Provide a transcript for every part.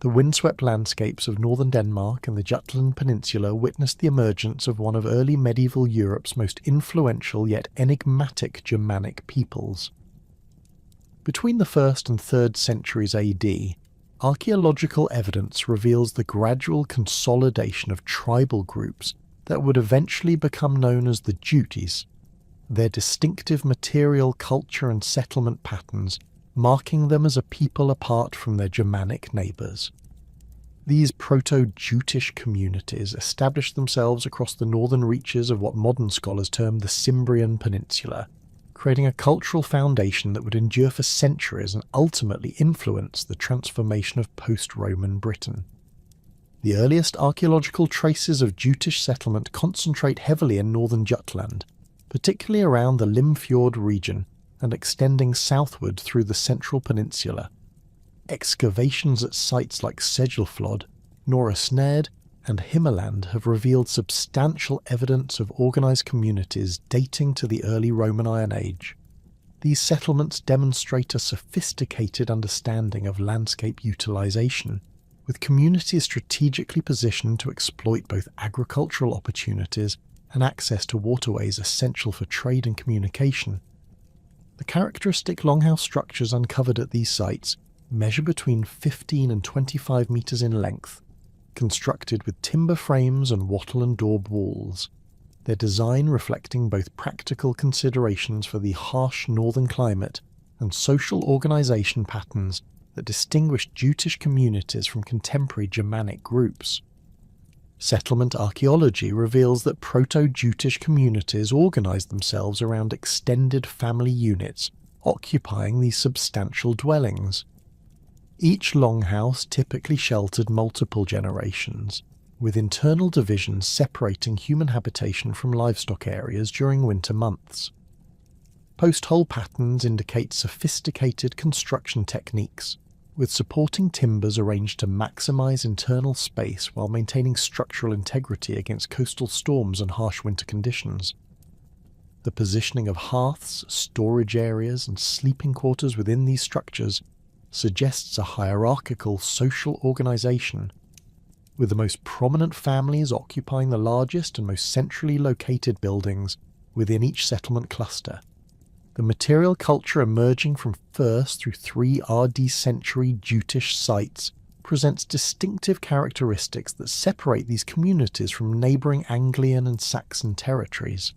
The windswept landscapes of northern Denmark and the Jutland Peninsula witnessed the emergence of one of early medieval Europe's most influential yet enigmatic Germanic peoples. Between the 1st and 3rd centuries AD, archaeological evidence reveals the gradual consolidation of tribal groups that would eventually become known as the Jutes, their distinctive material culture and settlement patterns marking them as a people apart from their Germanic neighbours. These proto-Jutish communities established themselves across the northern reaches of what modern scholars term the Cimbrian Peninsula, creating a cultural foundation that would endure for centuries and ultimately influence the transformation of post-Roman Britain. The earliest archaeological traces of Jutish settlement concentrate heavily in northern Jutland, particularly around the Limfjord region and extending southward through the central peninsula. Excavations at sites like Segelflod, Norresned, and Himmerland have revealed substantial evidence of organised communities dating to the early Roman Iron Age. These settlements demonstrate a sophisticated understanding of landscape utilisation, with communities strategically positioned to exploit both agricultural opportunities and access to waterways essential for trade and communication. The characteristic longhouse structures uncovered at these sites measure between 15 and 25 metres in length, constructed with timber frames and wattle and daub walls, their design reflecting both practical considerations for the harsh northern climate and social organisation patterns that distinguish Jutish communities from contemporary Germanic groups. Settlement archaeology reveals that proto-Jutish communities organised themselves around extended family units occupying these substantial dwellings. Each longhouse typically sheltered multiple generations, with internal divisions separating human habitation from livestock areas during winter months. Post-hole patterns indicate sophisticated construction techniques, with supporting timbers arranged to maximise internal space while maintaining structural integrity against coastal storms and harsh winter conditions. The positioning of hearths, storage areas, and sleeping quarters within these structures suggests a hierarchical social organisation, with the most prominent families occupying the largest and most centrally located buildings within each settlement cluster. The material culture emerging from 1st through 3 RD century Jutish sites presents distinctive characteristics that separate these communities from neighbouring Anglian and Saxon territories.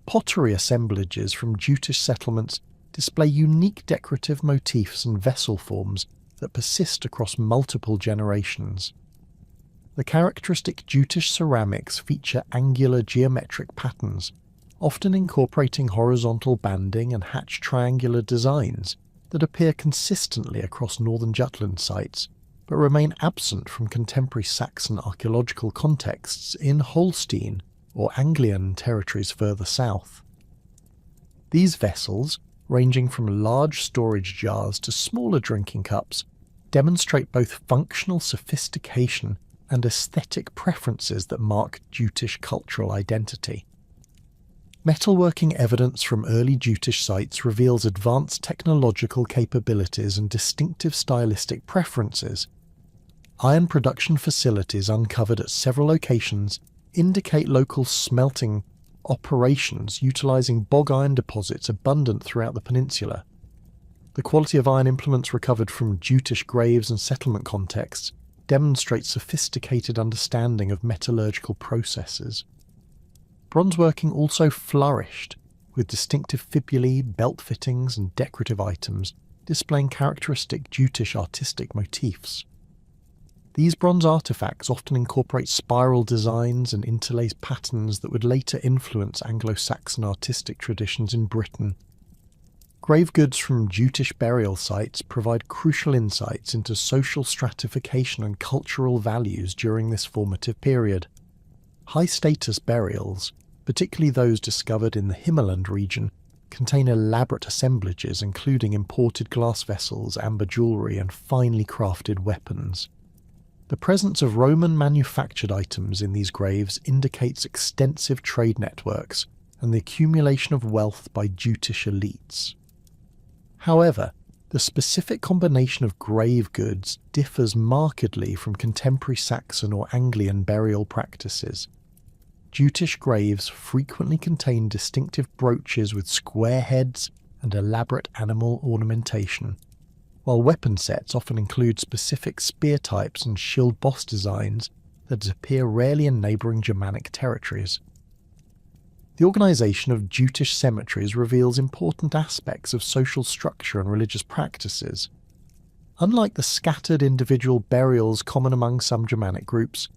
Pottery assemblages from Jutish settlements display unique decorative motifs and vessel forms that persist across multiple generations. The characteristic Jutish ceramics feature angular geometric patterns, often incorporating horizontal banding and hatched triangular designs that appear consistently across northern Jutland sites, but remain absent from contemporary Saxon archaeological contexts in Holstein or Anglian territories further south. These vessels, ranging from large storage jars to smaller drinking cups, demonstrate both functional sophistication and aesthetic preferences that mark Jutish cultural identity. Metalworking evidence from early Jutish sites reveals advanced technological capabilities and distinctive stylistic preferences. Iron production facilities uncovered at several locations indicate local smelting operations utilising bog iron deposits abundant throughout the peninsula. The quality of iron implements recovered from Jutish graves and settlement contexts demonstrates sophisticated understanding of metallurgical processes. Bronzeworking also flourished, with distinctive fibulae, belt fittings and decorative items displaying characteristic Jutish artistic motifs. These bronze artefacts often incorporate spiral designs and interlaced patterns that would later influence Anglo-Saxon artistic traditions in Britain. Grave goods from Jutish burial sites provide crucial insights into social stratification and cultural values during this formative period. High-status burials, particularly those discovered in the Himmerland region, contain elaborate assemblages including imported glass vessels, amber jewellery and finely crafted weapons. The presence of Roman manufactured items in these graves indicates extensive trade networks and the accumulation of wealth by Jutish elites. However, The specific combination of grave goods differs markedly from contemporary Saxon or Anglian burial practices. Jutish graves frequently contain distinctive brooches with square heads and elaborate animal ornamentation, while weapon sets often include specific spear types and shield boss designs that appear rarely in neighbouring Germanic territories. The organisation of Jutish cemeteries reveals important aspects of social structure and religious practices. Unlike the scattered individual burials common among some Germanic groups,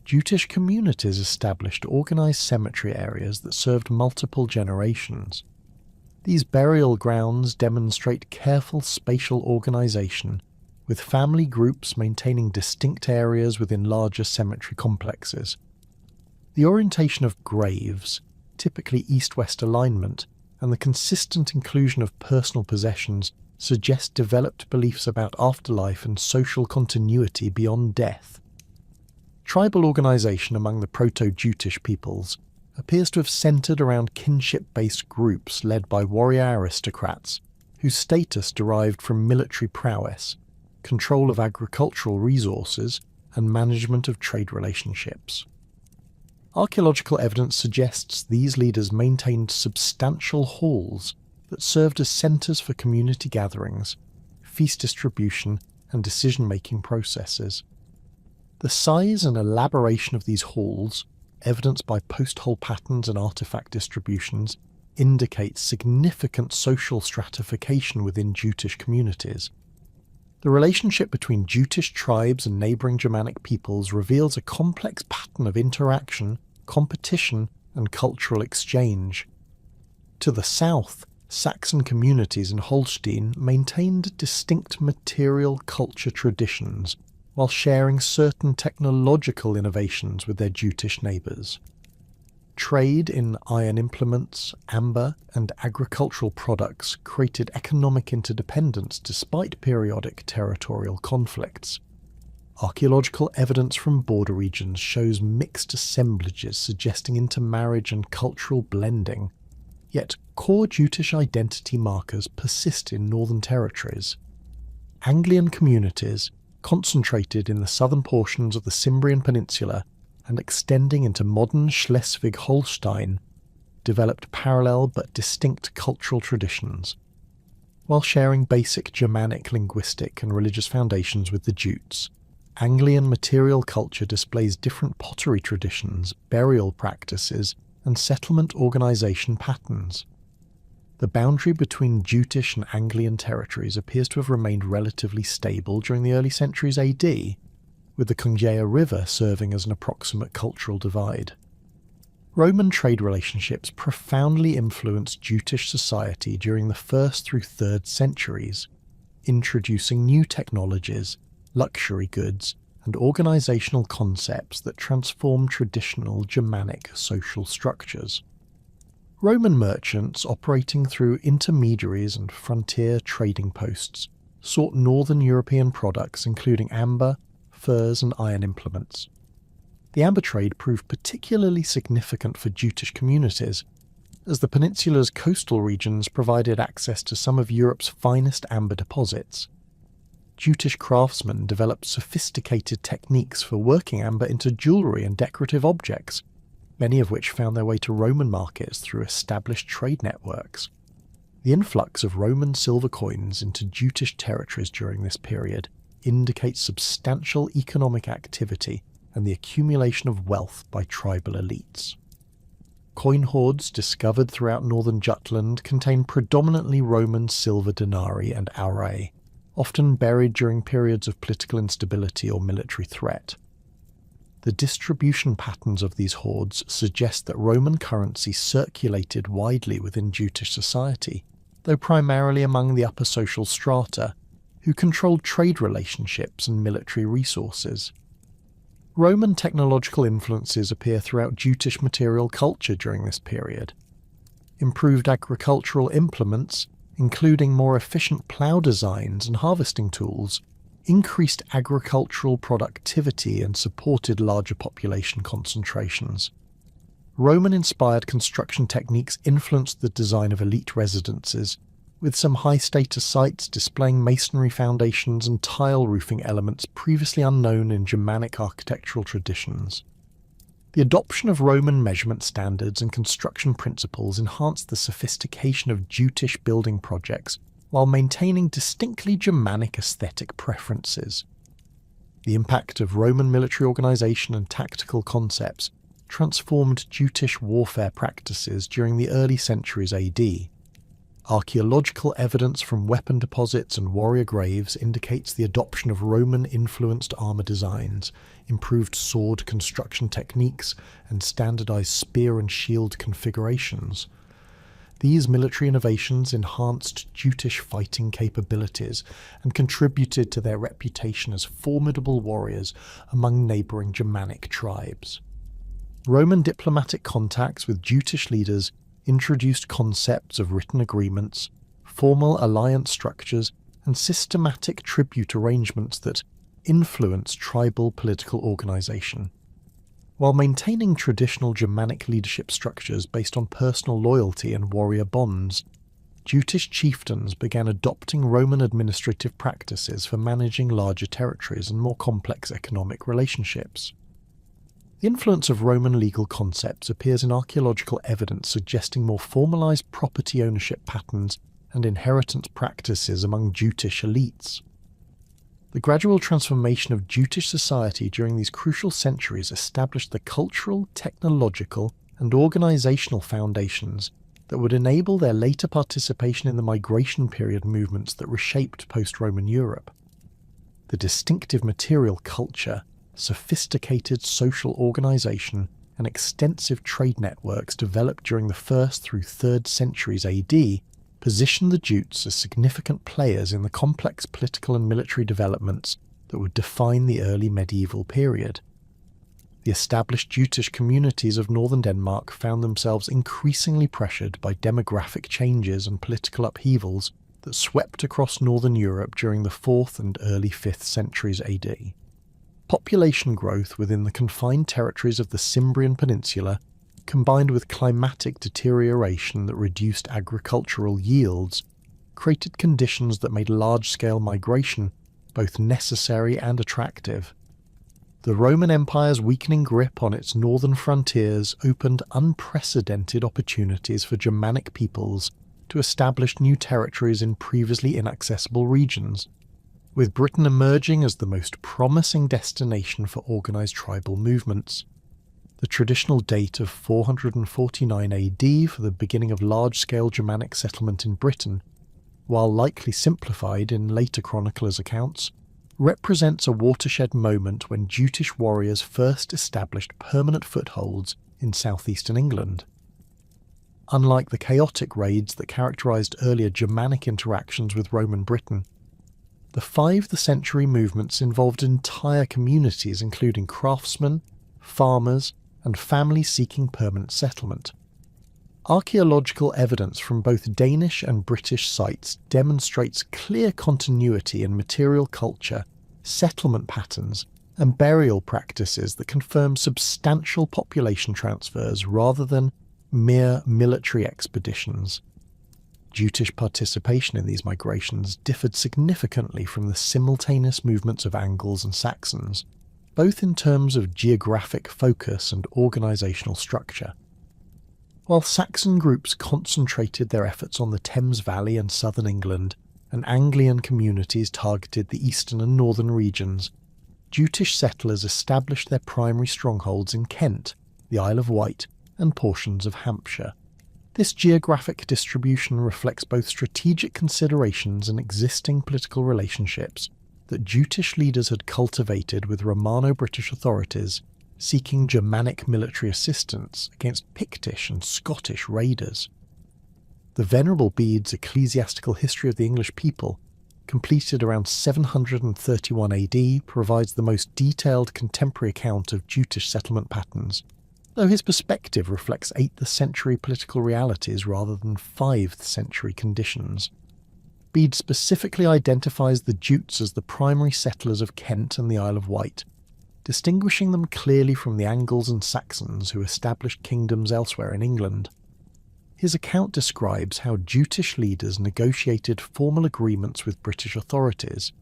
Jutish communities established organised cemetery areas that served multiple generations. These burial grounds demonstrate careful spatial organisation, with family groups maintaining distinct areas within larger cemetery complexes. The orientation of graves, typically east-west alignment, and the consistent inclusion of personal possessions suggest developed beliefs about afterlife and social continuity beyond death. Tribal organisation among the proto-Jutish peoples appears to have centred around kinship-based groups led by warrior aristocrats, whose status derived from military prowess, control of agricultural resources, and management of trade relationships. Archaeological evidence suggests these leaders maintained substantial halls that served as centres for community gatherings, feast distribution, and decision-making processes. The size and elaboration of these halls, evidenced by post-hole patterns and artefact distributions, indicates significant social stratification within Jutish communities. The relationship between Jutish tribes and neighbouring Germanic peoples reveals a complex pattern of interaction, competition, and cultural exchange. To the south, Saxon communities in Holstein maintained distinct material culture traditions, while sharing certain technological innovations with their Jutish neighbours. Trade in iron implements, amber, and agricultural products created economic interdependence despite periodic territorial conflicts. Archaeological evidence from border regions shows mixed assemblages suggesting intermarriage and cultural blending, yet core Jutish identity markers persist in northern territories. Anglian communities, concentrated in the southern portions of the Cimbrian Peninsula and extending into modern Schleswig-Holstein, developed parallel but distinct cultural traditions, while sharing basic Germanic linguistic and religious foundations with the Jutes. Anglian material culture displays different pottery traditions, burial practices, and settlement organisation patterns. The boundary between Jutish and Anglian territories appears to have remained relatively stable during the early centuries AD, with the Congea River serving as an approximate cultural divide. Roman trade relationships profoundly influenced Jutish society during the 1st through 3rd centuries, introducing new technologies, luxury goods, and organisational concepts that transformed traditional Germanic social structures. Roman merchants operating through intermediaries and frontier trading posts sought northern European products including amber, furs and iron implements. The amber trade proved particularly significant for Jutish communities, as the peninsula's coastal regions provided access to some of Europe's finest amber deposits. Jutish craftsmen developed sophisticated techniques for working amber into jewellery and decorative objects, many of which found their way to Roman markets through established trade networks. The influx of Roman silver coins into Jutish territories during this period indicates substantial economic activity and the accumulation of wealth by tribal elites. Coin hoards discovered throughout northern Jutland contain predominantly Roman silver denarii and aurae, often buried during periods of political instability or military threat. The distribution patterns of these hoards suggest that Roman currency circulated widely within Jutish society, though primarily among the upper social strata, who controlled trade relationships and military resources. Roman technological influences appear throughout Jutish material culture during this period. Improved agricultural implements, including more efficient plough designs and harvesting tools, increased agricultural productivity and supported larger population concentrations. Roman-inspired construction techniques influenced the design of elite residences, with some high-status sites displaying masonry foundations and tile roofing elements previously unknown in Germanic architectural traditions. The adoption of Roman measurement standards and construction principles enhanced the sophistication of Jutish building projects while maintaining distinctly Germanic aesthetic preferences. The impact of Roman military organisation and tactical concepts transformed Jutish warfare practices during the early centuries AD. Archaeological evidence from weapon deposits and warrior graves indicates the adoption of Roman-influenced armour designs, improved sword construction techniques, and standardised spear and shield configurations. These military innovations enhanced Jutish fighting capabilities and contributed to their reputation as formidable warriors among neighbouring Germanic tribes. Roman diplomatic contacts with Jutish leaders introduced concepts of written agreements, formal alliance structures, and systematic tribute arrangements that influenced tribal political organisation. While maintaining traditional Germanic leadership structures based on personal loyalty and warrior bonds, Jutish chieftains began adopting Roman administrative practices for managing larger territories and more complex economic relationships. The influence of Roman legal concepts appears in archaeological evidence suggesting more formalised property ownership patterns and inheritance practices among Jutish elites. The gradual transformation of Jutish society during these crucial centuries established the cultural, technological, and organisational foundations that would enable their later participation in the migration period movements that reshaped post-Roman Europe. The distinctive material culture, sophisticated social organisation, and extensive trade networks developed during the 1st through 3rd centuries AD positioned the Jutes as significant players in the complex political and military developments that would define the early medieval period. The established Jutish communities of northern Denmark found themselves increasingly pressured by demographic changes and political upheavals that swept across northern Europe during the 4th and early 5th centuries AD. Population growth within the confined territories of the Cimbrian Peninsula, combined with climatic deterioration that reduced agricultural yields, created conditions that made large-scale migration both necessary and attractive. The Roman Empire's weakening grip on its northern frontiers opened unprecedented opportunities for Germanic peoples to establish new territories in previously inaccessible regions, with Britain emerging as the most promising destination for organised tribal movements. The traditional date of 449 AD for the beginning of large-scale Germanic settlement in Britain, while likely simplified in later chroniclers' accounts, represents a watershed moment when Jutish warriors first established permanent footholds in southeastern England. Unlike the chaotic raids that characterised earlier Germanic interactions with Roman Britain, the 5th century movements involved entire communities including craftsmen, farmers, and families seeking permanent settlement. Archaeological evidence from both Danish and British sites demonstrates clear continuity in material culture, settlement patterns, and burial practices that confirm substantial population transfers rather than mere military expeditions. Jutish participation in these migrations differed significantly from the simultaneous movements of Angles and Saxons, both in terms of geographic focus and organisational structure. While Saxon groups concentrated their efforts on the Thames Valley and southern England, and Anglian communities targeted the eastern and northern regions, Jutish settlers established their primary strongholds in Kent, the Isle of Wight, and portions of Hampshire. This geographic distribution reflects both strategic considerations and existing political relationships that Jutish leaders had cultivated with Romano-British authorities seeking Germanic military assistance against Pictish and Scottish raiders. The Venerable Bede's Ecclesiastical History of the English People, completed around 731 AD, provides the most detailed contemporary account of Jutish settlement patterns, though his perspective reflects 8th century political realities rather than 5th century conditions. Bede specifically identifies the Jutes as the primary settlers of Kent and the Isle of Wight, distinguishing them clearly from the Angles and Saxons who established kingdoms elsewhere in England. His account describes how Jutish leaders negotiated formal agreements with British authorities,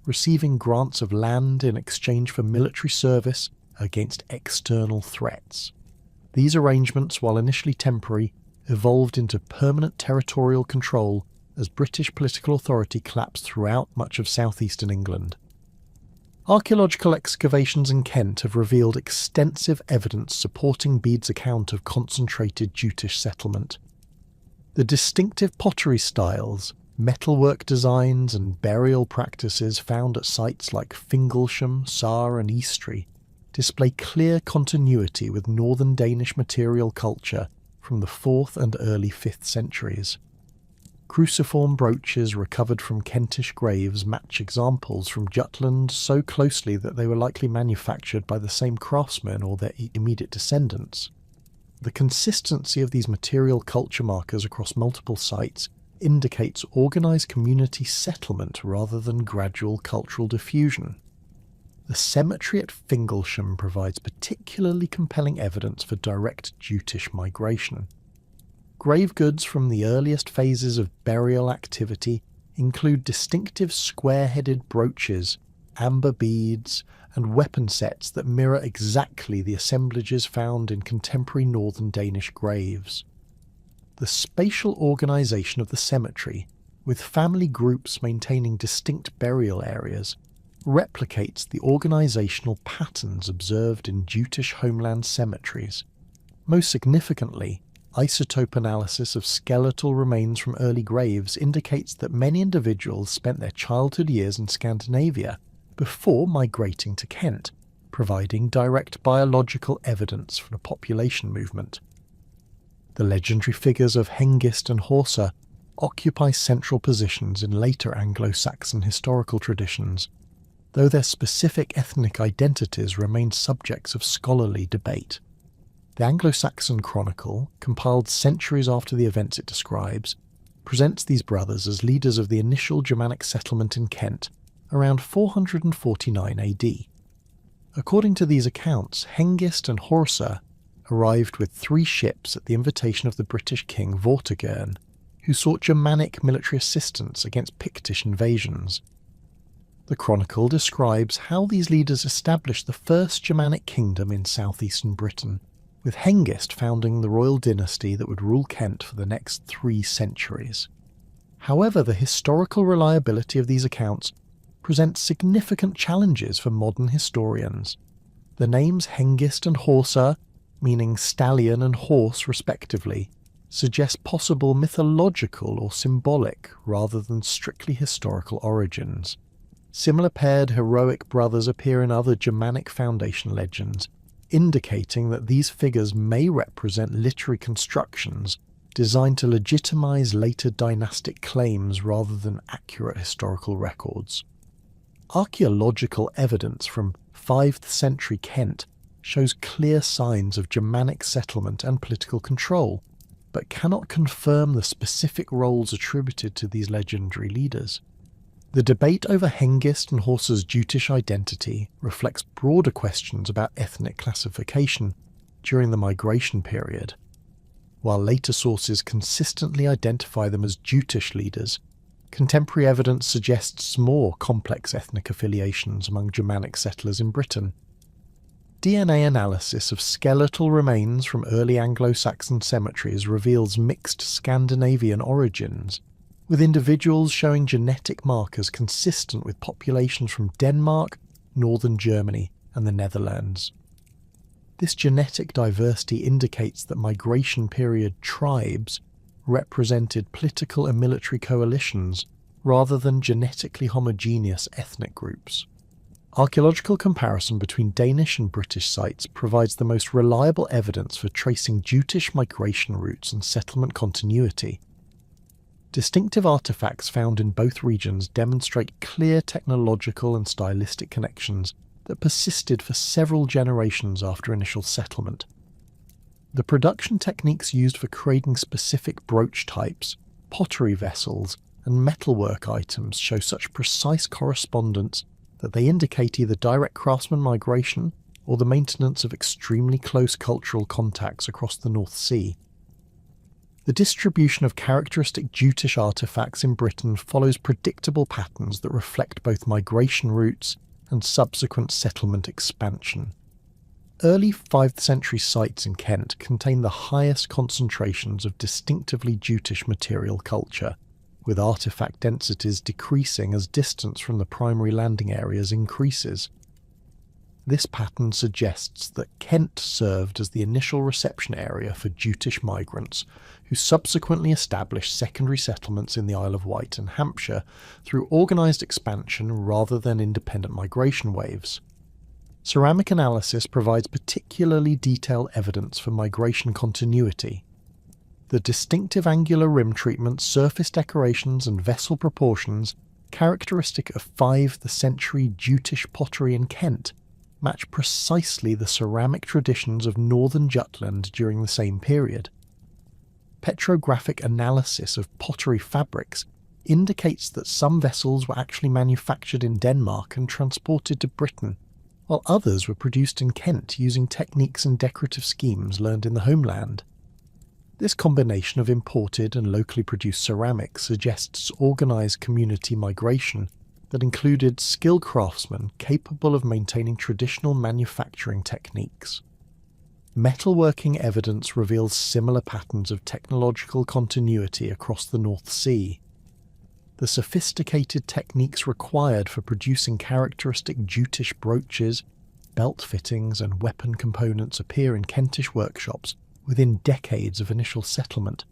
receiving grants of land in exchange for military service against external threats. These arrangements, while initially temporary, evolved into permanent territorial control as British political authority collapsed throughout much of southeastern England. Archaeological excavations in Kent have revealed extensive evidence supporting Bede's account of concentrated Jutish settlement. The distinctive pottery styles, metalwork designs and burial practices found at sites like Fingalsham, Sarre and Eastry display clear continuity with northern Danish material culture from the 4th and early 5th centuries. Cruciform brooches recovered from Kentish graves match examples from Jutland so closely that they were likely manufactured by the same craftsmen or their immediate descendants. The consistency of these material culture markers across multiple sites indicates organised community settlement rather than gradual cultural diffusion. The cemetery at Fingalsham provides particularly compelling evidence for direct Jutish migration. Grave goods from the earliest phases of burial activity include distinctive square-headed brooches, amber beads, and weapon sets that mirror exactly the assemblages found in contemporary northern Danish graves. The spatial organisation of the cemetery, with family groups maintaining distinct burial areas, replicates the organisational patterns observed in Jutish homeland cemeteries. Most significantly, isotope analysis of skeletal remains from early graves indicates that many individuals spent their childhood years in Scandinavia before migrating to Kent, providing direct biological evidence for the population movement. The legendary figures of Hengist and Horsa occupy central positions in later Anglo-Saxon historical traditions, though their specific ethnic identities remain subjects of scholarly debate. The Anglo-Saxon Chronicle, compiled centuries after the events it describes, presents these brothers as leaders of the initial Germanic settlement in Kent around 449 AD. According to these accounts, Hengist and Horsa arrived with 3 ships at the invitation of the British king Vortigern, who sought Germanic military assistance against Pictish invasions. The Chronicle describes how these leaders established the first Germanic kingdom in southeastern Britain, with Hengist founding the royal dynasty that would rule Kent for the next 3 centuries. However, the historical reliability of these accounts presents significant challenges for modern historians. The names Hengist and Horsa, meaning stallion and horse respectively, suggest possible mythological or symbolic rather than strictly historical origins. Similar paired heroic brothers appear in other Germanic foundation legends, indicating that these figures may represent literary constructions designed to legitimize later dynastic claims rather than accurate historical records. Archaeological evidence from 5th century Kent shows clear signs of Germanic settlement and political control, but cannot confirm the specific roles attributed to these legendary leaders. The debate over Hengist and Horsa's Jutish identity reflects broader questions about ethnic classification during the migration period. While later sources consistently identify them as Jutish leaders, contemporary evidence suggests more complex ethnic affiliations among Germanic settlers in Britain. DNA analysis of skeletal remains from early Anglo-Saxon cemeteries reveals mixed Scandinavian origins, with individuals showing genetic markers consistent with populations from Denmark, northern Germany, and the Netherlands. This genetic diversity indicates that migration period tribes represented political and military coalitions rather than genetically homogeneous ethnic groups. Archaeological comparison between Danish and British sites provides the most reliable evidence for tracing Jutish migration routes and settlement continuity. Distinctive artifacts found in both regions demonstrate clear technological and stylistic connections that persisted for several generations after initial settlement. The production techniques used for creating specific brooch types, pottery vessels, and metalwork items show such precise correspondence that they indicate either direct craftsman migration or the maintenance of extremely close cultural contacts across the North Sea. The distribution of characteristic Jutish artefacts in Britain follows predictable patterns that reflect both migration routes and subsequent settlement expansion. Early 5th century sites in Kent contain the highest concentrations of distinctively Jutish material culture, with artefact densities decreasing as distance from the primary landing areas increases. This pattern suggests that Kent served as the initial reception area for Jutish migrants, who subsequently established secondary settlements in the Isle of Wight and Hampshire through organised expansion rather than independent migration waves. Ceramic analysis provides particularly detailed evidence for migration continuity. The distinctive angular rim treatment, surface decorations and vessel proportions characteristic of 5th century Jutish pottery in Kent match precisely the ceramic traditions of northern Jutland during the same period. Petrographic analysis of pottery fabrics indicates that some vessels were actually manufactured in Denmark and transported to Britain, while others were produced in Kent using techniques and decorative schemes learned in the homeland. This combination of imported and locally produced ceramics suggests organised community migration that included skilled craftsmen capable of maintaining traditional manufacturing techniques. Metalworking evidence reveals similar patterns of technological continuity across the North Sea. The sophisticated techniques required for producing characteristic Jutish brooches, belt fittings and weapon components appear in Kentish workshops within decades of initial settlement.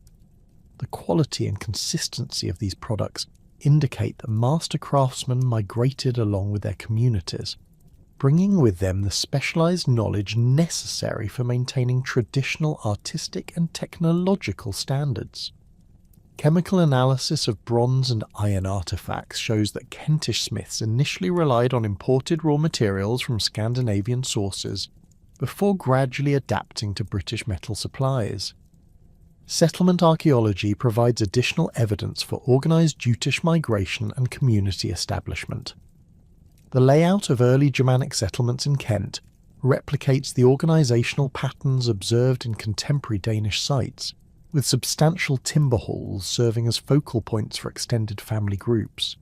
The quality and consistency of these products indicate that master craftsmen migrated along with their communities, bringing with them the specialised knowledge necessary for maintaining traditional artistic and technological standards. Chemical analysis of bronze and iron artefacts shows that Kentish smiths initially relied on imported raw materials from Scandinavian sources before gradually adapting to British metal supplies. Settlement archaeology provides additional evidence for organised Jutish migration and community establishment. The layout of early Germanic settlements in Kent replicates the organisational patterns observed in contemporary Danish sites, with substantial timber halls serving as focal points for extended family groups.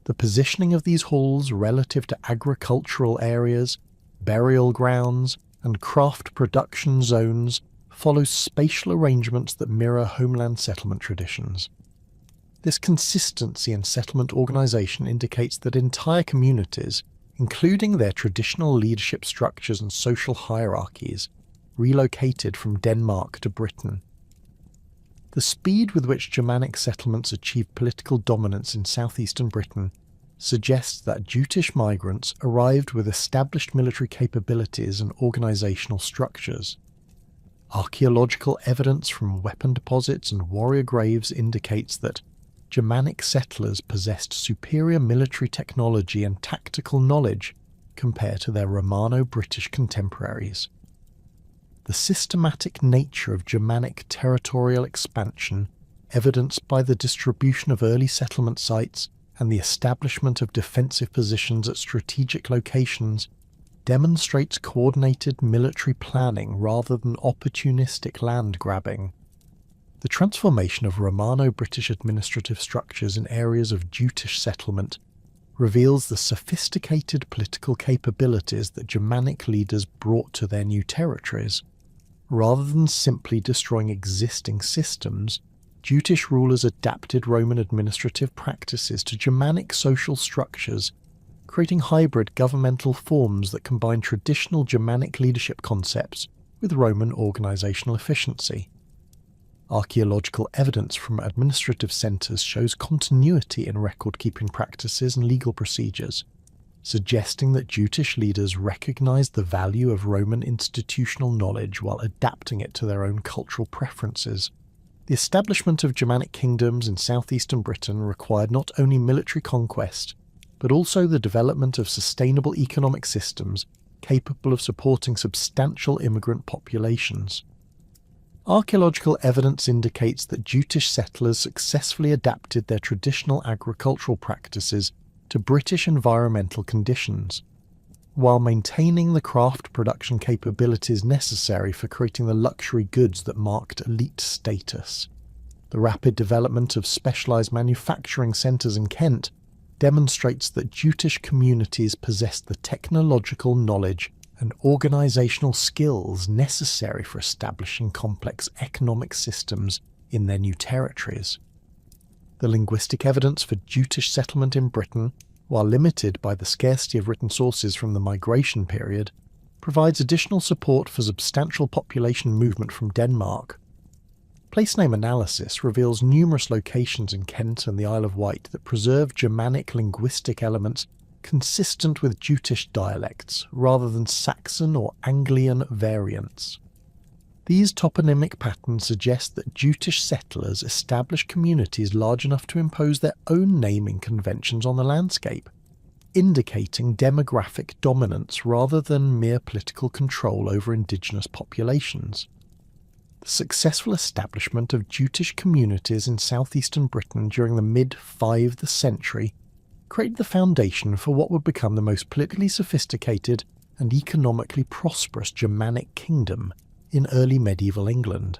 The positioning of these halls relative to agricultural areas, burial grounds, and craft production zones follows spatial arrangements that mirror homeland settlement traditions. This consistency in settlement organisation indicates that entire communities, including their traditional leadership structures and social hierarchies, relocated from Denmark to Britain. The speed with which Germanic settlements achieved political dominance in southeastern Britain suggests that Jutish migrants arrived with established military capabilities and organisational structures. Archaeological evidence from weapon deposits and warrior graves indicates that Germanic settlers possessed superior military technology and tactical knowledge compared to their Romano-British contemporaries. The systematic nature of Germanic territorial expansion, evidenced by the distribution of early settlement sites and the establishment of defensive positions at strategic locations, demonstrates coordinated military planning rather than opportunistic land grabbing. The transformation of Romano-British administrative structures in areas of Jutish settlement reveals the sophisticated political capabilities that Germanic leaders brought to their new territories. Rather than simply destroying existing systems, Jutish rulers adapted Roman administrative practices to Germanic social structures, creating hybrid governmental forms that combine traditional Germanic leadership concepts with Roman organisational efficiency. Archaeological evidence from administrative centres shows continuity in record-keeping practices and legal procedures, suggesting that Jutish leaders recognised the value of Roman institutional knowledge while adapting it to their own cultural preferences. The establishment of Germanic kingdoms in southeastern Britain required not only military conquest, but also the development of sustainable economic systems capable of supporting substantial immigrant populations. Archaeological evidence indicates that Jutish settlers successfully adapted their traditional agricultural practices to British environmental conditions. while maintaining the craft production capabilities necessary for creating the luxury goods that marked elite status. The rapid development of specialised manufacturing centres in Kent demonstrates that Jutish communities possessed the technological knowledge and organisational skills necessary for establishing complex economic systems in their new territories. The linguistic evidence for Jutish settlement in Britain, while limited by the scarcity of written sources from the migration period, provides additional support for substantial population movement from Denmark. Place name analysis reveals numerous locations in Kent and the Isle of Wight that preserve Germanic linguistic elements consistent with Jutish dialects, rather than Saxon or Anglian variants. These toponymic patterns suggest that Jutish settlers established communities large enough to impose their own naming conventions on the landscape, indicating demographic dominance rather than mere political control over indigenous populations. The successful establishment of Jutish communities in southeastern Britain during the mid-5th century created the foundation for what would become the most politically sophisticated and economically prosperous Germanic kingdom in early medieval England.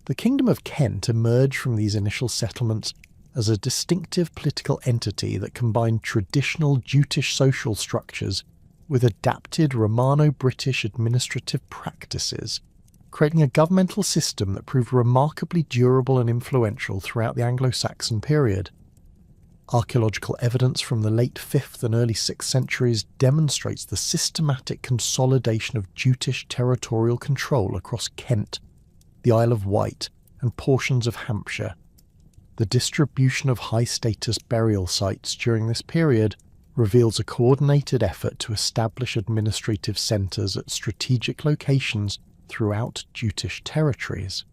The Kingdom of Kent emerged from these initial settlements as a distinctive political entity that combined traditional Jutish social structures with adapted Romano-British administrative practices, creating a governmental system that proved remarkably durable and influential throughout the Anglo-Saxon period. Archaeological evidence from the late 5th and early 6th centuries demonstrates the systematic consolidation of Jutish territorial control across Kent, the Isle of Wight, and portions of Hampshire. The distribution of high-status burial sites during this period reveals a coordinated effort to establish administrative centres at strategic locations throughout Jutish territories.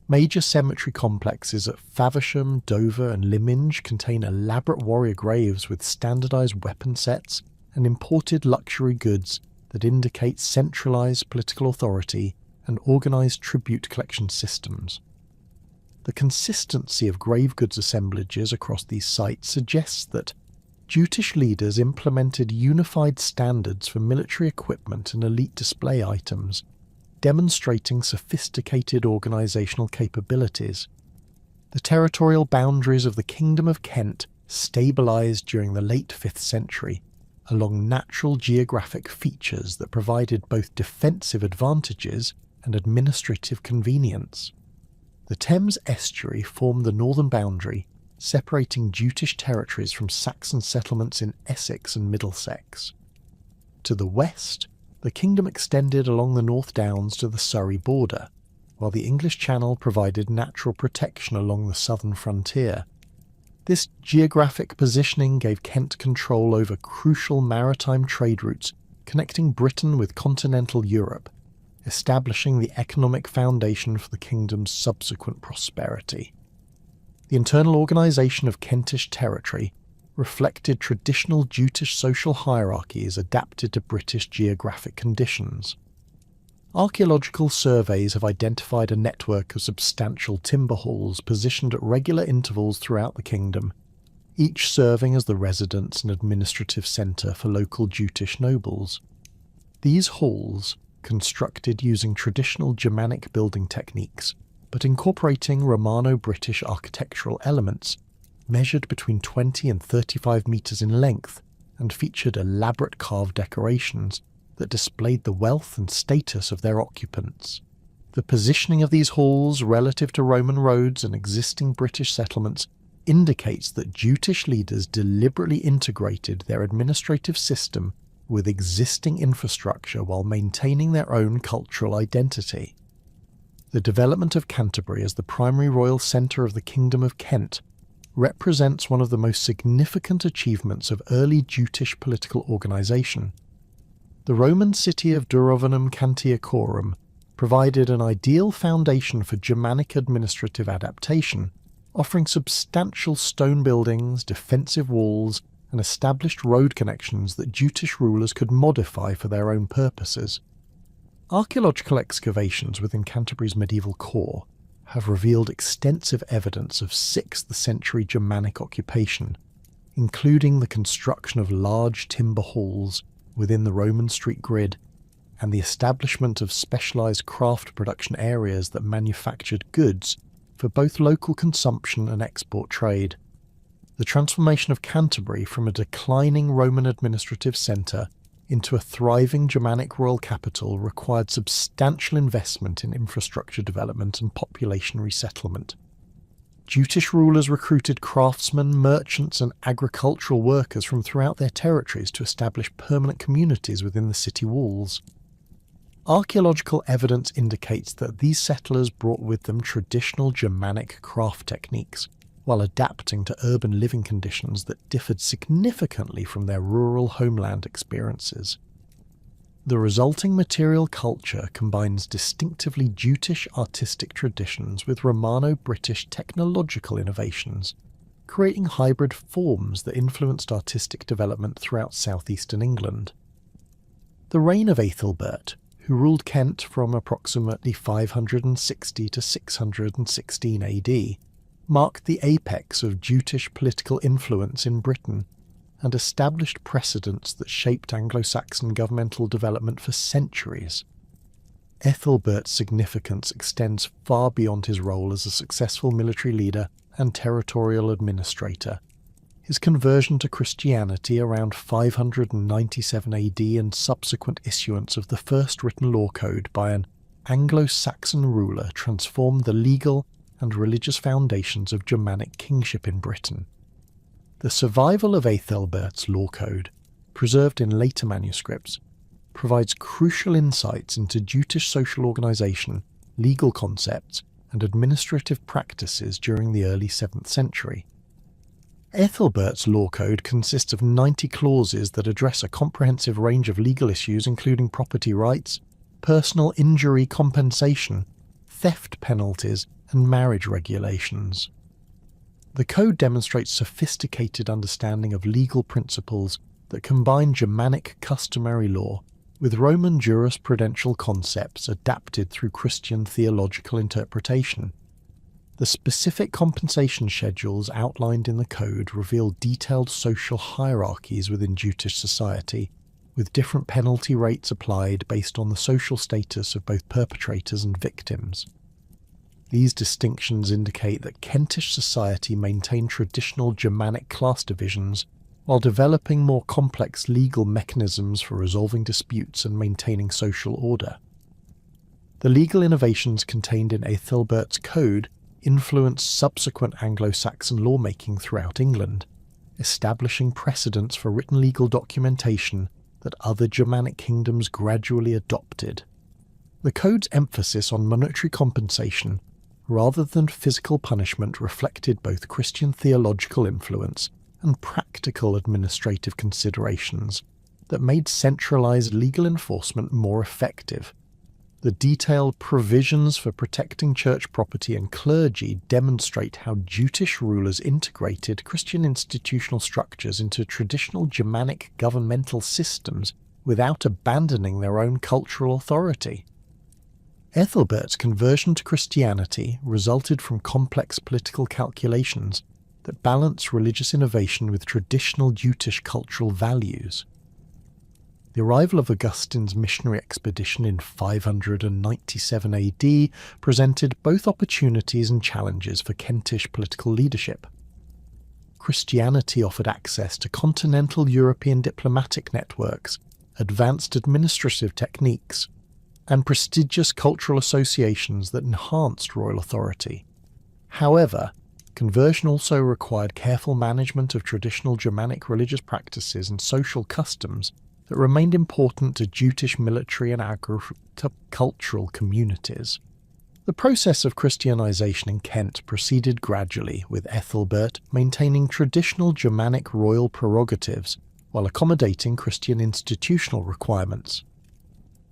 Major cemetery complexes at Faversham, Dover and Lyminge contain elaborate warrior graves with standardised weapon sets and imported luxury goods that indicate centralised political authority and organised tribute collection systems. The consistency of grave goods assemblages across these sites suggests that Jutish leaders implemented unified standards for military equipment and elite display items, demonstrating sophisticated organisational capabilities. The territorial boundaries of the Kingdom of Kent stabilised during the late 5th century along natural geographic features that provided both defensive advantages and administrative convenience. The Thames estuary formed the northern boundary, separating Jutish territories from Saxon settlements in Essex and Middlesex. To the west, the kingdom extended along the North Downs to the Surrey border, while the English Channel provided natural protection along the southern frontier. This geographic positioning gave Kent control over crucial maritime trade routes connecting Britain with continental Europe, establishing the economic foundation for the kingdom's subsequent prosperity. The internal organisation of Kentish territory reflected traditional Jutish social hierarchies adapted to British geographic conditions. Archaeological surveys have identified a network of substantial timber halls positioned at regular intervals throughout the kingdom, each serving as the residence and administrative centre for local Jutish nobles. These halls, constructed using traditional Germanic building techniques, but incorporating Romano-British architectural elements, measured between 20 and 35 metres in length and featured elaborate carved decorations that displayed the wealth and status of their occupants. The positioning of these halls relative to Roman roads and existing British settlements indicates that Jutish leaders deliberately integrated their administrative system with existing infrastructure while maintaining their own cultural identity. The development of Canterbury as the primary royal centre of the Kingdom of Kent represents one of the most significant achievements of early Jutish political organisation. The Roman city of Durovanum Cantiacorum provided an ideal foundation for Germanic administrative adaptation, offering substantial stone buildings, defensive walls, and established road connections that Jutish rulers could modify for their own purposes. Archaeological excavations within Canterbury's medieval core have revealed extensive evidence of 6th century Germanic occupation, including the construction of large timber halls within the Roman street grid, and the establishment of specialised craft production areas that manufactured goods for both local consumption and export trade. The transformation of Canterbury from a declining Roman administrative centre into a thriving Germanic royal capital required substantial investment in infrastructure development and population resettlement. Jutish rulers recruited craftsmen, merchants and agricultural workers from throughout their territories to establish permanent communities within the city walls. Archaeological evidence indicates that these settlers brought with them traditional Germanic craft techniques, while adapting to urban living conditions that differed significantly from their rural homeland experiences. The resulting material culture combines distinctively Jutish artistic traditions with Romano-British technological innovations, creating hybrid forms that influenced artistic development throughout southeastern England. The reign of Ethelbert, who ruled Kent from approximately 560 to 616 AD, marked the apex of Jutish political influence in Britain and established precedents that shaped Anglo-Saxon governmental development for centuries. Ethelbert's significance extends far beyond his role as a successful military leader and territorial administrator. His conversion to Christianity around 597 AD and subsequent issuance of the first written law code by an Anglo-Saxon ruler transformed the legal and religious foundations of Germanic kingship in Britain. The survival of Ethelbert's law code, preserved in later manuscripts, provides crucial insights into Jutish social organisation, legal concepts, and administrative practices during the early 7th century. Ethelbert's law code consists of 90 clauses that address a comprehensive range of legal issues including property rights, personal injury compensation, theft penalties, and marriage regulations. The code demonstrates sophisticated understanding of legal principles that combine Germanic customary law with Roman jurisprudential concepts adapted through Christian theological interpretation. The specific compensation schedules outlined in the code reveal detailed social hierarchies within Jutish society, with different penalty rates applied based on the social status of both perpetrators and victims. These distinctions indicate that Kentish society maintained traditional Germanic class divisions while developing more complex legal mechanisms for resolving disputes and maintaining social order. The legal innovations contained in Ethelbert's code influenced subsequent Anglo-Saxon lawmaking throughout England, establishing precedents for written legal documentation that other Germanic kingdoms gradually adopted. The code's emphasis on monetary compensation rather than physical punishment reflected both Christian theological influence and practical administrative considerations that made centralised legal enforcement more effective. The detailed provisions for protecting church property and clergy demonstrate how Jutish rulers integrated Christian institutional structures into traditional Germanic governmental systems without abandoning their own cultural authority. Ethelbert's conversion to Christianity resulted from complex political calculations that balance religious innovation with traditional Jutish cultural values. The arrival of Augustine's missionary expedition in 597 AD presented both opportunities and challenges for Kentish political leadership. Christianity offered access to continental European diplomatic networks, advanced administrative techniques, and prestigious cultural associations that enhanced royal authority. However, conversion also required careful management of traditional Germanic religious practices and social customs that remained important to Jutish military and agricultural communities. The process of Christianization in Kent proceeded gradually, with Ethelbert maintaining traditional Germanic royal prerogatives while accommodating Christian institutional requirements.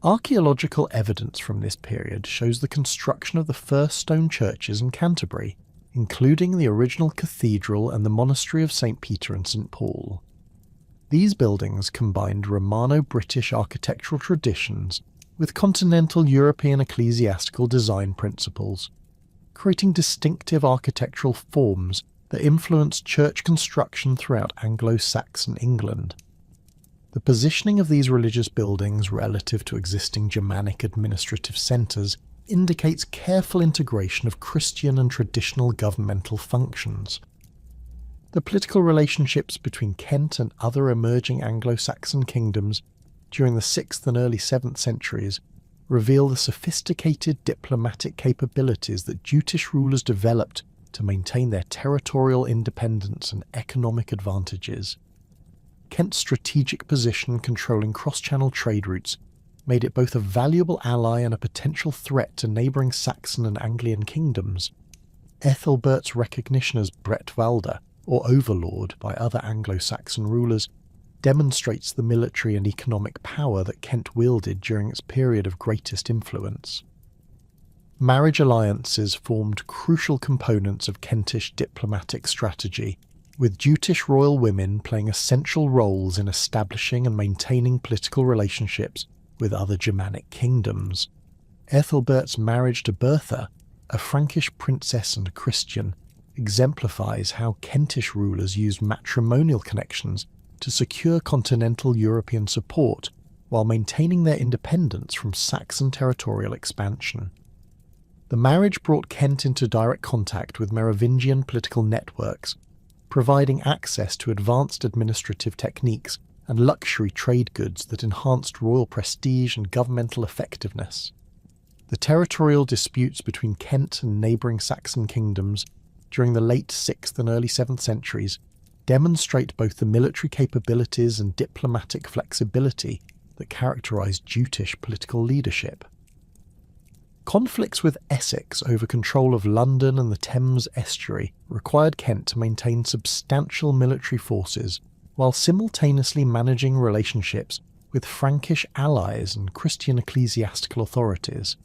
Archaeological evidence from this period shows the construction of the first stone churches in Canterbury, including the original cathedral and the monastery of St. Peter and St. Paul. These buildings combined Romano-British architectural traditions with continental European ecclesiastical design principles, creating distinctive architectural forms that influenced church construction throughout Anglo-Saxon England. The positioning of these religious buildings relative to existing Germanic administrative centres indicates careful integration of Christian and traditional governmental functions. The political relationships between Kent and other emerging Anglo-Saxon kingdoms during the 6th and early 7th centuries reveal the sophisticated diplomatic capabilities that Jutish rulers developed to maintain their territorial independence and economic advantages. Kent's strategic position controlling cross-channel trade routes made it both a valuable ally and a potential threat to neighbouring Saxon and Anglian kingdoms. Ethelbert's recognition as Bretwalda, or overlord, by other Anglo-Saxon rulers demonstrates the military and economic power that Kent wielded during its period of greatest influence. Marriage alliances formed crucial components of Kentish diplomatic strategy, with Jutish royal women playing essential roles in establishing and maintaining political relationships with other Germanic kingdoms. Ethelbert's marriage to Bertha, a Frankish princess and Christian, exemplifies how Kentish rulers used matrimonial connections to secure continental European support while maintaining their independence from Saxon territorial expansion. The marriage brought Kent into direct contact with Merovingian political networks, providing access to advanced administrative techniques and luxury trade goods that enhanced royal prestige and governmental effectiveness. The territorial disputes between Kent and neighbouring Saxon kingdoms during the late 6th and early 7th centuries demonstrate both the military capabilities and diplomatic flexibility that characterised Jutish political leadership. Conflicts with Essex over control of London and the Thames estuary required Kent to maintain substantial military forces while simultaneously managing relationships with Frankish allies and Christian ecclesiastical authorities.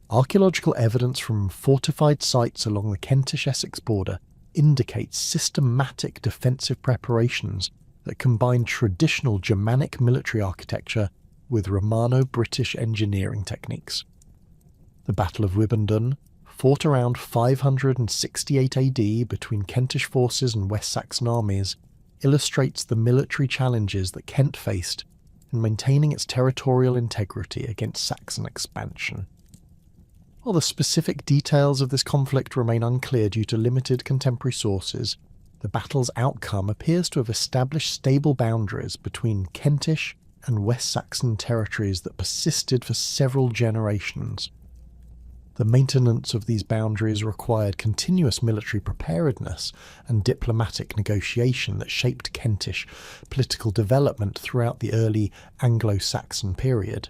Archaeological evidence from fortified sites along the Kentish-Essex border indicates systematic defensive preparations that combine traditional Germanic military architecture with Romano-British engineering techniques. The Battle of Wimbledon, fought around 568 AD between Kentish forces and West Saxon armies, illustrates the military challenges that Kent faced in maintaining its territorial integrity against Saxon expansion. While the specific details of this conflict remain unclear due to limited contemporary sources, the battle's outcome appears to have established stable boundaries between Kentish and West Saxon territories that persisted for several generations. The maintenance of these boundaries required continuous military preparedness and diplomatic negotiation that shaped Kentish political development throughout the early Anglo-Saxon period.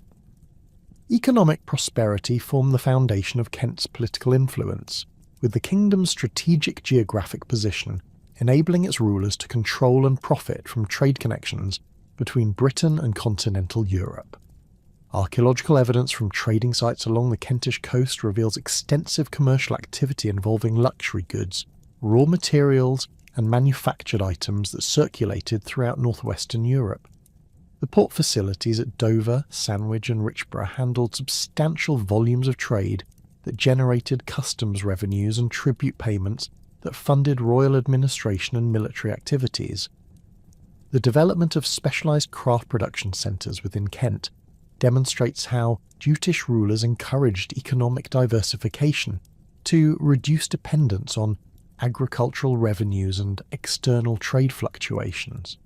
Economic prosperity formed the foundation of Kent's political influence, with the kingdom's strategic geographic position enabling its rulers to control and profit from trade connections between Britain and continental Europe. Archaeological evidence from trading sites along the Kentish coast reveals extensive commercial activity involving luxury goods, raw materials, and manufactured items that circulated throughout northwestern Europe. The port facilities at Dover, Sandwich and Richborough handled substantial volumes of trade that generated customs revenues and tribute payments that funded royal administration and military activities. The development of specialised craft production centres within Kent demonstrates how Jutish rulers encouraged economic diversification to reduce dependence on agricultural revenues and external trade fluctuations.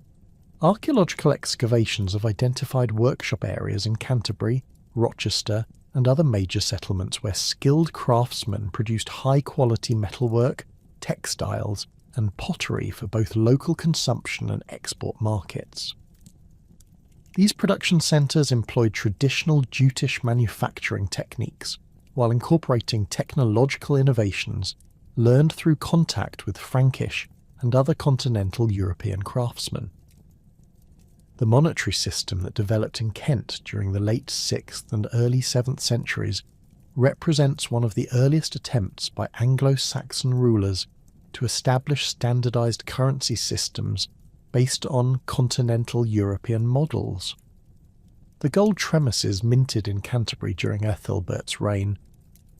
Archaeological excavations have identified workshop areas in Canterbury, Rochester, and other major settlements where skilled craftsmen produced high-quality metalwork, textiles, and pottery for both local consumption and export markets. These production centres employed traditional Jutish manufacturing techniques while incorporating technological innovations learned through contact with Frankish and other continental European craftsmen. The monetary system that developed in Kent during the late 6th and early 7th centuries represents one of the earliest attempts by Anglo-Saxon rulers to establish standardised currency systems based on continental European models. The gold tremisses minted in Canterbury during Ethelbert's reign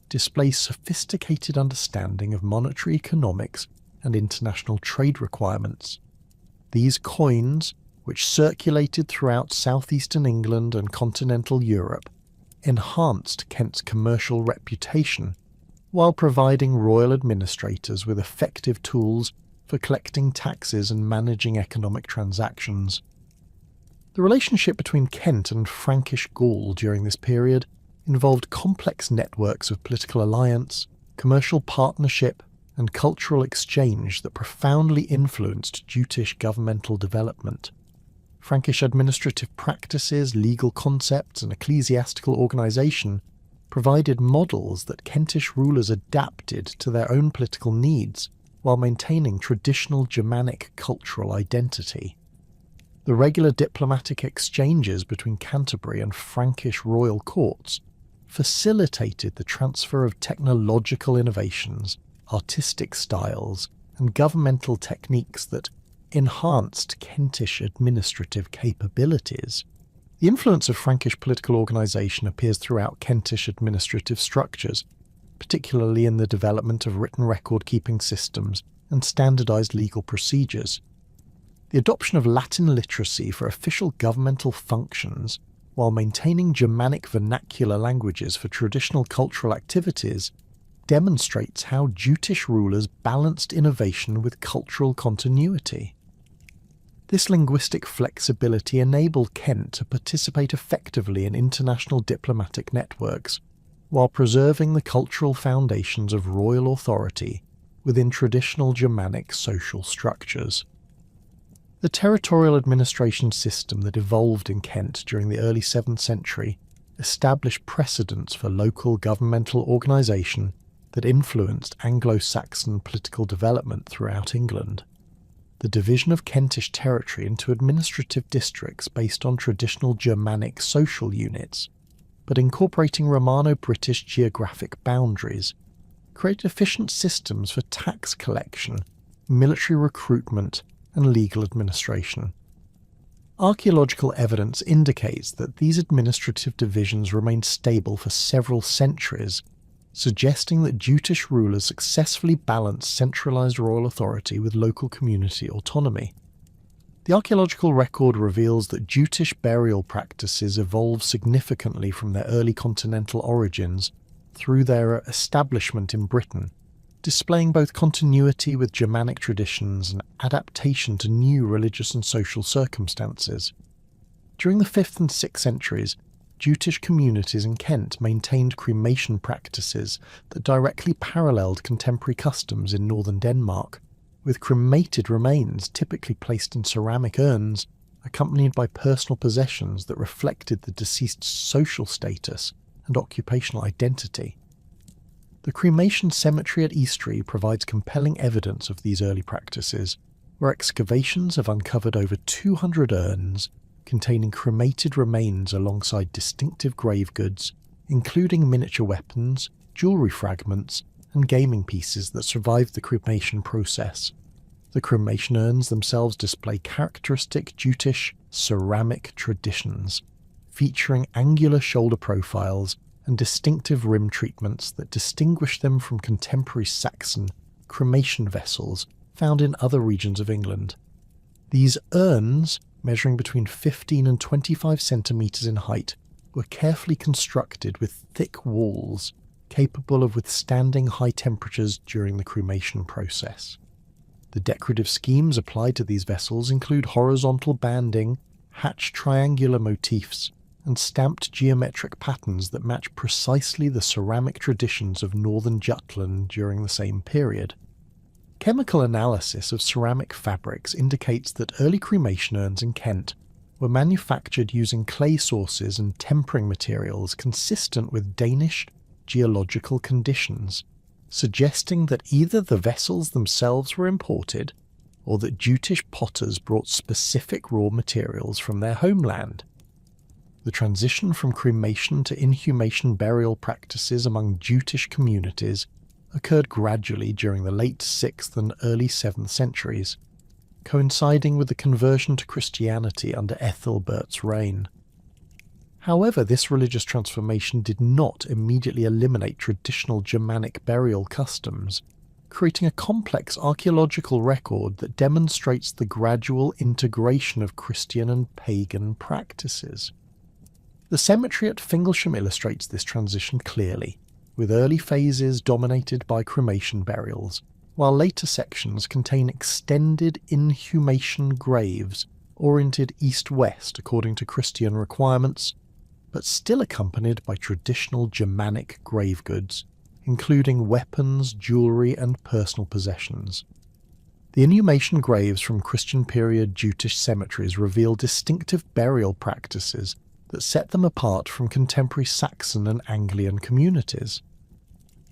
display sophisticated understanding of monetary economics and international trade requirements. These coins, which circulated throughout southeastern England and continental Europe, enhanced Kent's commercial reputation while providing royal administrators with effective tools for collecting taxes and managing economic transactions. The relationship between Kent and Frankish Gaul during this period involved complex networks of political alliance, commercial partnership, and cultural exchange that profoundly influenced Jutish governmental development. Frankish administrative practices, legal concepts, and ecclesiastical organisation provided models that Kentish rulers adapted to their own political needs while maintaining traditional Germanic cultural identity. The regular diplomatic exchanges between Canterbury and Frankish royal courts facilitated the transfer of technological innovations, artistic styles, and governmental techniques that enhanced Kentish administrative capabilities. The influence of Frankish political organisation appears throughout Kentish administrative structures, particularly in the development of written record-keeping systems and standardised legal procedures. The adoption of Latin literacy for official governmental functions, while maintaining Germanic vernacular languages for traditional cultural activities, demonstrates how Jutish rulers balanced innovation with cultural continuity. This linguistic flexibility enabled Kent to participate effectively in international diplomatic networks, while preserving the cultural foundations of royal authority within traditional Germanic social structures. The territorial administration system that evolved in Kent during the early 7th century established precedents for local governmental organisation that influenced Anglo-Saxon political development throughout England. The division of Kentish territory into administrative districts based on traditional Germanic social units, but incorporating Romano-British geographic boundaries, created efficient systems for tax collection, military recruitment, and legal administration. Archaeological evidence indicates that these administrative divisions remained stable for several centuries, suggesting that Jutish rulers successfully balanced centralised royal authority with local community autonomy. The archaeological record reveals that Jutish burial practices evolved significantly from their early continental origins through their establishment in Britain, displaying both continuity with Germanic traditions and adaptation to new religious and social circumstances. During the 5th and 6th centuries, Jutish communities in Kent maintained cremation practices that directly paralleled contemporary customs in northern Denmark, with cremated remains typically placed in ceramic urns, accompanied by personal possessions that reflected the deceased's social status and occupational identity. The cremation cemetery at Eastry provides compelling evidence of these early practices, where excavations have uncovered over 200 urns containing cremated remains alongside distinctive grave goods, including miniature weapons, jewellery fragments, and gaming pieces that survived the cremation process. The cremation urns themselves display characteristic Jutish ceramic traditions, featuring angular shoulder profiles and distinctive rim treatments that distinguish them from contemporary Saxon cremation vessels found in other regions of England. These urns, measuring between 15 and 25 centimetres in height, were carefully constructed with thick walls capable of withstanding high temperatures during the cremation process. The decorative schemes applied to these vessels include horizontal banding, hatched triangular motifs, and stamped geometric patterns that match precisely the ceramic traditions of northern Jutland during the same period. Chemical analysis of ceramic fabrics indicates that early cremation urns in Kent were manufactured using clay sources and tempering materials consistent with Danish geological conditions, suggesting that either the vessels themselves were imported or that Jutish potters brought specific raw materials from their homeland. The transition from cremation to inhumation burial practices among Jutish communities occurred gradually during the late 6th and early 7th centuries, coinciding with the conversion to Christianity under Ethelbert's reign. However, this religious transformation did not immediately eliminate traditional Germanic burial customs. creating a complex archaeological record that demonstrates the gradual integration of Christian and pagan practices. The cemetery at Fingalsham illustrates this transition clearly, with early phases dominated by cremation burials, while later sections contain extended inhumation graves oriented east-west according to Christian requirements, but still accompanied by traditional Germanic grave goods, including weapons, jewellery and personal possessions. The inhumation graves from Christian period Jutish cemeteries reveal distinctive burial practices that set them apart from contemporary Saxon and Anglian communities.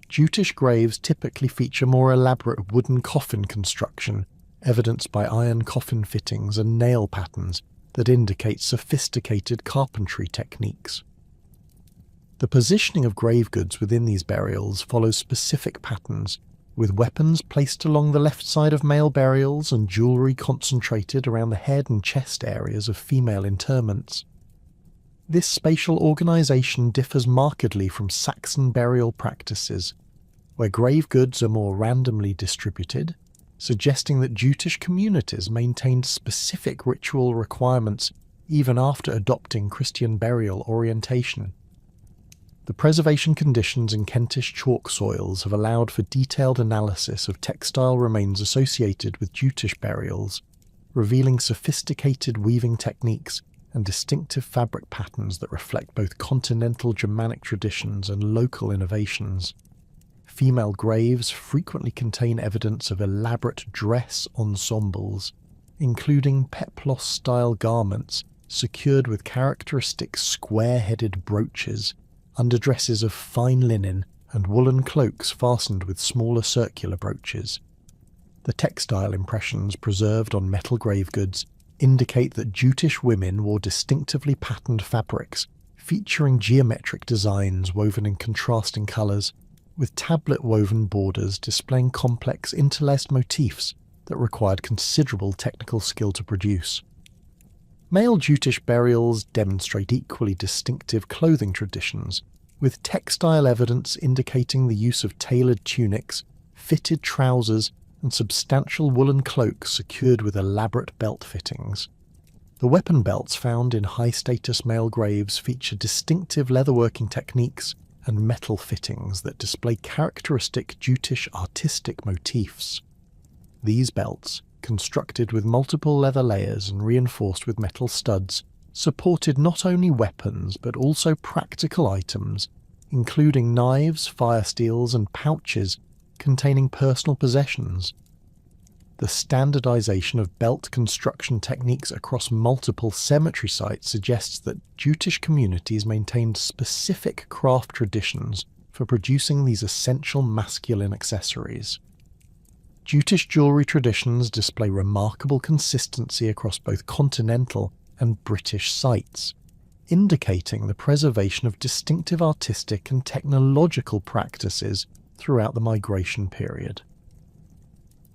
Jutish graves typically feature more elaborate wooden coffin construction, evidenced by iron coffin fittings and nail patterns that indicate sophisticated carpentry techniques. The positioning of grave goods within these burials follows specific patterns, with weapons placed along the left side of male burials and jewellery concentrated around the head and chest areas of female interments. This spatial organisation differs markedly from Saxon burial practices, where grave goods are more randomly distributed, suggesting that Jutish communities maintained specific ritual requirements even after adopting Christian burial orientation. The preservation conditions in Kentish chalk soils have allowed for detailed analysis of textile remains associated with Jutish burials, revealing sophisticated weaving techniques and distinctive fabric patterns that reflect both continental Germanic traditions and local innovations. Female graves frequently contain evidence of elaborate dress ensembles, including peplos-style garments secured with characteristic square-headed brooches, underdresses of fine linen, and woolen cloaks fastened with smaller circular brooches. The textile impressions preserved on metal grave goods indicate that Jutish women wore distinctively patterned fabrics, featuring geometric designs woven in contrasting colours, with tablet-woven borders displaying complex interlaced motifs that required considerable technical skill to produce. Male Jutish burials demonstrate equally distinctive clothing traditions, with textile evidence indicating the use of tailored tunics, fitted trousers, and substantial woolen cloaks secured with elaborate belt fittings. The weapon belts found in high-status male graves feature distinctive leatherworking techniques and metal fittings that display characteristic Jutish artistic motifs. These belts, constructed with multiple leather layers and reinforced with metal studs, supported not only weapons but also practical items, including knives, fire steels, and pouches containing personal possessions. The standardization of belt construction techniques across multiple cemetery sites suggests that Jutish communities maintained specific craft traditions for producing these essential masculine accessories. Jutish jewellery traditions display remarkable consistency across both continental and British sites, indicating the preservation of distinctive artistic and technological practices throughout the migration period.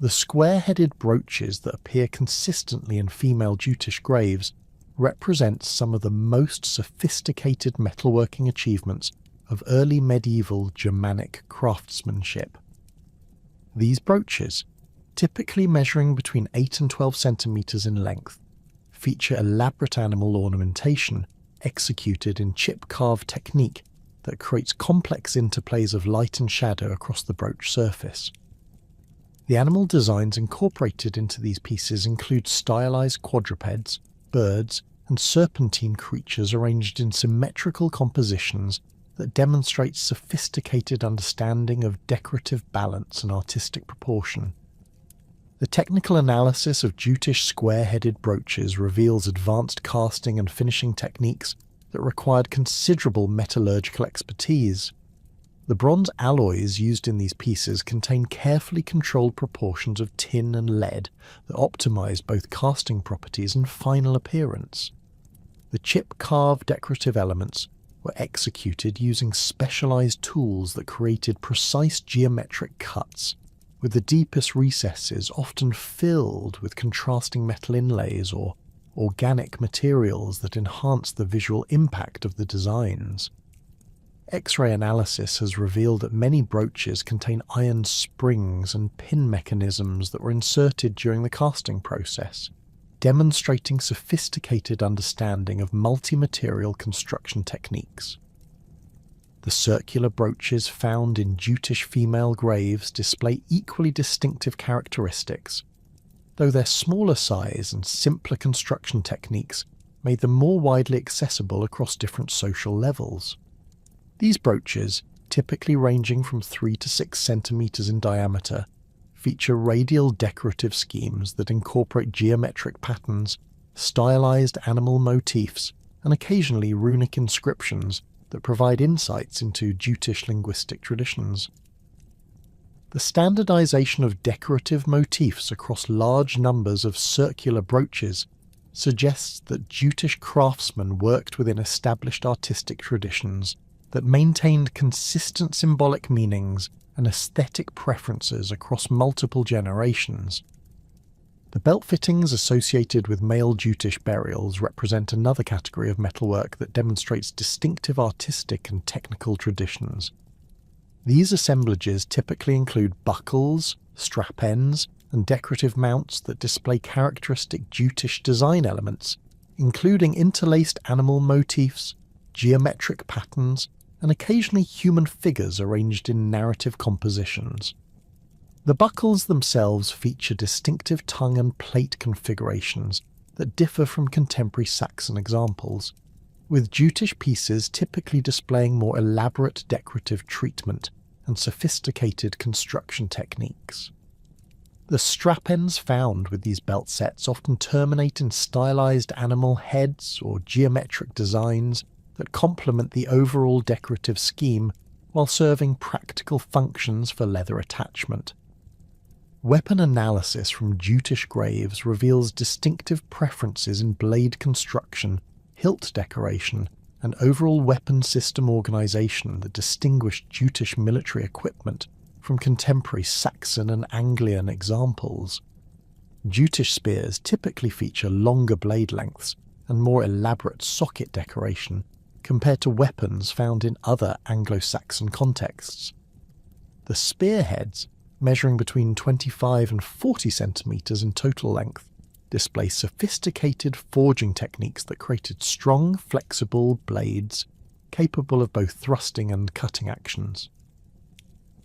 The square-headed brooches that appear consistently in female Jutish graves represent some of the most sophisticated metalworking achievements of early medieval Germanic craftsmanship. These brooches, typically measuring between 8 and 12 centimetres in length, feature elaborate animal ornamentation executed in chip-carved technique that creates complex interplays of light and shadow across the brooch surface. The animal designs incorporated into these pieces include stylized quadrupeds, birds, and serpentine creatures arranged in symmetrical compositions that demonstrate sophisticated understanding of decorative balance and artistic proportion. The technical analysis of Jutish square-headed brooches reveals advanced casting and finishing techniques that required considerable metallurgical expertise. The bronze alloys used in these pieces contain carefully controlled proportions of tin and lead that optimize both casting properties and final appearance. The chip-carved decorative elements were executed using specialized tools that created precise geometric cuts, with the deepest recesses often filled with contrasting metal inlays or organic materials that enhance the visual impact of the designs. X-ray analysis has revealed that many brooches contain iron springs and pin mechanisms that were inserted during the casting process, demonstrating sophisticated understanding of multi-material construction techniques. The circular brooches found in Jutish female graves display equally distinctive characteristics, though their smaller size and simpler construction techniques made them more widely accessible across different social levels. These brooches, typically ranging from 3 to 6 centimeters in diameter, feature radial decorative schemes that incorporate geometric patterns, stylized animal motifs, and occasionally runic inscriptions that provide insights into Jutish linguistic traditions. The standardization of decorative motifs across large numbers of circular brooches suggests that Jutish craftsmen worked within established artistic traditions that maintained consistent symbolic meanings and aesthetic preferences across multiple generations. The belt fittings associated with male Jutish burials represent another category of metalwork that demonstrates distinctive artistic and technical traditions. These assemblages typically include buckles, strap ends, and decorative mounts that display characteristic Jutish design elements, including interlaced animal motifs, geometric patterns, and occasionally human figures arranged in narrative compositions. The buckles themselves feature distinctive tongue and plate configurations that differ from contemporary Saxon examples, with Jutish pieces typically displaying more elaborate decorative treatment and sophisticated construction techniques. The strap ends found with these belt sets often terminate in stylized animal heads or geometric designs that complement the overall decorative scheme while serving practical functions for leather attachment. Weapon analysis from Jutish graves reveals distinctive preferences in blade construction, hilt decoration, and overall weapon system organization that distinguish Jutish military equipment from contemporary Saxon and Anglian examples. Jutish spears typically feature longer blade lengths and more elaborate socket decoration compared to weapons found in other Anglo-Saxon contexts. The spearheads, measuring between 25 and 40 centimeters in total length, display sophisticated forging techniques that created strong, flexible blades capable of both thrusting and cutting actions.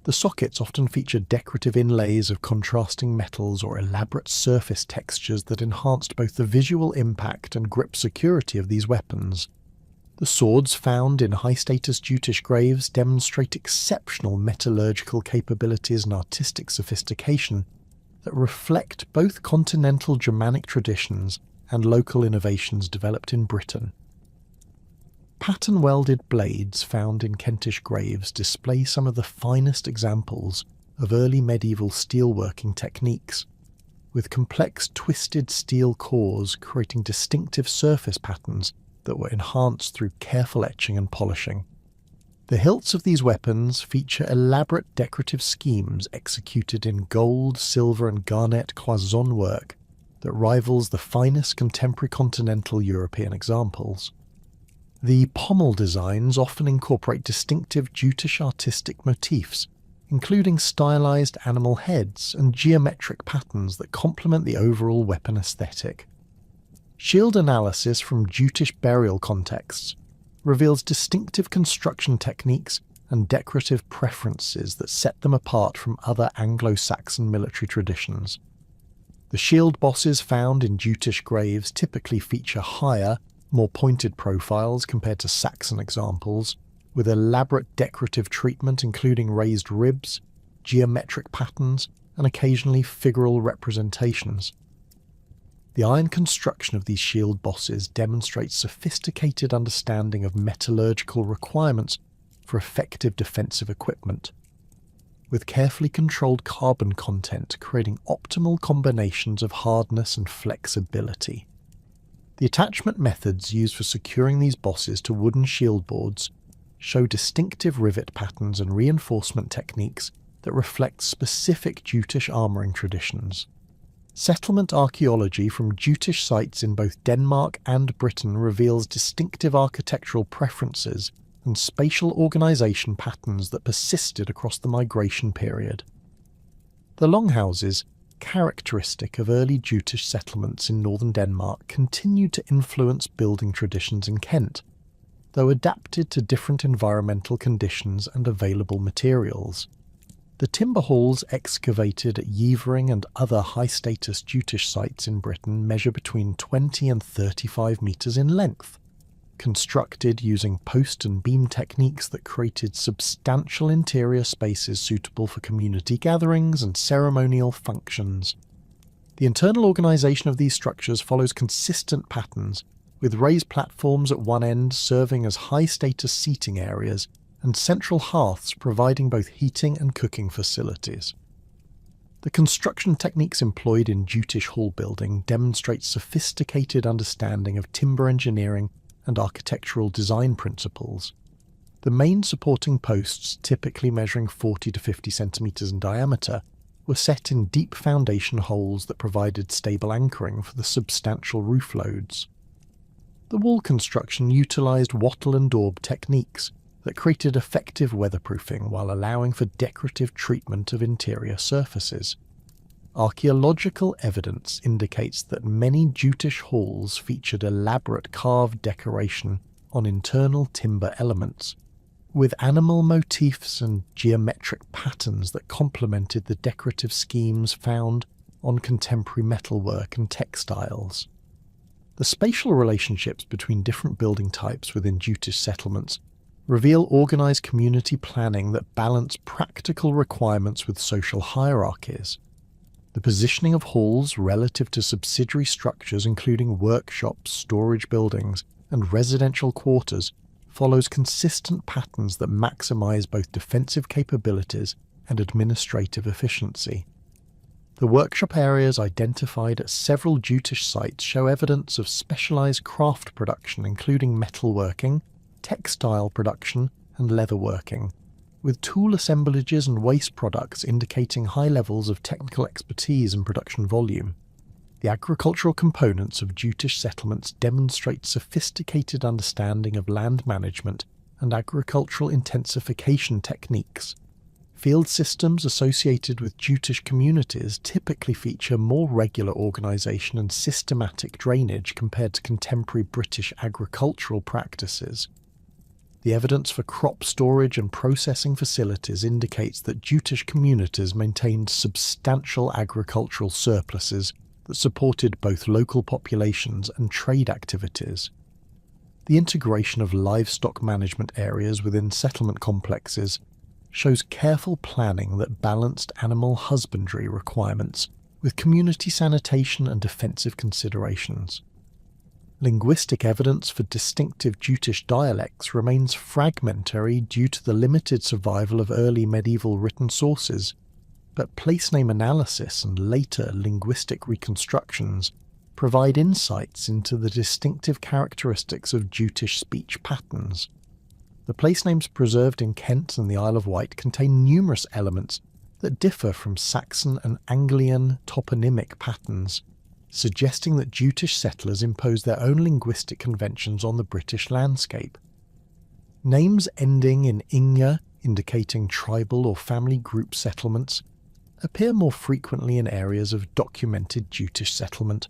The sockets often feature decorative inlays of contrasting metals or elaborate surface textures that enhanced both the visual impact and grip security of these weapons. The swords found in high-status Jutish graves demonstrate exceptional metallurgical capabilities and artistic sophistication that reflect both continental Germanic traditions and local innovations developed in Britain. Pattern-welded blades found in Kentish graves display some of the finest examples of early medieval steelworking techniques, with complex twisted steel cores creating distinctive surface patterns that were enhanced through careful etching and polishing. The hilts of these weapons feature elaborate decorative schemes executed in gold, silver and garnet cloison work that rivals the finest contemporary continental European examples. The pommel designs often incorporate distinctive Jutish artistic motifs, including stylized animal heads and geometric patterns that complement the overall weapon aesthetic. Shield analysis from Jutish burial contexts reveals distinctive construction techniques and decorative preferences that set them apart from other Anglo-Saxon military traditions. The shield bosses found in Jutish graves typically feature higher, more pointed profiles compared to Saxon examples, with elaborate decorative treatment including raised ribs, geometric patterns, and occasionally figural representations. The iron construction of these shield bosses demonstrates sophisticated understanding of metallurgical requirements for effective defensive equipment, with carefully controlled carbon content creating optimal combinations of hardness and flexibility. The attachment methods used for securing these bosses to wooden shield boards show distinctive rivet patterns and reinforcement techniques that reflect specific Jutish armouring traditions. Settlement archaeology from Jutish sites in both Denmark and Britain reveals distinctive architectural preferences and spatial organisation patterns that persisted across the migration period. The longhouses, characteristic of early Jutish settlements in northern Denmark, continued to influence building traditions in Kent, though adapted to different environmental conditions and available materials. The timber halls excavated at Yevering and other high-status Jutish sites in Britain measure between 20 and 35 metres in length, constructed using post and beam techniques that created substantial interior spaces suitable for community gatherings and ceremonial functions. The internal organisation of these structures follows consistent patterns, with raised platforms at one end serving as high-status seating areas and central hearths providing both heating and cooking facilities. The construction techniques employed in Jutish hall building demonstrate sophisticated understanding of timber engineering and architectural design principles. The main supporting posts, typically measuring 40 to 50 centimetres in diameter, were set in deep foundation holes that provided stable anchoring for the substantial roof loads. The wall construction utilised wattle and daub techniques that created effective weatherproofing while allowing for decorative treatment of interior surfaces. Archaeological evidence indicates that many Jutish halls featured elaborate carved decoration on internal timber elements, with animal motifs and geometric patterns that complemented the decorative schemes found on contemporary metalwork and textiles. The spatial relationships between different building types within Jutish settlements reveal organised community planning that balance practical requirements with social hierarchies. The positioning of halls relative to subsidiary structures including workshops, storage buildings, and residential quarters follows consistent patterns that maximise both defensive capabilities and administrative efficiency. The workshop areas identified at several Jutish sites show evidence of specialised craft production including metalworking, textile production and leatherworking, with tool assemblages and waste products indicating high levels of technical expertise and production volume. The agricultural components of Jutish settlements demonstrate sophisticated understanding of land management and agricultural intensification techniques. Field systems associated with Jutish communities typically feature more regular organisation and systematic drainage compared to contemporary British agricultural practices. The evidence for crop storage and processing facilities indicates that Jutish communities maintained substantial agricultural surpluses that supported both local populations and trade activities. The integration of livestock management areas within settlement complexes shows careful planning that balanced animal husbandry requirements with community sanitation and defensive considerations. Linguistic evidence for distinctive Jutish dialects remains fragmentary due to the limited survival of early medieval written sources, but place name analysis and later linguistic reconstructions provide insights into the distinctive characteristics of Jutish speech patterns. The place names preserved in Kent and the Isle of Wight contain numerous elements that differ from Saxon and Anglian toponymic patterns, suggesting that Jutish settlers imposed their own linguistic conventions on the British landscape. Names ending in inga, indicating tribal or family group settlements, appear more frequently in areas of documented Jutish settlement,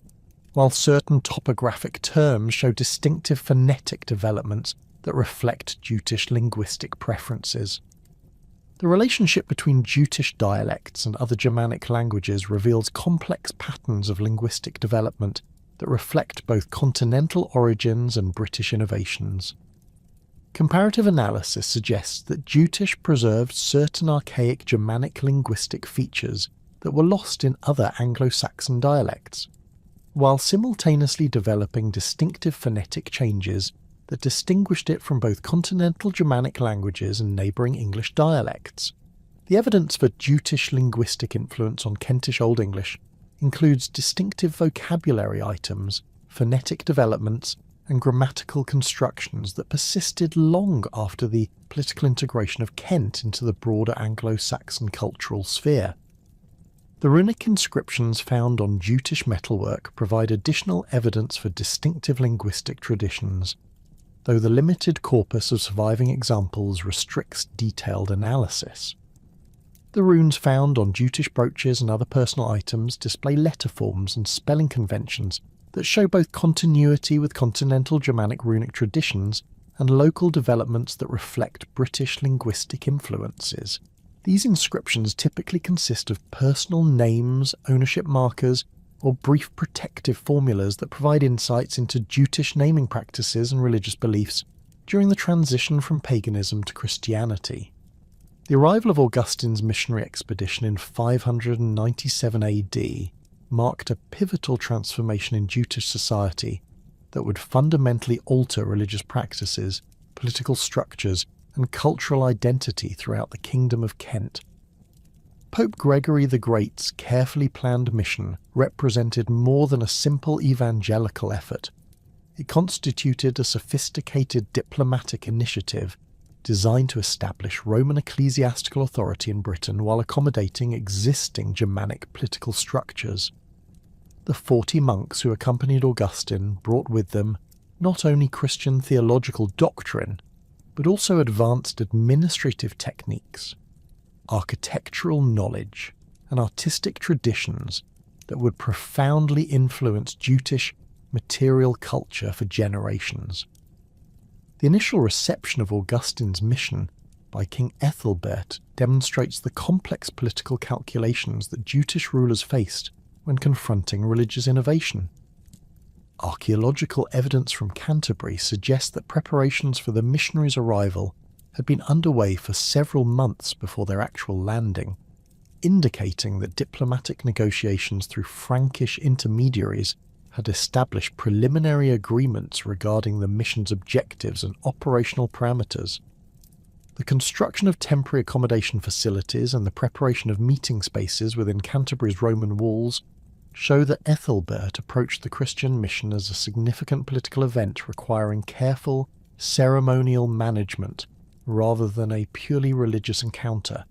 while certain topographic terms show distinctive phonetic developments that reflect Jutish linguistic preferences. The relationship between Jutish dialects and other Germanic languages reveals complex patterns of linguistic development that reflect both continental origins and British innovations. Comparative analysis suggests that Jutish preserved certain archaic Germanic linguistic features that were lost in other Anglo-Saxon dialects, while simultaneously developing distinctive phonetic changes that distinguished it from both continental Germanic languages and neighbouring English dialects. The evidence for Jutish linguistic influence on Kentish Old English includes distinctive vocabulary items, phonetic developments, and grammatical constructions that persisted long after the political integration of Kent into the broader Anglo-Saxon cultural sphere. The runic inscriptions found on Jutish metalwork provide additional evidence for distinctive linguistic traditions. though the limited corpus of surviving examples restricts detailed analysis. The runes found on Jutish brooches and other personal items display letter forms and spelling conventions that show both continuity with continental Germanic runic traditions and local developments that reflect British linguistic influences. These inscriptions typically consist of personal names, ownership markers, or brief protective formulas that provide insights into Jutish naming practices and religious beliefs during the transition from paganism to Christianity. The arrival of Augustine's missionary expedition in 597 AD marked a pivotal transformation in Jutish society that would fundamentally alter religious practices, political structures, and cultural identity throughout the Kingdom of Kent. Pope Gregory the Great's carefully planned mission represented more than a simple evangelical effort. It constituted a sophisticated diplomatic initiative designed to establish Roman ecclesiastical authority in Britain while accommodating existing Germanic political structures. The 40 monks who accompanied Augustine brought with them not only Christian theological doctrine, but also advanced administrative techniques, architectural knowledge, and artistic traditions that would profoundly influence Jutish material culture for generations. The initial reception of Augustine's mission by King Ethelbert demonstrates the complex political calculations that Jutish rulers faced when confronting religious innovation. Archaeological evidence from Canterbury suggests that preparations for the missionaries' arrival had been underway for several months before their actual landing, indicating that diplomatic negotiations through Frankish intermediaries had established preliminary agreements regarding the mission's objectives and operational parameters. The construction of temporary accommodation facilities and the preparation of meeting spaces within Canterbury's Roman walls show that Ethelbert approached the Christian mission as a significant political event requiring careful, ceremonial management rather than a purely religious encounter.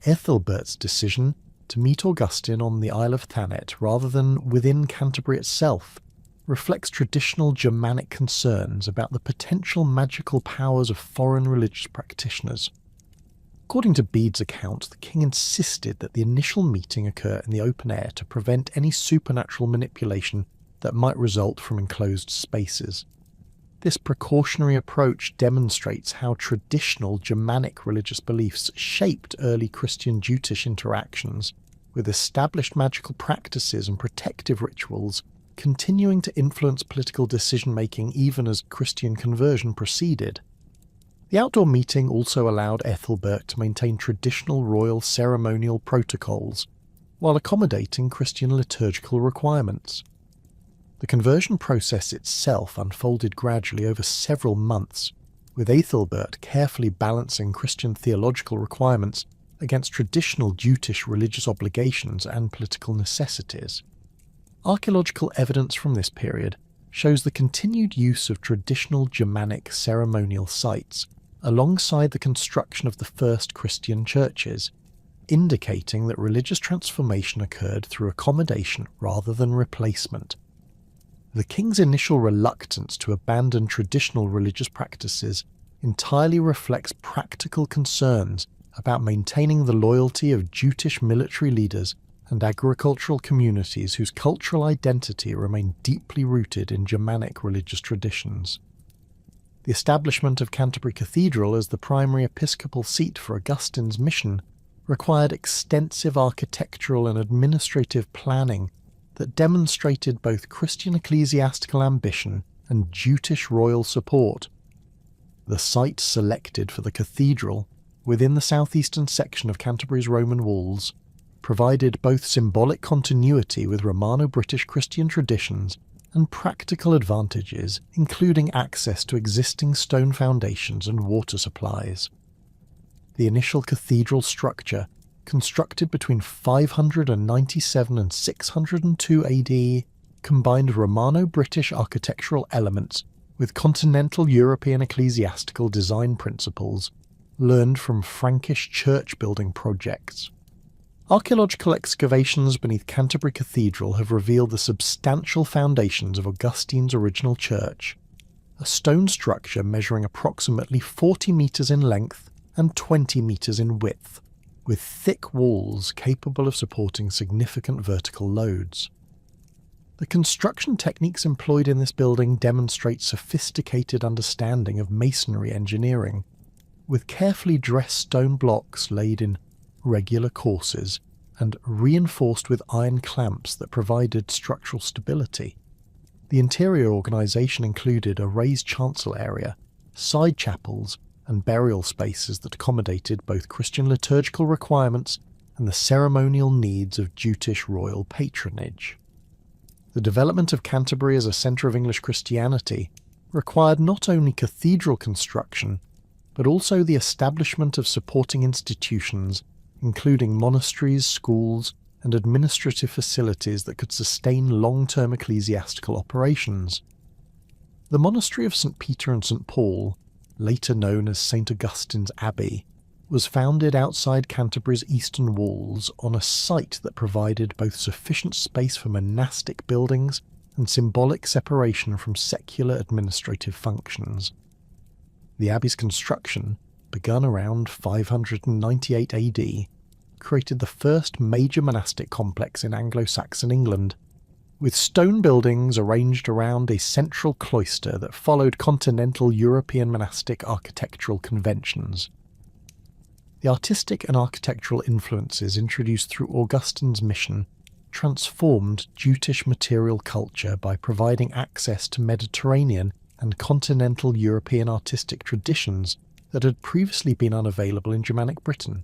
Ethelbert's decision to meet Augustine on the Isle of Thanet rather than within Canterbury itself reflects traditional Germanic concerns about the potential magical powers of foreign religious practitioners. According to Bede's account, the king insisted that the initial meeting occur in the open air to prevent any supernatural manipulation that might result from enclosed spaces. This precautionary approach demonstrates how traditional Germanic religious beliefs shaped early Christian Jutish interactions, with established magical practices and protective rituals continuing to influence political decision-making even as Christian conversion proceeded. The outdoor meeting also allowed Ethelbert to maintain traditional royal ceremonial protocols, while accommodating Christian liturgical requirements. The conversion process itself unfolded gradually over several months, with Ethelbert carefully balancing Christian theological requirements against traditional Jutish religious obligations and political necessities. Archaeological evidence from this period shows the continued use of traditional Germanic ceremonial sites alongside the construction of the first Christian churches, indicating that religious transformation occurred through accommodation rather than replacement. The king's initial reluctance to abandon traditional religious practices entirely reflects practical concerns about maintaining the loyalty of Jutish military leaders and agricultural communities whose cultural identity remained deeply rooted in Germanic religious traditions. The establishment of Canterbury Cathedral as the primary episcopal seat for Augustine's mission required extensive architectural and administrative planning that demonstrated both Christian ecclesiastical ambition and Jutish royal support. The site selected for the cathedral, within the southeastern section of Canterbury's Roman walls, provided both symbolic continuity with Romano-British Christian traditions and practical advantages, including access to existing stone foundations and water supplies. The initial cathedral structure, constructed between 597 and 602 AD, combined Romano-British architectural elements with continental European ecclesiastical design principles learned from Frankish church-building projects. Archaeological excavations beneath Canterbury Cathedral have revealed the substantial foundations of Augustine's original church. a stone structure measuring approximately 40 metres in length and 20 metres in width, with thick walls capable of supporting significant vertical loads. The construction techniques employed in this building demonstrate sophisticated understanding of masonry engineering, with carefully dressed stone blocks laid in regular courses and reinforced with iron clamps that provided structural stability. The interior organisation included a raised chancel area, side chapels, and burial spaces that accommodated both Christian liturgical requirements and the ceremonial needs of Jutish royal patronage. The development of Canterbury as a centre of English Christianity required not only cathedral construction, but also the establishment of supporting institutions, including monasteries, schools, and administrative facilities that could sustain long-term ecclesiastical operations. The monastery of St. Peter and St. Paul, later known as St. Augustine's Abbey, was founded outside Canterbury's eastern walls on a site that provided both sufficient space for monastic buildings and symbolic separation from secular administrative functions. The abbey's construction, begun around 598 AD, created the first major monastic complex in Anglo-Saxon England, with stone buildings arranged around a central cloister that followed continental European monastic architectural conventions. The artistic and architectural influences introduced through Augustine's mission transformed Jutish material culture by providing access to Mediterranean and continental European artistic traditions that had previously been unavailable in Germanic Britain.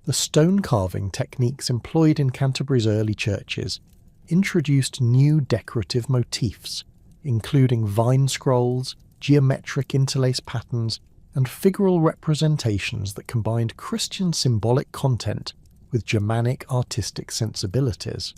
The stone carving techniques employed in Canterbury's early churches introduced new decorative motifs, including vine scrolls, geometric interlace patterns, and figural representations that combined Christian symbolic content with Germanic artistic sensibilities.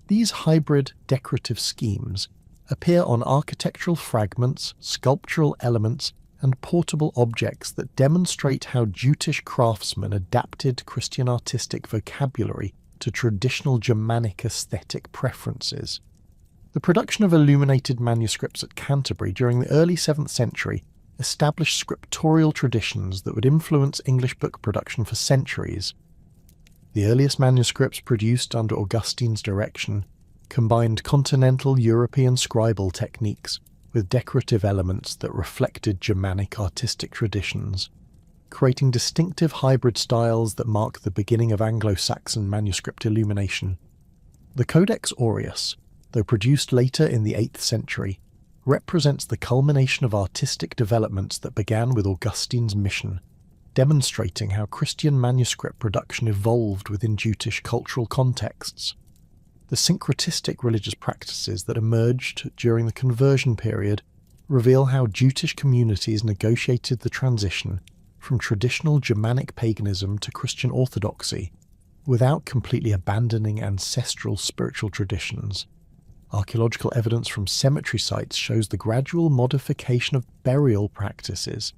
These hybrid decorative schemes appear on architectural fragments, sculptural elements, and portable objects that demonstrate how Jutish craftsmen adapted Christian artistic vocabulary to traditional Germanic aesthetic preferences. The production of illuminated manuscripts at Canterbury during the early 7th century established scriptorial traditions that would influence English book production for centuries. The earliest manuscripts produced under Augustine's direction combined continental European scribal techniques with decorative elements that reflected Germanic artistic traditions, creating distinctive hybrid styles that mark the beginning of Anglo-Saxon manuscript illumination. The Codex Aureus, though produced later in the 8th century, represents the culmination of artistic developments that began with Augustine's mission, demonstrating how Christian manuscript production evolved within Jutish cultural contexts. The syncretistic religious practices that emerged during the conversion period reveal how Jutish communities negotiated the transition from traditional Germanic paganism to Christian orthodoxy, without completely abandoning ancestral spiritual traditions. Archaeological evidence from cemetery sites shows the gradual modification of burial practices,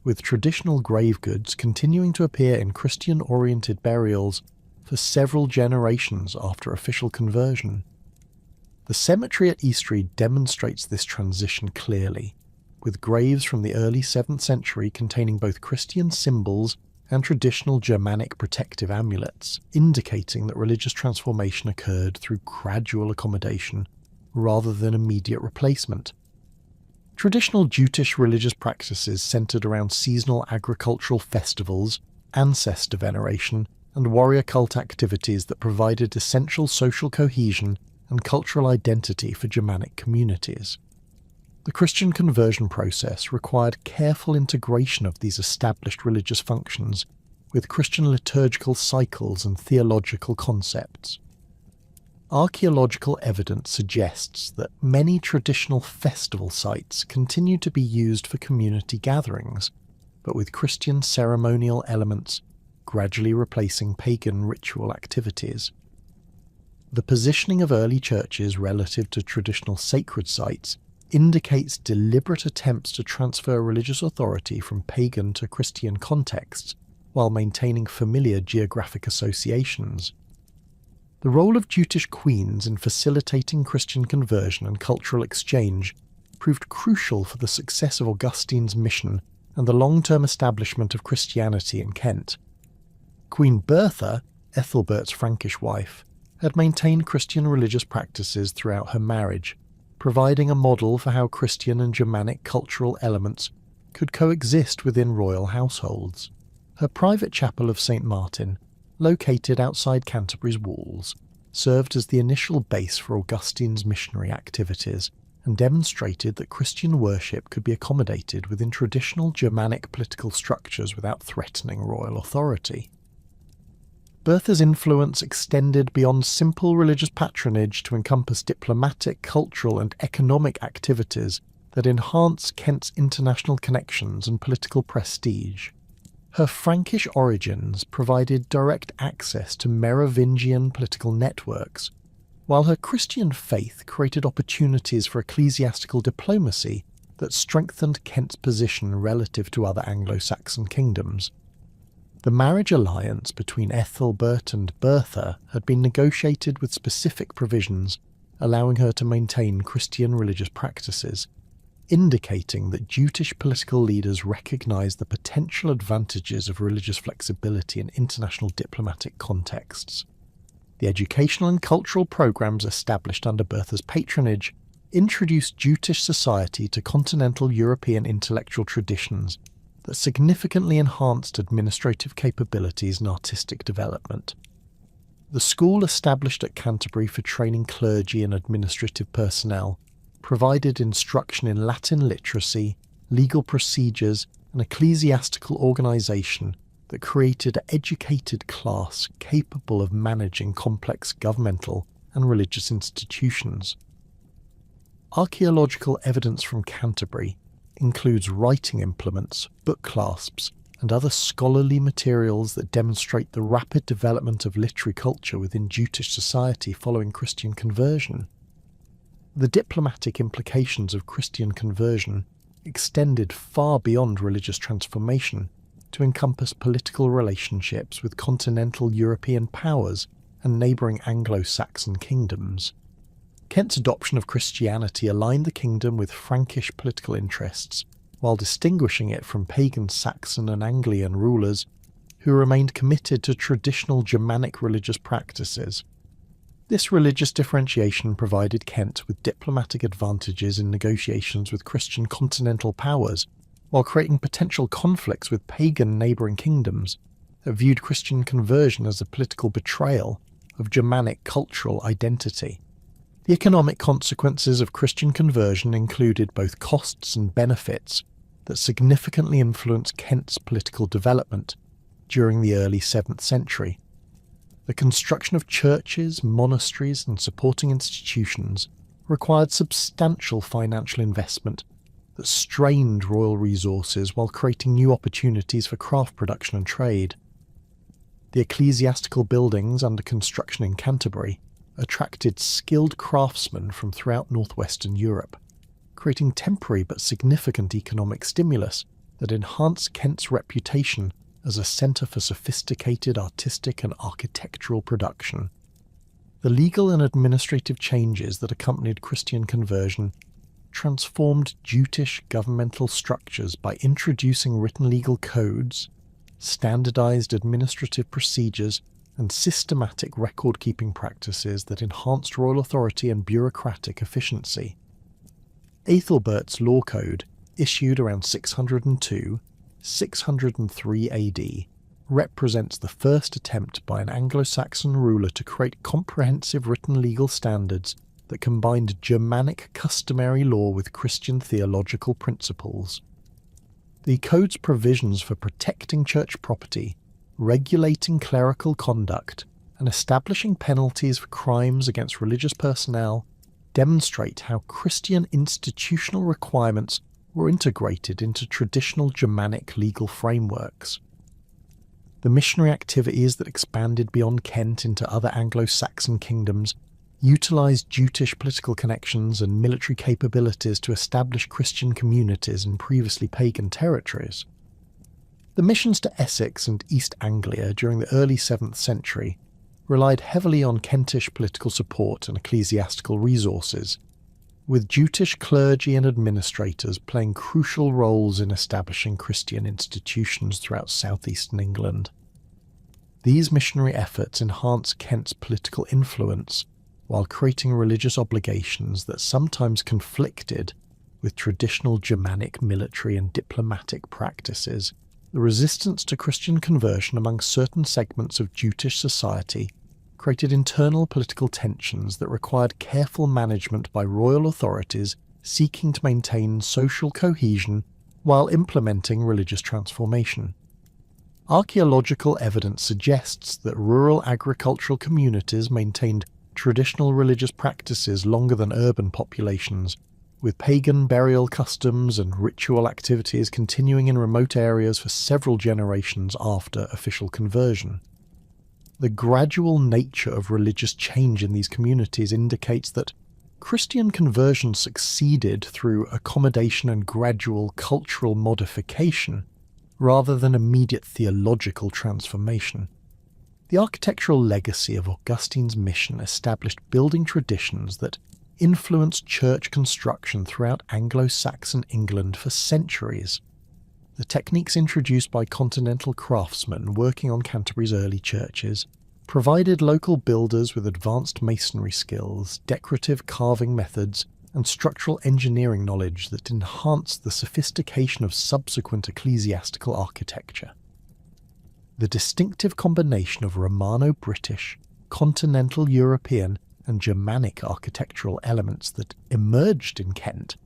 with traditional grave goods continuing to appear in Christian-oriented burials for several generations after official conversion. The cemetery at Eastry demonstrates this transition clearly, with graves from the early 7th century containing both Christian symbols and traditional Germanic protective amulets, indicating that religious transformation occurred through gradual accommodation rather than immediate replacement. Traditional Jutish religious practices centered around seasonal agricultural festivals, ancestor veneration, and warrior cult activities that provided essential social cohesion and cultural identity for Germanic communities. The Christian conversion process required careful integration of these established religious functions with Christian liturgical cycles and theological concepts. Archaeological evidence suggests that many traditional festival sites continue to be used for community gatherings, but with Christian ceremonial elements gradually replacing pagan ritual activities. The positioning of early churches relative to traditional sacred sites indicates deliberate attempts to transfer religious authority from pagan to Christian contexts while maintaining familiar geographic associations. The role of Jutish queens in facilitating Christian conversion and cultural exchange proved crucial for the success of Augustine's mission and the long-term establishment of Christianity in Kent. Queen Bertha, Ethelbert's Frankish wife, had maintained Christian religious practices throughout her marriage, providing a model for how Christian and Germanic cultural elements could coexist within royal households. Her private chapel of St. Martin, located outside Canterbury's walls, served as the initial base for Augustine's missionary activities and demonstrated that Christian worship could be accommodated within traditional Germanic political structures without threatening royal authority. Bertha's influence extended beyond simple religious patronage to encompass diplomatic, cultural and economic activities that enhance Kent's international connections and political prestige. Her Frankish origins provided direct access to Merovingian political networks, while her Christian faith created opportunities for ecclesiastical diplomacy that strengthened Kent's position relative to other Anglo-Saxon kingdoms. The marriage alliance between Ethelbert and Bertha had been negotiated with specific provisions, allowing her to maintain Christian religious practices, indicating that Jutish political leaders recognised the potential advantages of religious flexibility in international diplomatic contexts. The educational and cultural programmes established under Bertha's patronage introduced Jutish society to continental European intellectual traditions that significantly enhanced administrative capabilities and artistic development. The school established at Canterbury for training clergy and administrative personnel provided instruction in Latin literacy, legal procedures, and ecclesiastical organisation that created an educated class capable of managing complex governmental and religious institutions. Archaeological evidence from Canterbury includes writing implements, book clasps, and other scholarly materials that demonstrate the rapid development of literary culture within Jutish society following Christian conversion. The diplomatic implications of Christian conversion extended far beyond religious transformation to encompass political relationships with continental European powers and neighbouring Anglo-Saxon kingdoms. Kent's adoption of Christianity aligned the kingdom with Frankish political interests, while distinguishing it from pagan Saxon and Anglian rulers who remained committed to traditional Germanic religious practices. This religious differentiation provided Kent with diplomatic advantages in negotiations with Christian continental powers, while creating potential conflicts with pagan neighbouring kingdoms that viewed Christian conversion as a political betrayal of Germanic cultural identity. The economic consequences of Christian conversion included both costs and benefits that significantly influenced Kent's political development during the early 7th century. The construction of churches, monasteries, and supporting institutions required substantial financial investment that strained royal resources while creating new opportunities for craft production and trade. The ecclesiastical buildings under construction in Canterbury attracted skilled craftsmen from throughout northwestern Europe, creating temporary but significant economic stimulus that enhanced Kent's reputation as a centre for sophisticated artistic and architectural production. The legal and administrative changes that accompanied Christian conversion transformed Jutish governmental structures by introducing written legal codes, standardised administrative procedures, and systematic record-keeping practices that enhanced royal authority and bureaucratic efficiency. Ethelbert's law code, issued around 602-603 AD, represents the first attempt by an Anglo-Saxon ruler to create comprehensive written legal standards that combined Germanic customary law with Christian theological principles. The code's provisions for protecting church property, regulating clerical conduct, and establishing penalties for crimes against religious personnel demonstrate how Christian institutional requirements were integrated into traditional Germanic legal frameworks. The missionary activities that expanded beyond Kent into other Anglo-Saxon kingdoms utilised Jutish political connections and military capabilities to establish Christian communities in previously pagan territories. The missions to Essex and East Anglia during the early 7th century relied heavily on Kentish political support and ecclesiastical resources. with Jutish clergy and administrators playing crucial roles in establishing Christian institutions throughout southeastern England. These missionary efforts enhanced Kent's political influence while creating religious obligations that sometimes conflicted with traditional Germanic military and diplomatic practices. The resistance to Christian conversion among certain segments of Jutish society created internal political tensions that required careful management by royal authorities seeking to maintain social cohesion while implementing religious transformation. Archaeological evidence suggests that rural agricultural communities maintained traditional religious practices longer than urban populations, with pagan burial customs and ritual activities continuing in remote areas for several generations after official conversion. The gradual nature of religious change in these communities indicates that Christian conversion succeeded through accommodation and gradual cultural modification, rather than immediate theological transformation. The architectural legacy of Augustine's mission established building traditions that influenced church construction throughout Anglo-Saxon England for centuries. The techniques introduced by continental craftsmen working on Canterbury's early churches provided local builders with advanced masonry skills, decorative carving methods, and structural engineering knowledge that enhanced the sophistication of subsequent ecclesiastical architecture. The distinctive combination of Romano-British, continental European, and Germanic architectural elements that emerged in Kent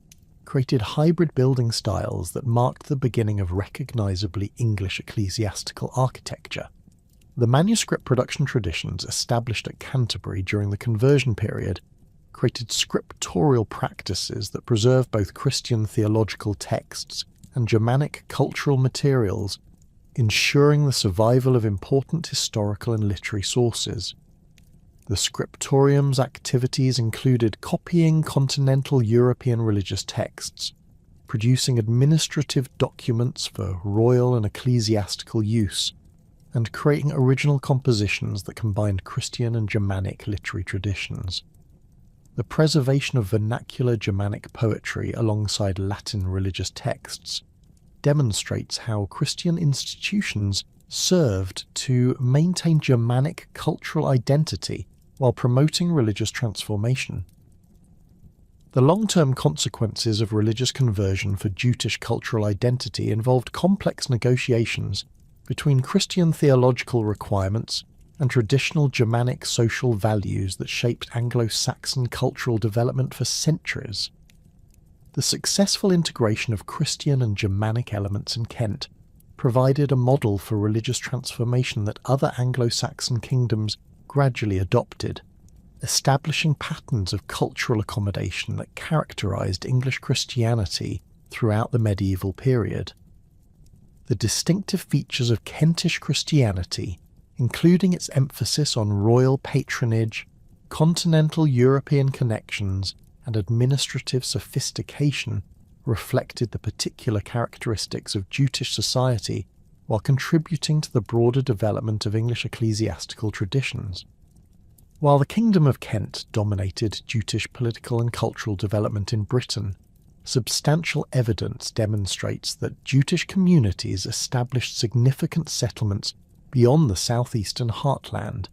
created hybrid building styles that marked the beginning of recognisably English ecclesiastical architecture. The manuscript production traditions established at Canterbury during the conversion period created scriptorial practices that preserve both Christian theological texts and Germanic cultural materials, ensuring the survival of important historical and literary sources. The scriptorium's activities included copying continental European religious texts, producing administrative documents for royal and ecclesiastical use, and creating original compositions that combined Christian and Germanic literary traditions. The preservation of vernacular Germanic poetry alongside Latin religious texts demonstrates how Christian institutions served to maintain Germanic cultural identity while promoting religious transformation. The long-term consequences of religious conversion for Jutish cultural identity involved complex negotiations between Christian theological requirements and traditional Germanic social values that shaped Anglo-Saxon cultural development for centuries. The successful integration of Christian and Germanic elements in Kent provided a model for religious transformation that other Anglo-Saxon kingdoms gradually adopted, establishing patterns of cultural accommodation that characterised English Christianity throughout the medieval period. The distinctive features of Kentish Christianity, including its emphasis on royal patronage, continental European connections, and administrative sophistication, reflected the particular characteristics of Jutish society while contributing to the broader development of English ecclesiastical traditions. While the Kingdom of Kent dominated Jutish political and cultural development in Britain, substantial evidence demonstrates that Jutish communities established significant settlements beyond the southeastern heartland,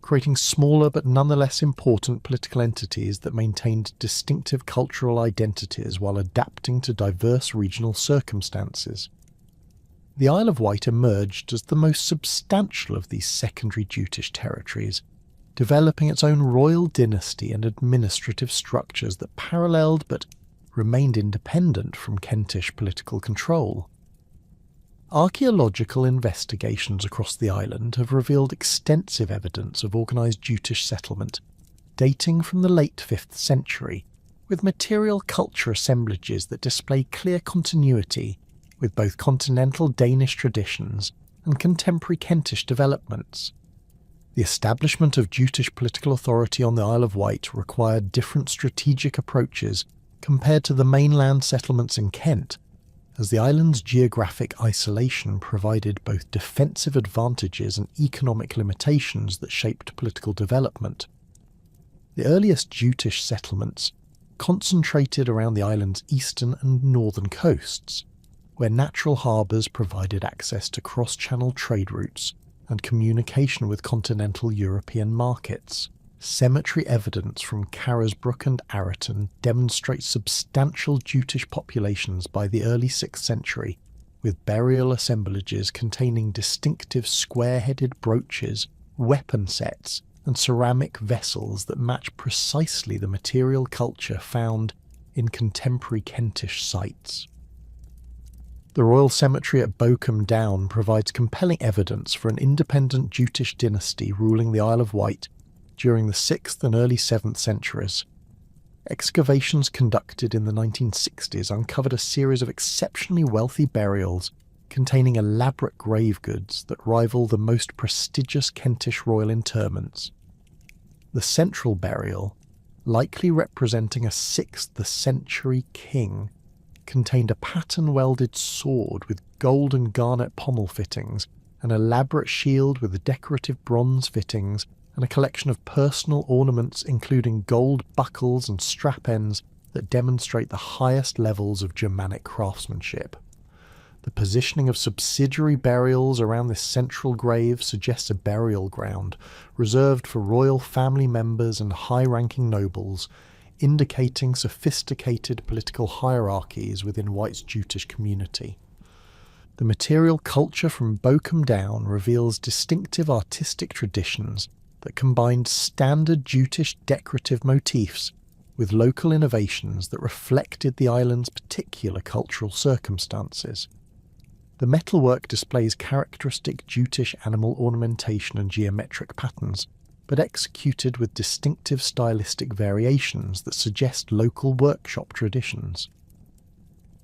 creating smaller but nonetheless important political entities that maintained distinctive cultural identities while adapting to diverse regional circumstances. The Isle of Wight emerged as the most substantial of these secondary Jutish territories, developing its own royal dynasty and administrative structures that paralleled but remained independent from Kentish political control. Archaeological investigations across the island have revealed extensive evidence of organised Jutish settlement, dating from the late 5th century, with material culture assemblages that display clear continuity with both continental Danish traditions and contemporary Kentish developments. The establishment of Jutish political authority on the Isle of Wight required different strategic approaches compared to the mainland settlements in Kent, as the island's geographic isolation provided both defensive advantages and economic limitations that shaped political development. The earliest Jutish settlements concentrated around the island's eastern and northern coasts, where natural harbours provided access to cross-channel trade routes and communication with continental European markets. Cemetery evidence from Carisbrooke and Arreton demonstrates substantial Jutish populations by the early 6th century, with burial assemblages containing distinctive square-headed brooches, weapon sets, and ceramic vessels that match precisely the material culture found in contemporary Kentish sites. The Royal Cemetery at Bochum Down provides compelling evidence for an independent Jutish dynasty ruling the Isle of Wight during the 6th and early 7th centuries. Excavations conducted in the 1960s uncovered a series of exceptionally wealthy burials containing elaborate grave goods that rival the most prestigious Kentish royal interments. The central burial, likely representing a 6th century king, contained a pattern-welded sword with gold and garnet pommel fittings, an elaborate shield with decorative bronze fittings, and a collection of personal ornaments including gold buckles and strap ends that demonstrate the highest levels of Germanic craftsmanship. The positioning of subsidiary burials around this central grave suggests a burial ground reserved for royal family members and high-ranking nobles, indicating sophisticated political hierarchies within Wight's Jutish community. The material culture from Bochum Down reveals distinctive artistic traditions that combined standard Jutish decorative motifs with local innovations that reflected the island's particular cultural circumstances. The metalwork displays characteristic Jutish animal ornamentation and geometric patterns, but executed with distinctive stylistic variations that suggest local workshop traditions.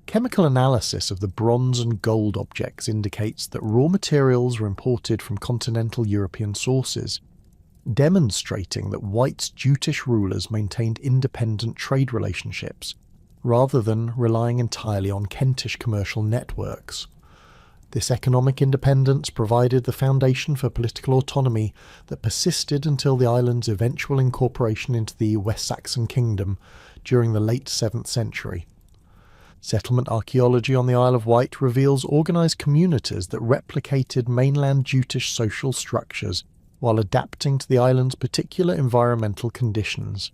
Chemical analysis of the bronze and gold objects indicates that raw materials were imported from continental European sources, demonstrating that Wight's Jutish rulers maintained independent trade relationships, rather than relying entirely on Kentish commercial networks. This economic independence provided the foundation for political autonomy that persisted until the island's eventual incorporation into the West Saxon kingdom during the late 7th century. Settlement archaeology on the Isle of Wight reveals organised communities that replicated mainland Jutish social structures while adapting to the island's particular environmental conditions.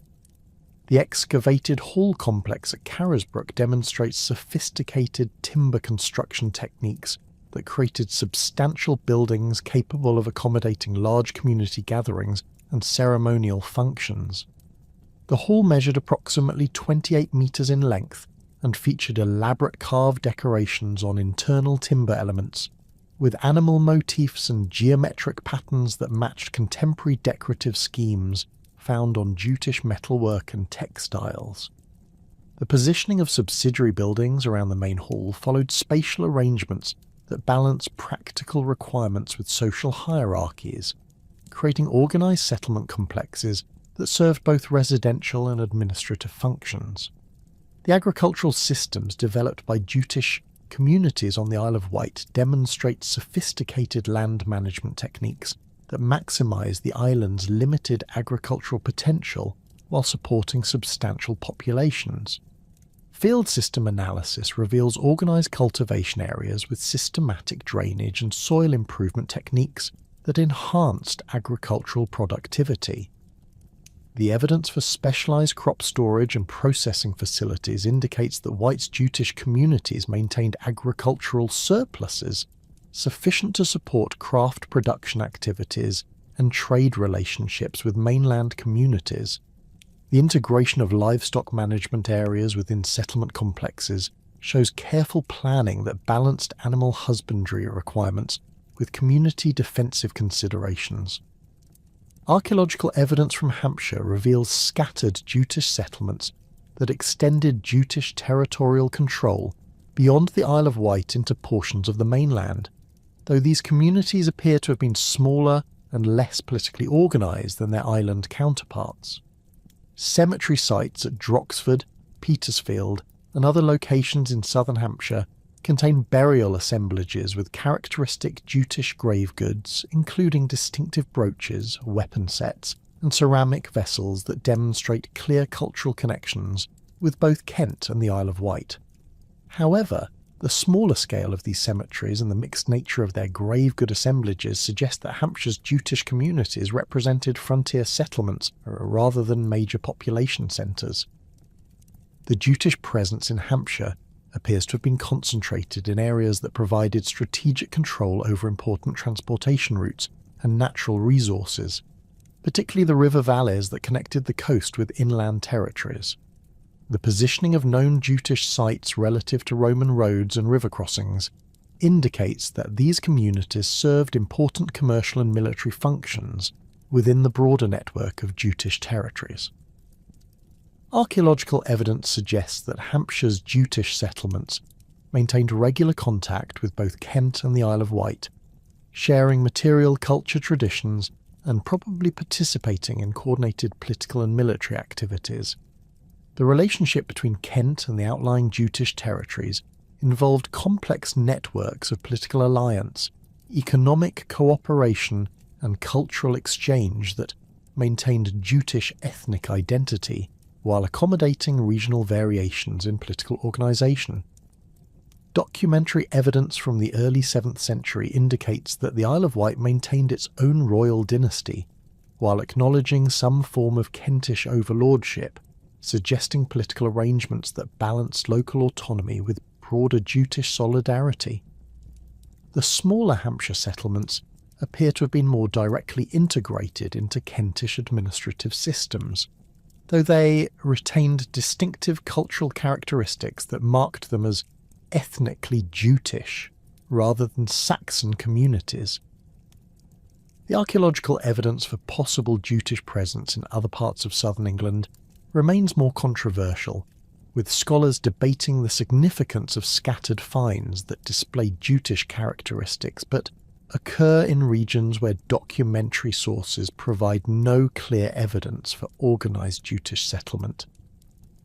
The excavated hall complex at Carisbrooke demonstrates sophisticated timber construction techniques that created substantial buildings capable of accommodating large community gatherings and ceremonial functions. The hall measured approximately 28 metres in length and featured elaborate carved decorations on internal timber elements, with animal motifs and geometric patterns that matched contemporary decorative schemes found on Jutish metalwork and textiles. The positioning of subsidiary buildings around the main hall followed spatial arrangements that balance practical requirements with social hierarchies, creating organised settlement complexes that served both residential and administrative functions. The agricultural systems developed by Jutish communities on the Isle of Wight demonstrate sophisticated land management techniques that maximise the island's limited agricultural potential while supporting substantial populations. Field system analysis reveals organised cultivation areas with systematic drainage and soil improvement techniques that enhanced agricultural productivity. The evidence for specialised crop storage and processing facilities indicates that Wight's Jutish communities maintained agricultural surpluses sufficient to support craft production activities and trade relationships with mainland communities. The integration of livestock management areas within settlement complexes shows careful planning that balanced animal husbandry requirements with community defensive considerations. Archaeological evidence from Hampshire reveals scattered Jutish settlements that extended Jutish territorial control beyond the Isle of Wight into portions of the mainland, though these communities appear to have been smaller and less politically organised than their island counterparts. Cemetery sites at Droxford, Petersfield, and other locations in southern Hampshire contain burial assemblages with characteristic Jutish grave goods, including distinctive brooches, weapon sets, and ceramic vessels that demonstrate clear cultural connections with both Kent and the Isle of Wight. However, the smaller scale of these cemeteries and the mixed nature of their grave good assemblages suggest that Hampshire's Jutish communities represented frontier settlements rather than major population centres. The Jutish presence in Hampshire appears to have been concentrated in areas that provided strategic control over important transportation routes and natural resources, particularly the river valleys that connected the coast with inland territories. The positioning of known Jutish sites relative to Roman roads and river crossings indicates that these communities served important commercial and military functions within the broader network of Jutish territories. Archaeological evidence suggests that Hampshire's Jutish settlements maintained regular contact with both Kent and the Isle of Wight, sharing material culture traditions and probably participating in coordinated political and military activities. The relationship between Kent and the outlying Jutish territories involved complex networks of political alliance, economic cooperation and cultural exchange that maintained Jutish ethnic identity while accommodating regional variations in political organisation. Documentary evidence from the early 7th century indicates that the Isle of Wight maintained its own royal dynasty, while acknowledging some form of Kentish overlordship, suggesting political arrangements that balanced local autonomy with broader Jutish solidarity. The smaller Hampshire settlements appear to have been more directly integrated into Kentish administrative systems, though they retained distinctive cultural characteristics that marked them as ethnically Jutish rather than Saxon communities. The archaeological evidence for possible Jutish presence in other parts of southern England remains more controversial, with scholars debating the significance of scattered finds that display Jutish characteristics but occur in regions where documentary sources provide no clear evidence for organised Jutish settlement.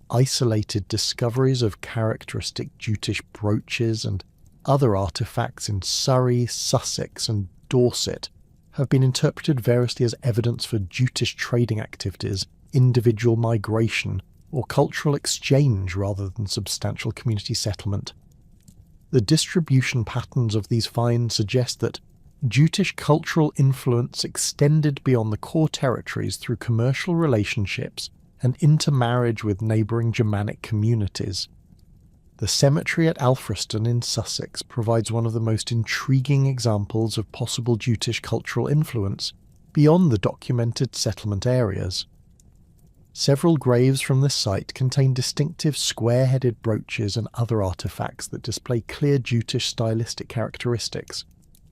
Isolated discoveries of characteristic Jutish brooches and other artefacts in Surrey, Sussex and Dorset have been interpreted variously as evidence for Jutish trading activities, individual migration, or cultural exchange rather than substantial community settlement. The distribution patterns of these finds suggest that Jutish cultural influence extended beyond the core territories through commercial relationships and intermarriage with neighbouring Germanic communities. The cemetery at Alfriston in Sussex provides one of the most intriguing examples of possible Jutish cultural influence beyond the documented settlement areas. Several graves from this site contain distinctive square-headed brooches and other artefacts that display clear Jutish stylistic characteristics,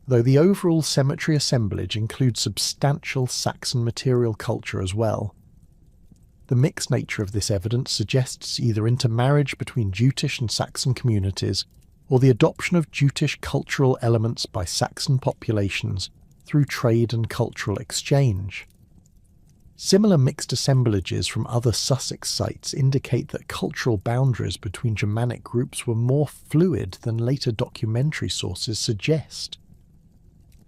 though the overall cemetery assemblage includes substantial Saxon material culture as well. The mixed nature of this evidence suggests either intermarriage between Jutish and Saxon communities, or the adoption of Jutish cultural elements by Saxon populations through trade and cultural exchange. Similar mixed assemblages from other Sussex sites indicate that cultural boundaries between Germanic groups were more fluid than later documentary sources suggest.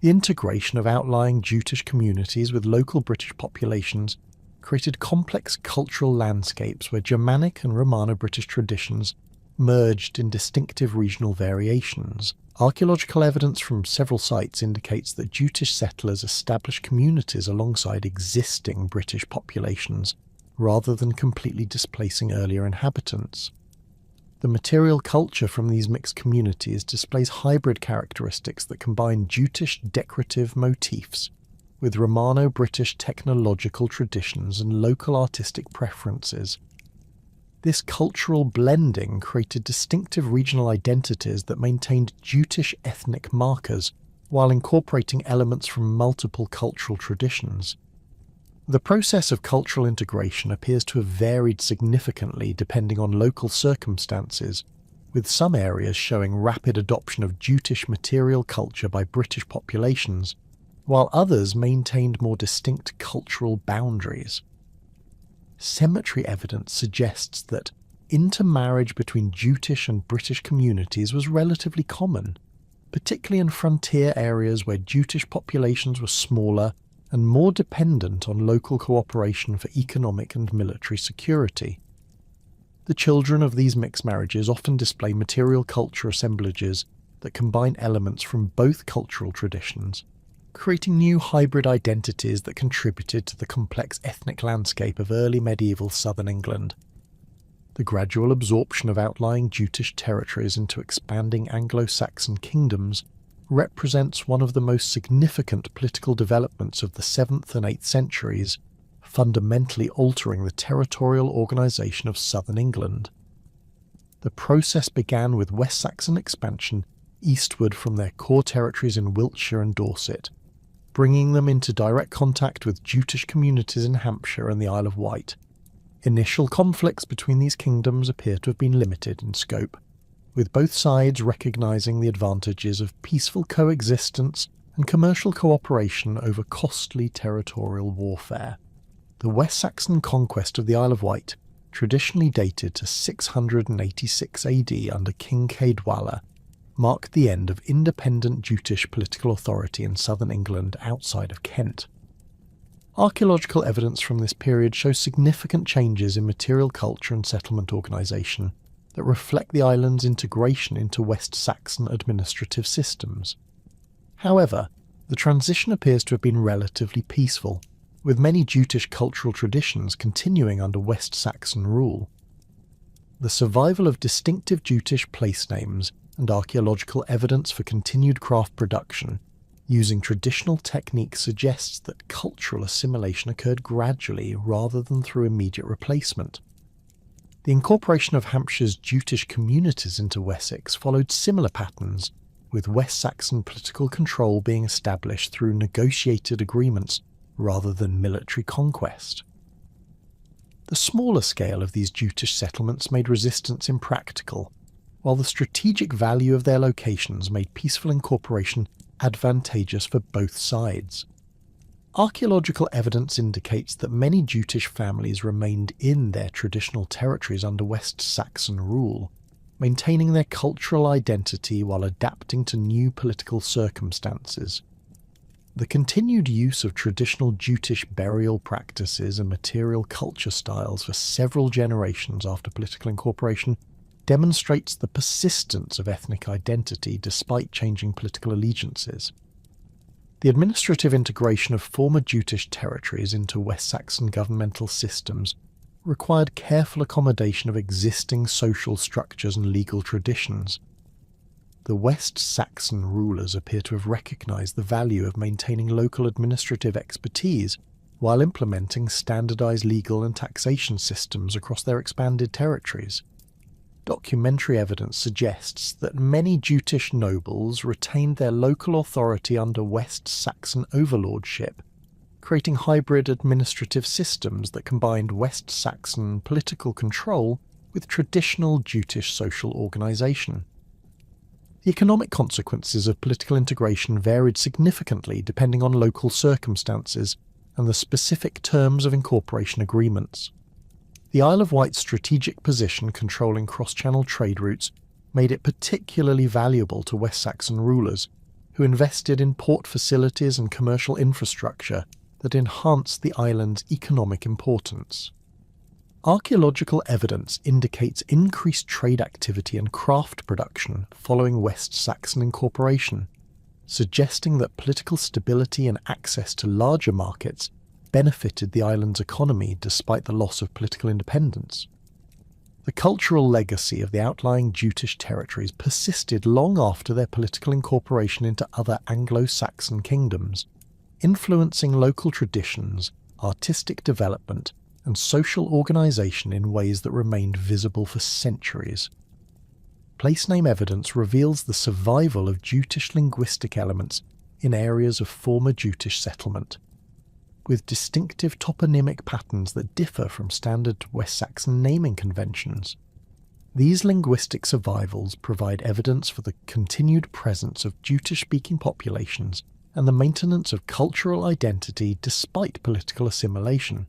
The integration of outlying Jutish communities with local British populations created complex cultural landscapes where Germanic and Romano-British traditions merged in distinctive regional variations. Archaeological evidence from several sites indicates that Jutish settlers established communities alongside existing British populations, rather than completely displacing earlier inhabitants. The material culture from these mixed communities displays hybrid characteristics that combine Jutish decorative motifs with Romano-British technological traditions and local artistic preferences. This cultural blending created distinctive regional identities that maintained Jutish ethnic markers while incorporating elements from multiple cultural traditions. The process of cultural integration appears to have varied significantly depending on local circumstances, with some areas showing rapid adoption of Jutish material culture by British populations, while others maintained more distinct cultural boundaries. Cemetery evidence suggests that intermarriage between Jutish and British communities was relatively common, particularly in frontier areas where Jutish populations were smaller and more dependent on local cooperation for economic and military security. The children of these mixed marriages often display material culture assemblages that combine elements from both cultural traditions, creating new hybrid identities that contributed to the complex ethnic landscape of early medieval southern England. The gradual absorption of outlying Jutish territories into expanding Anglo-Saxon kingdoms represents one of the most significant political developments of the 7th and 8th centuries, fundamentally altering the territorial organisation of southern England. The process began with West Saxon expansion eastward from their core territories in Wiltshire and Dorset, bringing them into direct contact with Jutish communities in Hampshire and the Isle of Wight. Initial conflicts between these kingdoms appear to have been limited in scope, with both sides recognising the advantages of peaceful coexistence and commercial cooperation over costly territorial warfare. The West Saxon conquest of the Isle of Wight, traditionally dated to 686 AD under King Caedwalla, marked the end of independent Jutish political authority in southern England outside of Kent. Archaeological evidence from this period shows significant changes in material culture and settlement organisation that reflect the island's integration into West Saxon administrative systems. However, the transition appears to have been relatively peaceful, with many Jutish cultural traditions continuing under West Saxon rule. The survival of distinctive Jutish place names and archaeological evidence for continued craft production using traditional techniques suggests that cultural assimilation occurred gradually rather than through immediate replacement. The incorporation of Hampshire's Jutish communities into Wessex followed similar patterns, with West Saxon political control being established through negotiated agreements rather than military conquest. The smaller scale of these Jutish settlements made resistance impractical, while the strategic value of their locations made peaceful incorporation advantageous for both sides. Archaeological evidence indicates that many Jutish families remained in their traditional territories under West Saxon rule, maintaining their cultural identity while adapting to new political circumstances. The continued use of traditional Jutish burial practices and material culture styles for several generations after political incorporation demonstrates the persistence of ethnic identity despite changing political allegiances. The administrative integration of former Jutish territories into West Saxon governmental systems required careful accommodation of existing social structures and legal traditions. The West Saxon rulers appear to have recognised the value of maintaining local administrative expertise while implementing standardised legal and taxation systems across their expanded territories. Documentary evidence suggests that many Jutish nobles retained their local authority under West Saxon overlordship, creating hybrid administrative systems that combined West Saxon political control with traditional Jutish social organisation. The economic consequences of political integration varied significantly depending on local circumstances and the specific terms of incorporation agreements. The Isle of Wight's strategic position controlling cross-channel trade routes made it particularly valuable to West Saxon rulers, who invested in port facilities and commercial infrastructure that enhanced the island's economic importance. Archaeological evidence indicates increased trade activity and craft production following West Saxon incorporation, suggesting that political stability and access to larger markets benefited the island's economy despite the loss of political independence. The cultural legacy of the outlying Jutish territories persisted long after their political incorporation into other Anglo-Saxon kingdoms, influencing local traditions, artistic development, and social organisation in ways that remained visible for centuries. Place name evidence reveals the survival of Jutish linguistic elements in areas of former Jutish settlement, with distinctive toponymic patterns that differ from standard West Saxon naming conventions. These linguistic survivals provide evidence for the continued presence of Jutish-speaking populations and the maintenance of cultural identity despite political assimilation.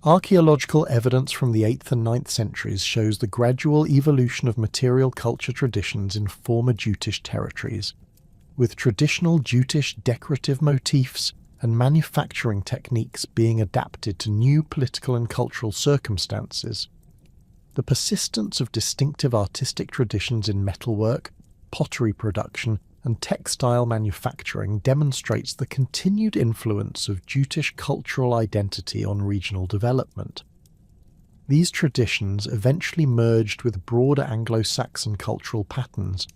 Archaeological evidence from the 8th and 9th centuries shows the gradual evolution of material culture traditions in former Jutish territories, with traditional Jutish decorative motifs and manufacturing techniques being adapted to new political and cultural circumstances. the persistence of distinctive artistic traditions in metalwork, pottery production, and textile manufacturing demonstrates the continued influence of Jutish cultural identity on regional development. These traditions eventually merged with broader Anglo-Saxon cultural patterns,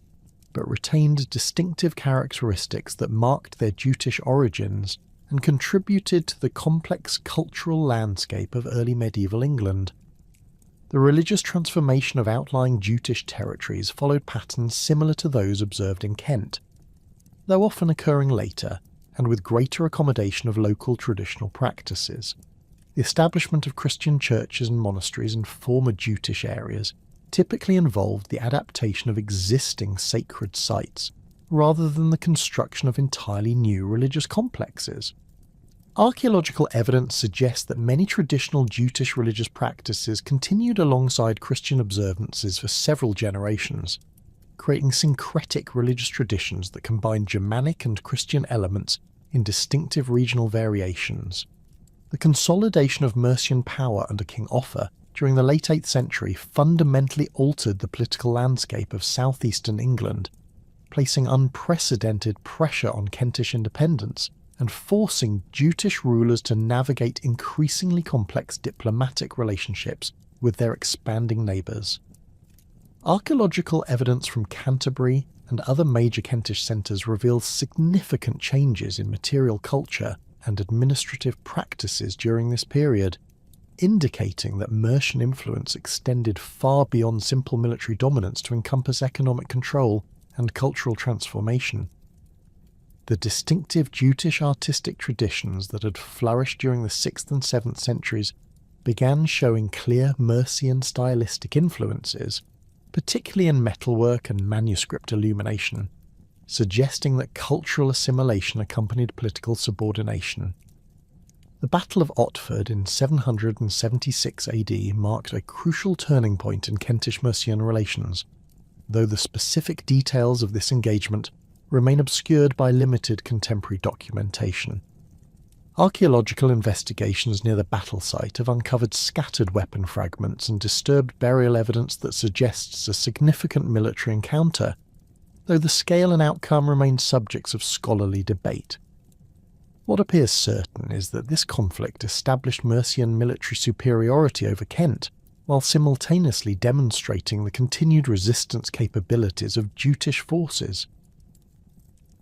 but retained distinctive characteristics that marked their Jutish origins and contributed to the complex cultural landscape of early medieval England. The religious transformation of outlying Jutish territories followed patterns similar to those observed in Kent, though often occurring later and with greater accommodation of local traditional practices. The establishment of Christian churches and monasteries in former Jutish areas typically involved the adaptation of existing sacred sites, rather than the construction of entirely new religious complexes. Archaeological evidence suggests that many traditional Jutish religious practices continued alongside Christian observances for several generations, creating syncretic religious traditions that combine Germanic and Christian elements in distinctive regional variations. The consolidation of Mercian power under King Offa during the late 8th century fundamentally altered the political landscape of southeastern England, placing unprecedented pressure on Kentish independence and forcing Jutish rulers to navigate increasingly complex diplomatic relationships with their expanding neighbours. Archaeological evidence from Canterbury and other major Kentish centres reveals significant changes in material culture and administrative practices during this period, indicating that Mercian influence extended far beyond simple military dominance to encompass economic control and cultural transformation. The distinctive Jutish artistic traditions that had flourished during the 6th and 7th centuries began showing clear Mercian stylistic influences, particularly in metalwork and manuscript illumination, suggesting that cultural assimilation accompanied political subordination. The Battle of Otford in 776 AD marked a crucial turning point in Kentish-Mercian relations, though the specific details of this engagement remain obscured by limited contemporary documentation. Archaeological investigations near the battle site have uncovered scattered weapon fragments and disturbed burial evidence that suggests a significant military encounter, though the scale and outcome remain subjects of scholarly debate. What appears certain is that this conflict established Mercian military superiority over Kent, while simultaneously demonstrating the continued resistance capabilities of Jutish forces.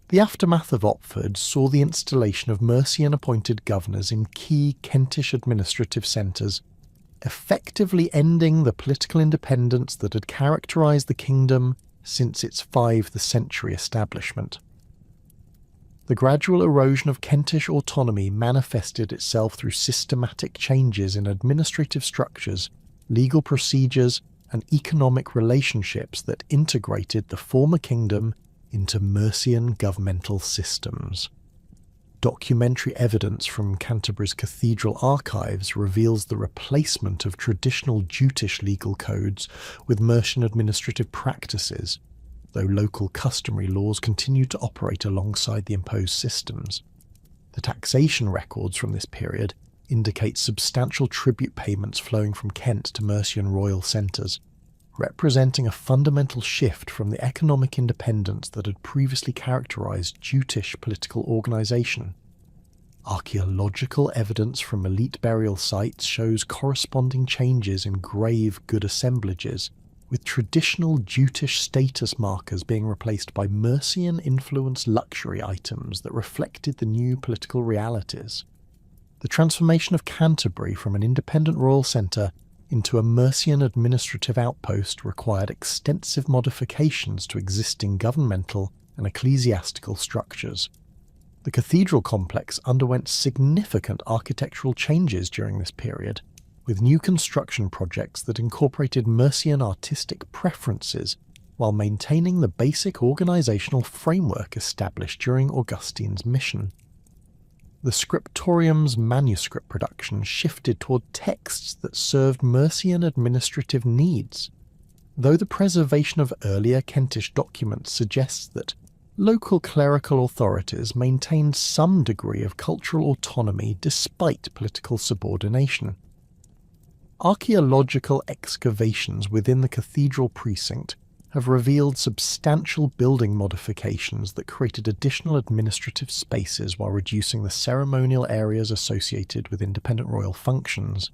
The aftermath of Otford saw the installation of Mercian-appointed governors in key Kentish administrative centres, effectively ending the political independence that had characterised the kingdom since its 5th century establishment. The gradual erosion of Kentish autonomy manifested itself through systematic changes in administrative structures, legal procedures, and economic relationships that integrated the former kingdom into Mercian governmental systems. Documentary evidence from Canterbury's cathedral archives reveals the replacement of traditional Jutish legal codes with Mercian administrative practices, though local customary laws continued to operate alongside the imposed systems. The taxation records from this period indicate substantial tribute payments flowing from Kent to Mercian royal centres, representing a fundamental shift from the economic independence that had previously characterised Jutish political organisation. Archaeological evidence from elite burial sites shows corresponding changes in grave good assemblages, with traditional Jutish status markers being replaced by Mercian-influenced luxury items that reflected the new political realities. The transformation of Canterbury from an independent royal centre into a Mercian administrative outpost required extensive modifications to existing governmental and ecclesiastical structures. The cathedral complex underwent significant architectural changes during this period, with new construction projects that incorporated Mercian artistic preferences while maintaining the basic organisational framework established during Augustine's mission. The scriptorium's manuscript production shifted toward texts that served Mercian administrative needs, though the preservation of earlier Kentish documents suggests that local clerical authorities maintained some degree of cultural autonomy despite political subordination. Archaeological excavations within the cathedral precinct have revealed substantial building modifications that created additional administrative spaces while reducing the ceremonial areas associated with independent royal functions.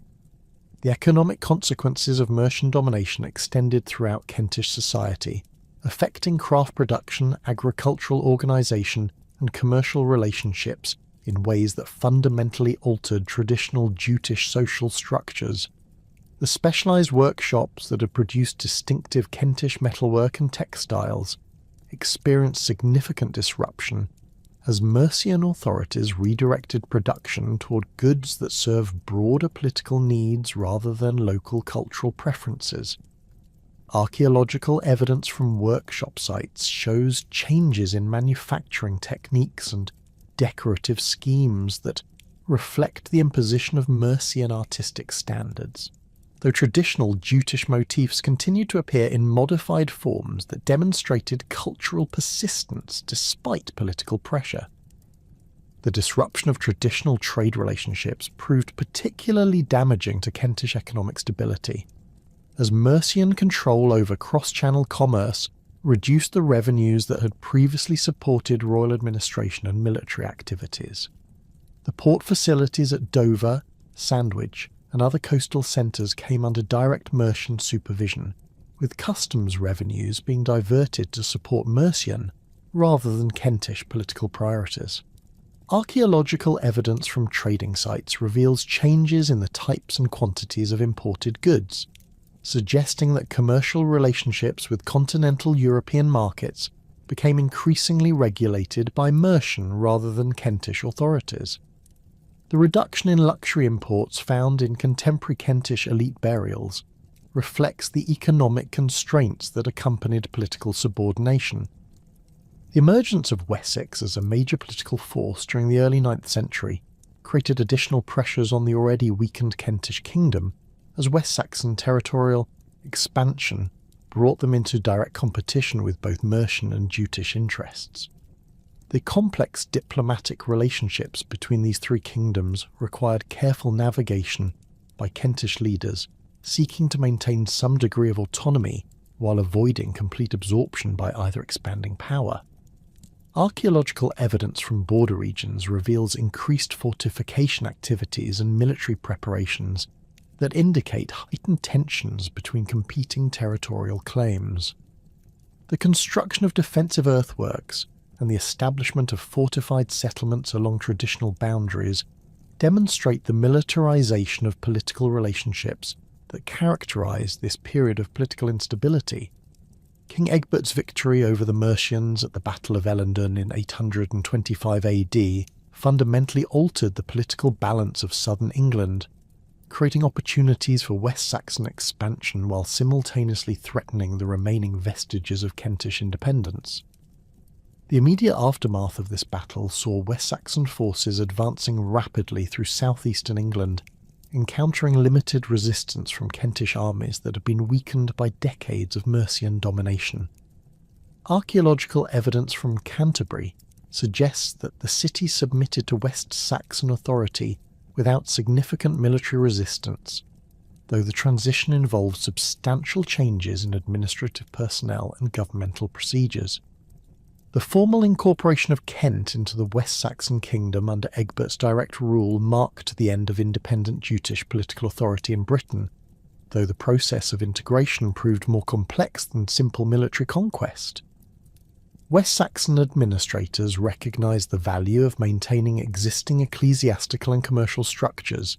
The economic consequences of Mercian domination extended throughout Kentish society, affecting craft production, agricultural organisation, and commercial relationships in ways that fundamentally altered traditional Jutish social structures. The specialised workshops that had produced distinctive Kentish metalwork and textiles experienced significant disruption as Mercian authorities redirected production toward goods that served broader political needs rather than local cultural preferences. Archaeological evidence from workshop sites shows changes in manufacturing techniques and decorative schemes that reflect the imposition of Mercian artistic standards, though traditional Jutish motifs continued to appear in modified forms that demonstrated cultural persistence despite political pressure. The disruption of traditional trade relationships proved particularly damaging to Kentish economic stability, as Mercian control over cross-channel commerce reduced the revenues that had previously supported royal administration and military activities. The port facilities at Dover, Sandwich, and other coastal centres came under direct Mercian supervision, with customs revenues being diverted to support Mercian rather than Kentish political priorities. Archaeological evidence from trading sites reveals changes in the types and quantities of imported goods, suggesting that commercial relationships with continental European markets became increasingly regulated by Mercian rather than Kentish authorities. The reduction in luxury imports found in contemporary Kentish elite burials reflects the economic constraints that accompanied political subordination. The emergence of Wessex as a major political force during the early 9th century created additional pressures on the already weakened Kentish kingdom, as West Saxon territorial expansion brought them into direct competition with both Mercian and Jutish interests. The complex diplomatic relationships between these three kingdoms required careful navigation by Kentish leaders seeking to maintain some degree of autonomy while avoiding complete absorption by either expanding power. Archaeological evidence from border regions reveals increased fortification activities and military preparations that indicate heightened tensions between competing territorial claims. The construction of defensive earthworks and the establishment of fortified settlements along traditional boundaries demonstrate the militarization of political relationships that characterized this period of political instability. King Egbert's victory over the Mercians at the Battle of Ellendun in 825 AD fundamentally altered the political balance of southern England, creating opportunities for West Saxon expansion while simultaneously threatening the remaining vestiges of Kentish independence. The immediate aftermath of this battle saw West Saxon forces advancing rapidly through southeastern England, encountering limited resistance from Kentish armies that had been weakened by decades of Mercian domination. Archaeological evidence from Canterbury suggests that the city submitted to West Saxon authority without significant military resistance, though the transition involved substantial changes in administrative personnel and governmental procedures. The formal incorporation of Kent into the West Saxon kingdom under Egbert's direct rule marked the end of independent Jutish political authority in Britain, though the process of integration proved more complex than simple military conquest. West Saxon administrators recognised the value of maintaining existing ecclesiastical and commercial structures,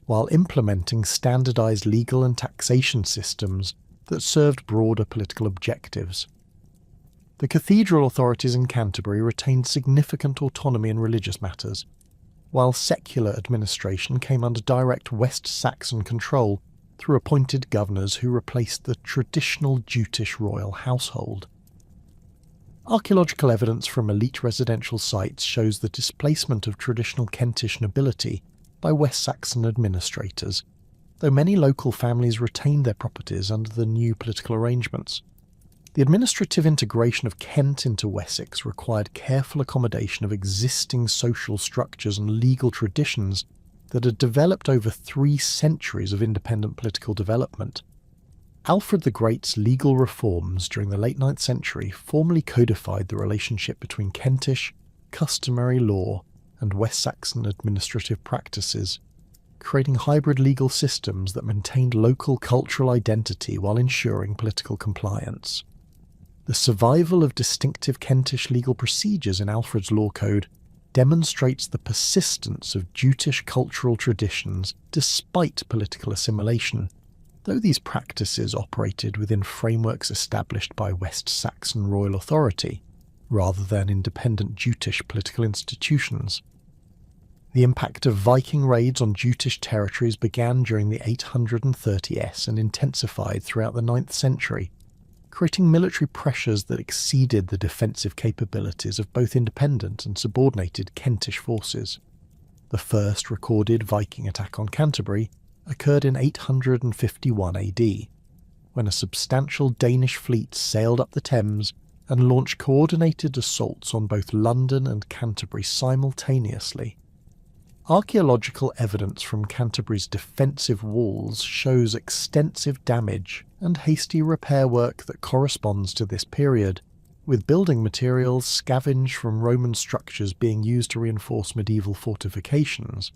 while implementing standardised legal and taxation systems that served broader political objectives. The cathedral authorities in Canterbury retained significant autonomy in religious matters, while secular administration came under direct West Saxon control through appointed governors who replaced the traditional Jutish royal household. Archaeological evidence from elite residential sites shows the displacement of traditional Kentish nobility by West Saxon administrators, though many local families retained their properties under the new political arrangements. The administrative integration of Kent into Wessex required careful accommodation of existing social structures and legal traditions that had developed over 3 centuries of independent political development. Alfred the Great's legal reforms during the late 9th century formally codified the relationship between Kentish, customary law and West Saxon administrative practices, creating hybrid legal systems that maintained local cultural identity while ensuring political compliance. The survival of distinctive Kentish legal procedures in Alfred's law code demonstrates the persistence of Jutish cultural traditions despite political assimilation, though these practices operated within frameworks established by West Saxon royal authority, rather than independent Jutish political institutions. The impact of Viking raids on Jutish territories began during the 830s and intensified throughout the 9th century, creating military pressures that exceeded the defensive capabilities of both independent and subordinated Kentish forces. The first recorded Viking attack on Canterbury occurred in 851 AD, when a substantial Danish fleet sailed up the Thames and launched coordinated assaults on both London and Canterbury simultaneously. Archaeological evidence from Canterbury's defensive walls shows extensive damage and hasty repair work that corresponds to this period, with building materials scavenged from Roman structures being used to reinforce medieval fortifications.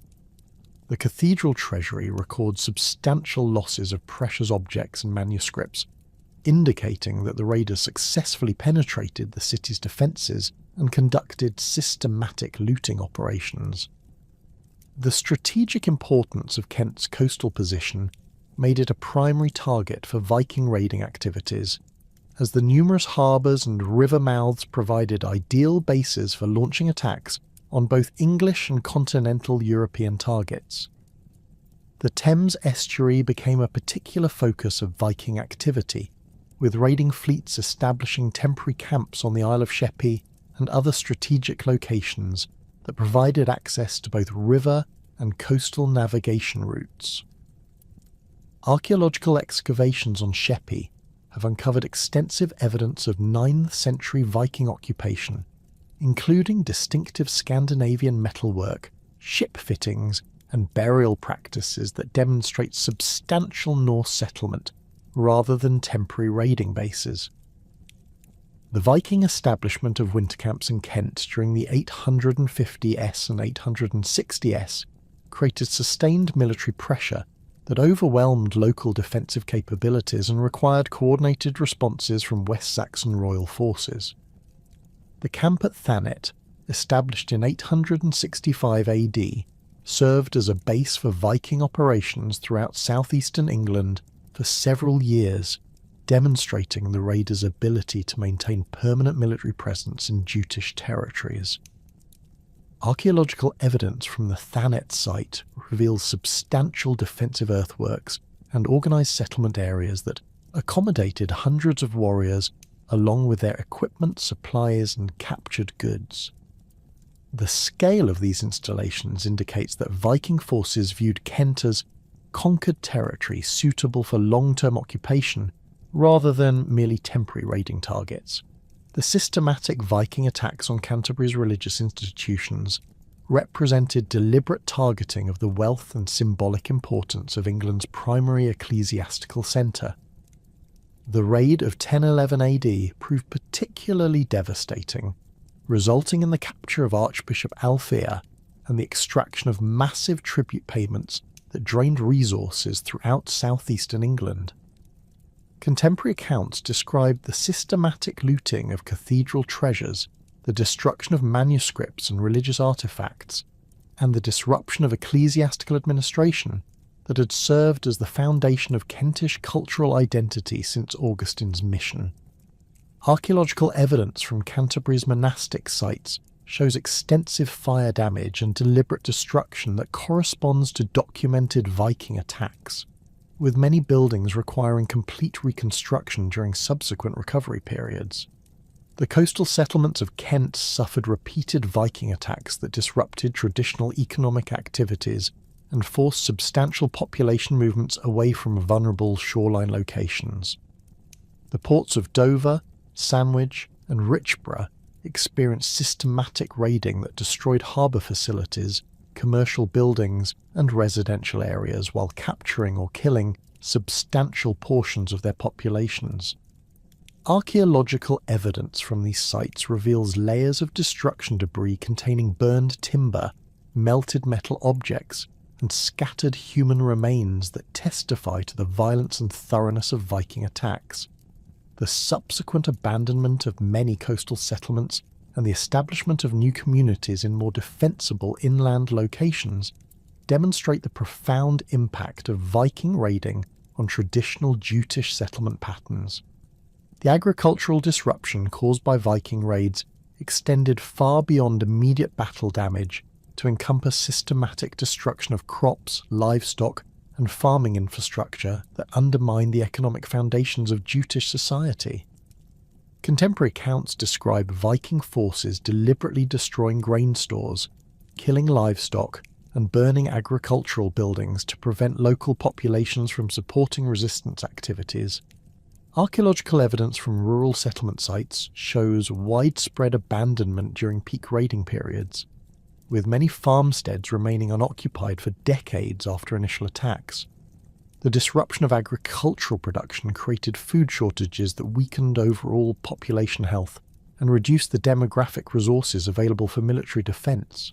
The cathedral treasury records substantial losses of precious objects and manuscripts, indicating that the raiders successfully penetrated the city's defences and conducted systematic looting operations. The strategic importance of Kent's coastal position made it a primary target for Viking raiding activities, as the numerous harbours and river mouths provided ideal bases for launching attacks on both English and continental European targets. The Thames estuary became a particular focus of Viking activity, with raiding fleets establishing temporary camps on the Isle of Sheppey and other strategic locations that provided access to both river and coastal navigation routes. Archaeological excavations on Sheppey have uncovered extensive evidence of 9th century Viking occupation, including distinctive Scandinavian metalwork, ship fittings, and burial practices that demonstrate substantial Norse settlement rather than temporary raiding bases. The Viking establishment of winter camps in Kent during the 850s and 860s created sustained military pressure that overwhelmed local defensive capabilities and required coordinated responses from West Saxon royal forces. The camp at Thanet, established in 865 AD, served as a base for Viking operations throughout southeastern England for several years, demonstrating the raiders' ability to maintain permanent military presence in Jutish territories. Archaeological evidence from the Thanet site reveals substantial defensive earthworks and organised settlement areas that accommodated hundreds of warriors along with their equipment, supplies and captured goods. The scale of these installations indicates that Viking forces viewed Kent as conquered territory suitable for long-term occupation rather than merely temporary raiding targets. The systematic Viking attacks on Canterbury's religious institutions represented deliberate targeting of the wealth and symbolic importance of England's primary ecclesiastical centre. The raid of 1011 AD proved particularly devastating, resulting in the capture of Archbishop Althea and the extraction of massive tribute payments that drained resources throughout southeastern England. Contemporary accounts describe the systematic looting of cathedral treasures, the destruction of manuscripts and religious artefacts, and the disruption of ecclesiastical administration that had served as the foundation of Kentish cultural identity since Augustine's mission. Archaeological evidence from Canterbury's monastic sites shows extensive fire damage and deliberate destruction that corresponds to documented Viking attacks, with many buildings requiring complete reconstruction during subsequent recovery periods. The coastal settlements of Kent suffered repeated Viking attacks that disrupted traditional economic activities and forced substantial population movements away from vulnerable shoreline locations. The ports of Dover, Sandwich, and Richborough experienced systematic raiding that destroyed harbour facilities commercial buildings, and residential areas while capturing or killing substantial portions of their populations. Archaeological evidence from these sites reveals layers of destruction debris containing burned timber, melted metal objects, and scattered human remains that testify to the violence and thoroughness of Viking attacks. The subsequent abandonment of many coastal settlements and the establishment of new communities in more defensible inland locations demonstrate the profound impact of Viking raiding on traditional Jutish settlement patterns. The agricultural disruption caused by Viking raids extended far beyond immediate battle damage to encompass systematic destruction of crops, livestock, and farming infrastructure that undermined the economic foundations of Jutish society. Contemporary accounts describe Viking forces deliberately destroying grain stores, killing livestock, and burning agricultural buildings to prevent local populations from supporting resistance activities. Archaeological evidence from rural settlement sites shows widespread abandonment during peak raiding periods, with many farmsteads remaining unoccupied for decades after initial attacks. The disruption of agricultural production created food shortages that weakened overall population health and reduced the demographic resources available for military defence.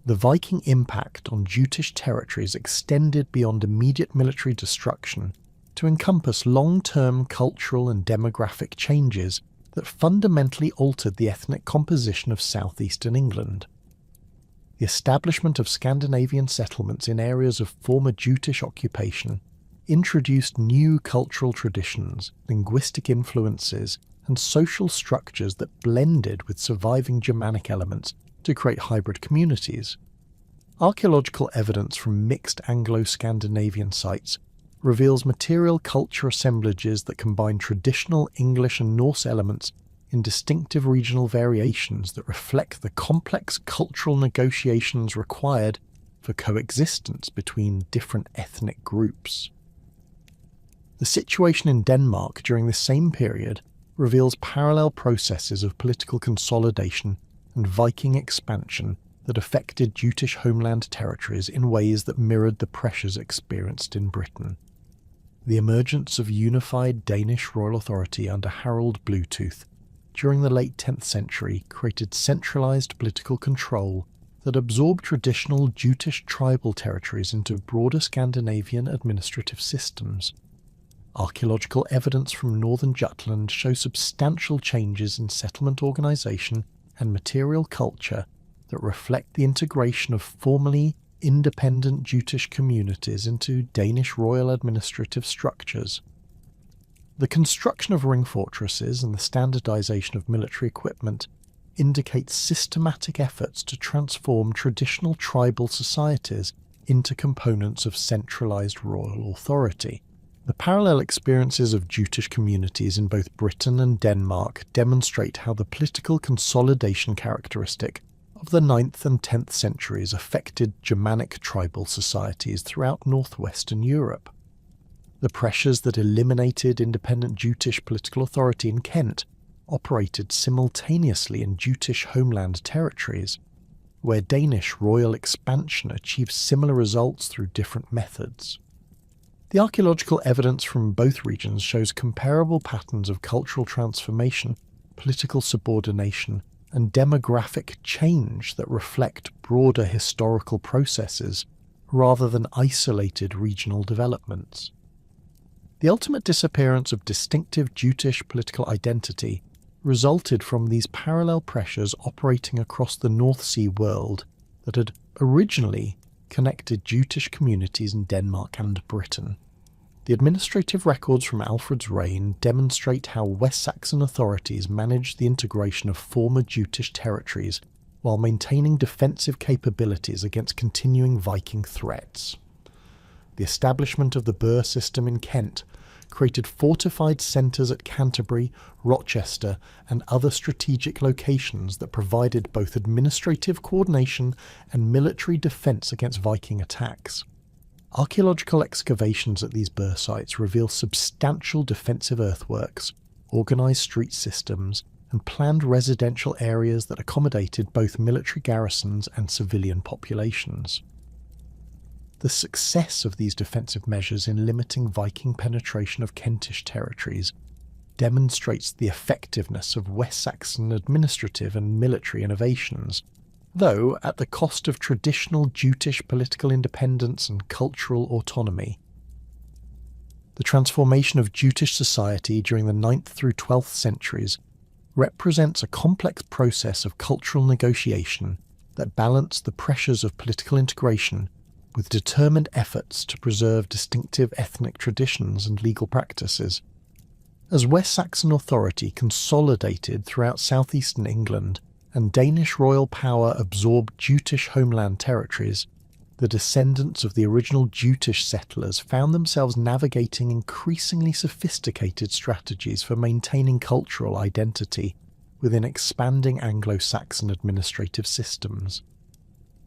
The Viking impact on Jutish territories extended beyond immediate military destruction to encompass long-term cultural and demographic changes that fundamentally altered the ethnic composition of southeastern England. The establishment of Scandinavian settlements in areas of former Jutish occupation introduced new cultural traditions, linguistic influences, and social structures that blended with surviving Germanic elements to create hybrid communities. Archaeological evidence from mixed Anglo-Scandinavian sites reveals material culture assemblages that combine traditional English and Norse elements in distinctive regional variations that reflect the complex cultural negotiations required for coexistence between different ethnic groups. The situation in Denmark during this same period reveals parallel processes of political consolidation and Viking expansion that affected Jutish homeland territories in ways that mirrored the pressures experienced in Britain. The emergence of unified Danish royal authority under Harald Bluetooth during the late 10th century created centralised political control that absorbed traditional Jutish tribal territories into broader Scandinavian administrative systems. Archaeological evidence from northern Jutland shows substantial changes in settlement organisation and material culture that reflect the integration of formerly independent Jutish communities into Danish royal administrative structures. The construction of ring fortresses and the standardisation of military equipment indicate systematic efforts to transform traditional tribal societies into components of centralised royal authority. The parallel experiences of Jutish communities in both Britain and Denmark demonstrate how the political consolidation characteristic of the 9th and 10th centuries affected Germanic tribal societies throughout northwestern Europe. The pressures that eliminated independent Jutish political authority in Kent operated simultaneously in Jutish homeland territories, where Danish royal expansion achieved similar results through different methods. The archaeological evidence from both regions shows comparable patterns of cultural transformation, political subordination, and demographic change that reflect broader historical processes rather than isolated regional developments. The ultimate disappearance of distinctive Jutish political identity resulted from these parallel pressures operating across the North Sea world that had originally connected Jutish communities in Denmark and Britain. The administrative records from Alfred's reign demonstrate how West Saxon authorities managed the integration of former Jutish territories while maintaining defensive capabilities against continuing Viking threats. The establishment of the Burh system in Kent created fortified centres at Canterbury, Rochester, and other strategic locations that provided both administrative coordination and military defence against Viking attacks. Archaeological excavations at these Burh sites reveal substantial defensive earthworks, organised street systems, and planned residential areas that accommodated both military garrisons and civilian populations. The success of these defensive measures in limiting Viking penetration of Kentish territories demonstrates the effectiveness of West Saxon administrative and military innovations, though at the cost of traditional Jutish political independence and cultural autonomy. The transformation of Jutish society during the 9th through 12th centuries represents a complex process of cultural negotiation that balanced the pressures of political integration with determined efforts to preserve distinctive ethnic traditions and legal practices. As West Saxon authority consolidated throughout southeastern England and Danish royal power absorbed Jutish homeland territories, the descendants of the original Jutish settlers found themselves navigating increasingly sophisticated strategies for maintaining cultural identity within expanding Anglo-Saxon administrative systems.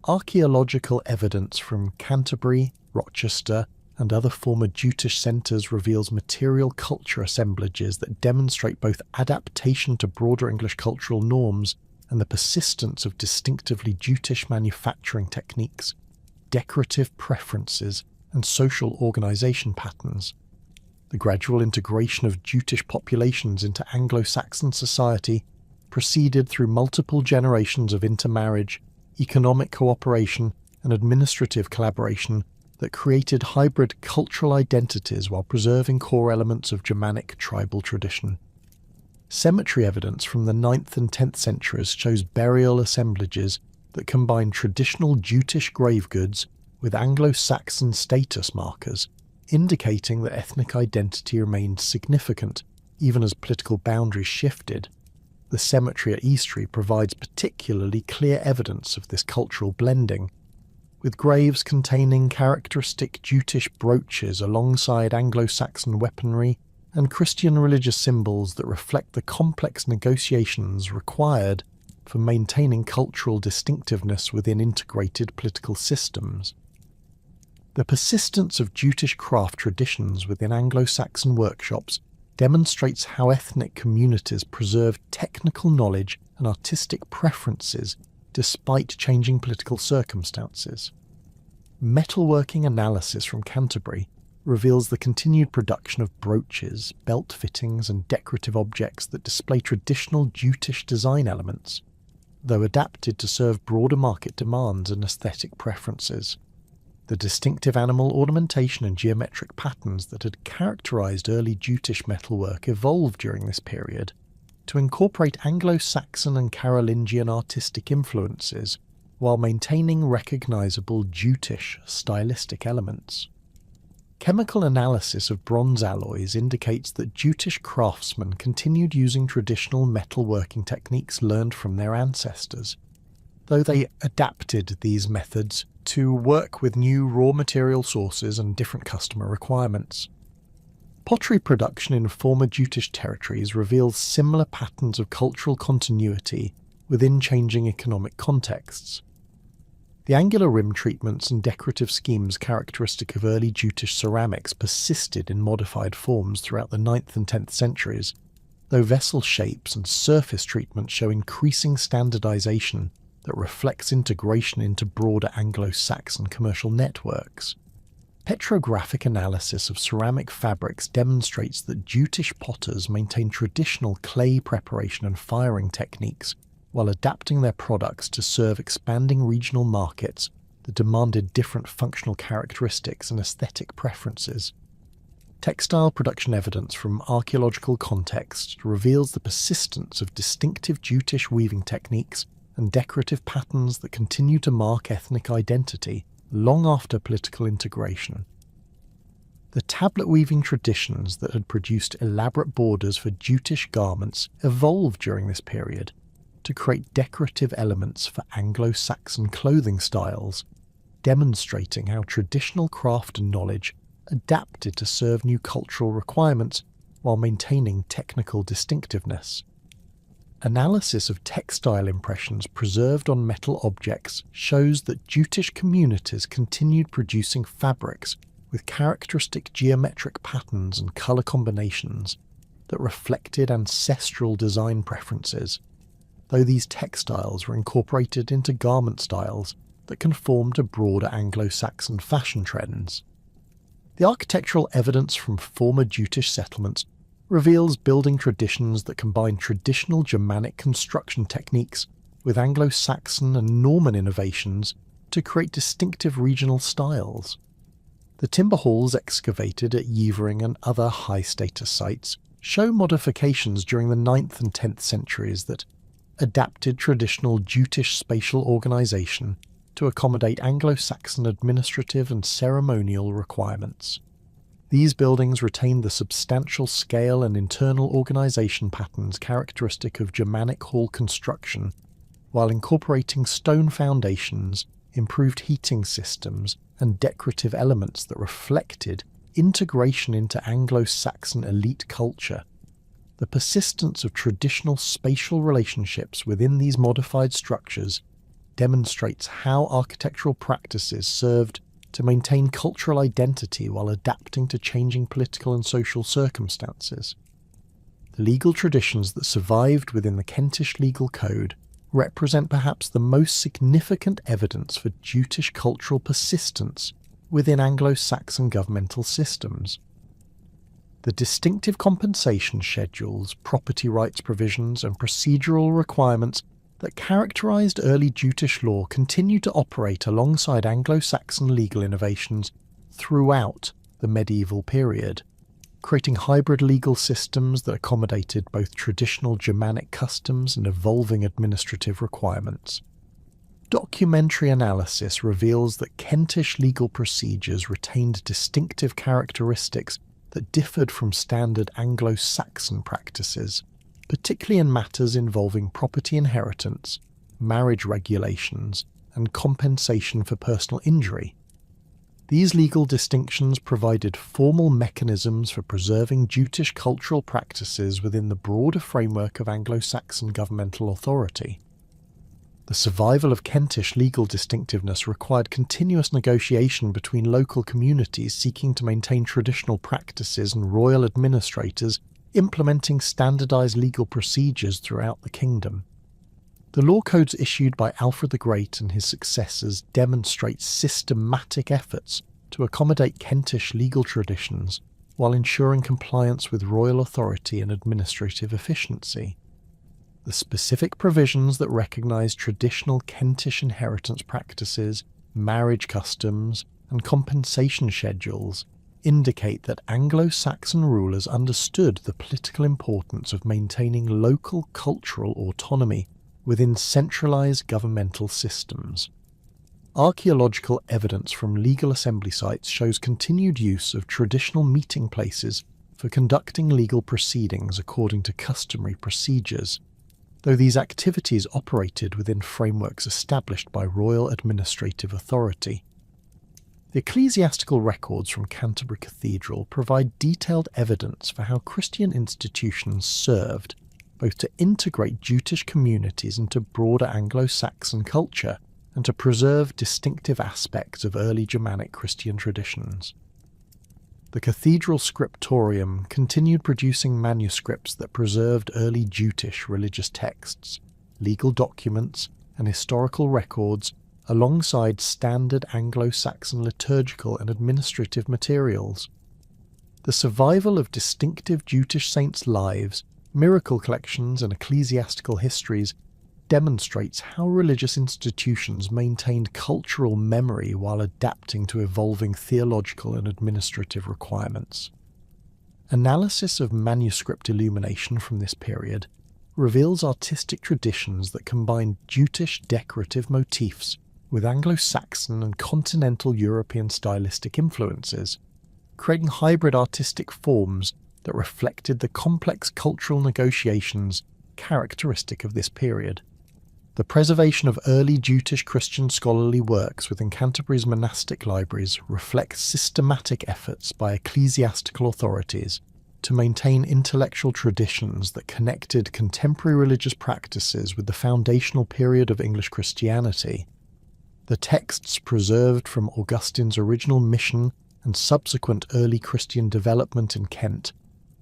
Archaeological evidence from Canterbury, Rochester, and other former Jutish centres reveals material culture assemblages that demonstrate both adaptation to broader English cultural norms and the persistence of distinctively Jutish manufacturing techniques, decorative preferences, and social organisation patterns. The gradual integration of Jutish populations into Anglo-Saxon society proceeded through multiple generations of intermarriage, economic cooperation, and administrative collaboration that created hybrid cultural identities while preserving core elements of Germanic tribal tradition. Cemetery evidence from the 9th and 10th centuries shows burial assemblages that combine traditional Jutish grave goods with Anglo-Saxon status markers, indicating that ethnic identity remained significant even as political boundaries shifted. The cemetery at Eastry provides particularly clear evidence of this cultural blending, with graves containing characteristic Jutish brooches alongside Anglo-Saxon weaponry and Christian religious symbols that reflect the complex negotiations required for maintaining cultural distinctiveness within integrated political systems. The persistence of Jutish craft traditions within Anglo-Saxon workshops demonstrates how ethnic communities preserved technical knowledge and artistic preferences despite changing political circumstances. Metalworking analysis from Canterbury reveals the continued production of brooches, belt fittings, and decorative objects that display traditional Jutish design elements, though adapted to serve broader market demands and aesthetic preferences. The distinctive animal ornamentation and geometric patterns that had characterised early Jutish metalwork evolved during this period to incorporate Anglo-Saxon and Carolingian artistic influences while maintaining recognisable Jutish stylistic elements. Chemical analysis of bronze alloys indicates that Jutish craftsmen continued using traditional metalworking techniques learned from their ancestors, though they adapted these methods to work with new raw material sources and different customer requirements. Pottery production in former Jutish territories reveals similar patterns of cultural continuity within changing economic contexts. The angular rim treatments and decorative schemes characteristic of early Jutish ceramics persisted in modified forms throughout the 9th and 10th centuries, though vessel shapes and surface treatments show increasing standardization that reflects integration into broader Anglo-Saxon commercial networks. Petrographic analysis of ceramic fabrics demonstrates that Jutish potters maintained traditional clay preparation and firing techniques while adapting their products to serve expanding regional markets that demanded different functional characteristics and aesthetic preferences. Textile production evidence from archaeological contexts reveals the persistence of distinctive Jutish weaving techniques and decorative patterns that continue to mark ethnic identity long after political integration. The tablet weaving traditions that had produced elaborate borders for Jutish garments evolved during this period to create decorative elements for Anglo-Saxon clothing styles, demonstrating how traditional craft and knowledge adapted to serve new cultural requirements while maintaining technical distinctiveness. Analysis of textile impressions preserved on metal objects shows that Jutish communities continued producing fabrics with characteristic geometric patterns and colour combinations, that reflected ancestral design preferences, though these textiles were incorporated into garment styles that conformed to broader Anglo-Saxon fashion trends. The architectural evidence from former Jutish settlements reveals building traditions that combine traditional Germanic construction techniques with Anglo-Saxon and Norman innovations to create distinctive regional styles. The timber halls excavated at Yevering and other high-status sites show modifications during the 9th and 10th centuries that adapted traditional Jutish spatial organisation to accommodate Anglo-Saxon administrative and ceremonial requirements. These buildings retained the substantial scale and internal organisation patterns characteristic of Germanic hall construction, while incorporating stone foundations, improved heating systems, and decorative elements that reflected integration into Anglo-Saxon elite culture. The persistence of traditional spatial relationships within these modified structures demonstrates how architectural practices served to maintain cultural identity while adapting to changing political and social circumstances. The legal traditions that survived within the Kentish legal code represent perhaps the most significant evidence for Jutish cultural persistence within Anglo-Saxon governmental systems. The distinctive compensation schedules, property rights provisions, and procedural requirements that characterised early Jutish law continue to operate alongside Anglo-Saxon legal innovations throughout the medieval period, creating hybrid legal systems that accommodated both traditional Germanic customs and evolving administrative requirements. Documentary analysis reveals that Kentish legal procedures retained distinctive characteristics that differed from standard Anglo-Saxon practices, particularly in matters involving property inheritance, marriage regulations, and compensation for personal injury. These legal distinctions provided formal mechanisms for preserving Jutish cultural practices within the broader framework of Anglo-Saxon governmental authority. The survival of Kentish legal distinctiveness required continuous negotiation between local communities seeking to maintain traditional practices and royal administrators implementing standardised legal procedures throughout the kingdom. The law codes issued by Alfred the Great and his successors demonstrate systematic efforts to accommodate Kentish legal traditions while ensuring compliance with royal authority and administrative efficiency. The specific provisions that recognise traditional Kentish inheritance practices, marriage customs, and compensation schedules indicate that Anglo-Saxon rulers understood the political importance of maintaining local cultural autonomy within centralised governmental systems. Archaeological evidence from legal assembly sites shows continued use of traditional meeting places for conducting legal proceedings according to customary procedures, though these activities operated within frameworks established by royal administrative authority. The ecclesiastical records from Canterbury Cathedral provide detailed evidence for how Christian institutions served both to integrate Jutish communities into broader Anglo-Saxon culture and to preserve distinctive aspects of early Germanic Christian traditions. The cathedral scriptorium continued producing manuscripts that preserved early Jutish religious texts, legal documents, and historical records alongside standard Anglo-Saxon liturgical and administrative materials. The survival of distinctive Jutish saints' lives, miracle collections, and ecclesiastical histories demonstrates how religious institutions maintained cultural memory while adapting to evolving theological and administrative requirements. Analysis of manuscript illumination from this period reveals artistic traditions that combine Jutish decorative motifs with Anglo-Saxon and continental European stylistic influences, creating hybrid artistic forms that reflected the complex cultural negotiations characteristic of this period. The preservation of early Jutish Christian scholarly works within Canterbury's monastic libraries reflects systematic efforts by ecclesiastical authorities to maintain intellectual traditions that connected contemporary religious practices with the foundational period of English Christianity. The texts preserved from Augustine's original mission and subsequent early Christian development in Kent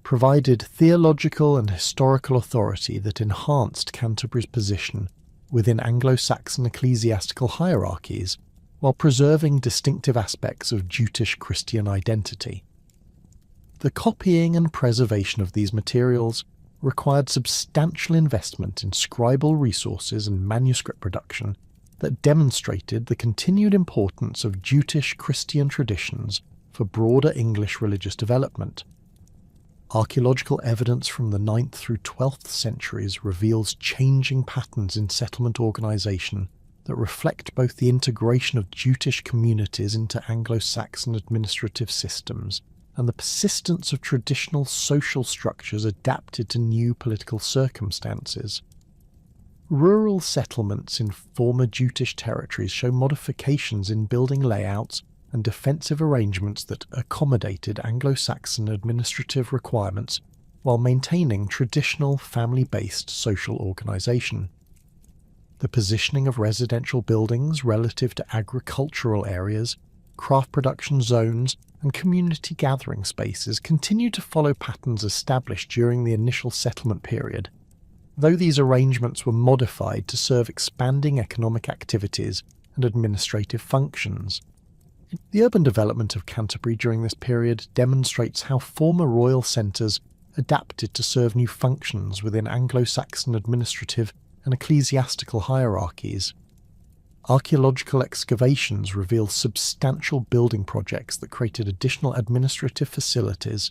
provided theological and historical authority that enhanced Canterbury's position within Anglo-Saxon ecclesiastical hierarchies while preserving distinctive aspects of Jutish Christian identity. The copying and preservation of these materials required substantial investment in scribal resources and manuscript production that demonstrated the continued importance of Jutish Christian traditions for broader English religious development. Archaeological evidence from the 9th through 12th centuries reveals changing patterns in settlement organisation that reflect both the integration of Jutish communities into Anglo-Saxon administrative systems and the persistence of traditional social structures adapted to new political circumstances. Rural settlements in former Jutish territories show modifications in building layouts and defensive arrangements that accommodated Anglo-Saxon administrative requirements while maintaining traditional family-based social organisation. The positioning of residential buildings relative to agricultural areas, craft production zones, and community gathering spaces continue to follow patterns established during the initial settlement period, though these arrangements were modified to serve expanding economic activities and administrative functions. The urban development of Canterbury during this period demonstrates how former royal centres adapted to serve new functions within Anglo-Saxon administrative and ecclesiastical hierarchies. Archaeological excavations reveal substantial building projects that created additional administrative facilities,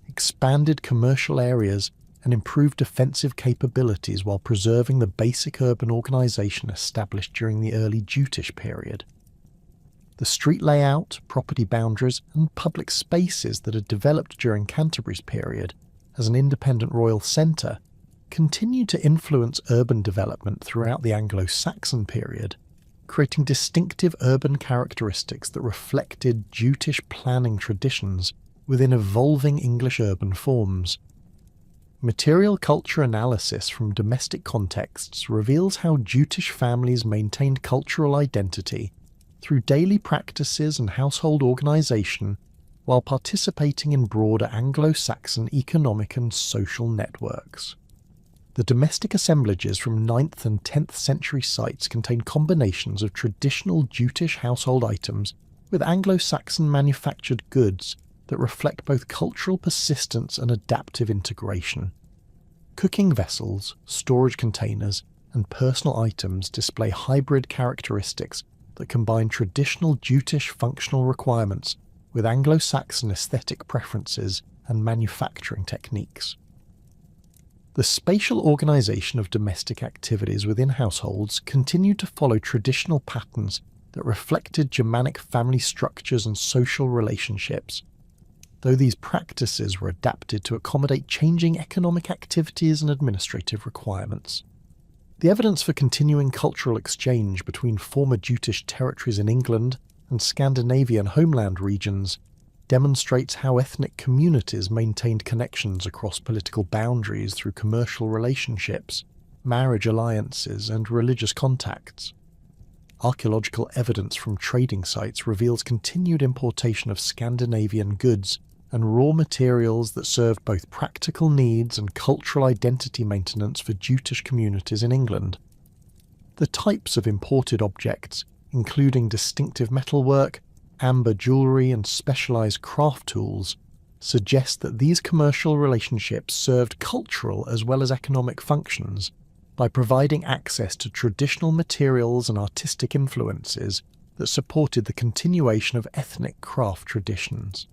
expanded commercial areas, and improved defensive capabilities while preserving the basic urban organisation established during the early Jutish period. The street layout, property boundaries, and public spaces that had developed during Canterbury's period as an independent royal centre continued to influence urban development throughout the Anglo-Saxon period, creating distinctive urban characteristics that reflected Jutish planning traditions within evolving English urban forms. Material culture analysis from domestic contexts reveals how Jutish families maintained cultural identity through daily practices and household organisation while participating in broader Anglo-Saxon economic and social networks. The domestic assemblages from 9th and 10th century sites contain combinations of traditional Jutish household items with Anglo-Saxon manufactured goods that reflect both cultural persistence and adaptive integration. Cooking vessels, storage containers, and personal items display hybrid characteristics that combine traditional Jutish functional requirements with Anglo-Saxon aesthetic preferences and manufacturing techniques. The spatial organisation of domestic activities within households continued to follow traditional patterns that reflected Germanic family structures and social relationships, though these practices were adapted to accommodate changing economic activities and administrative requirements. The evidence for continuing cultural exchange between former Jutish territories in England and Scandinavian homeland regions demonstrates how ethnic communities maintained connections across political boundaries through commercial relationships, marriage alliances, and religious contacts. Archaeological evidence from trading sites reveals continued importation of Scandinavian goods and raw materials that served both practical needs and cultural identity maintenance for Jutish communities in England. The types of imported objects, including distinctive metalwork, amber jewellery, and specialised craft tools, suggest that these commercial relationships served cultural as well as economic functions by providing access to traditional materials and artistic influences that supported the continuation of ethnic craft traditions.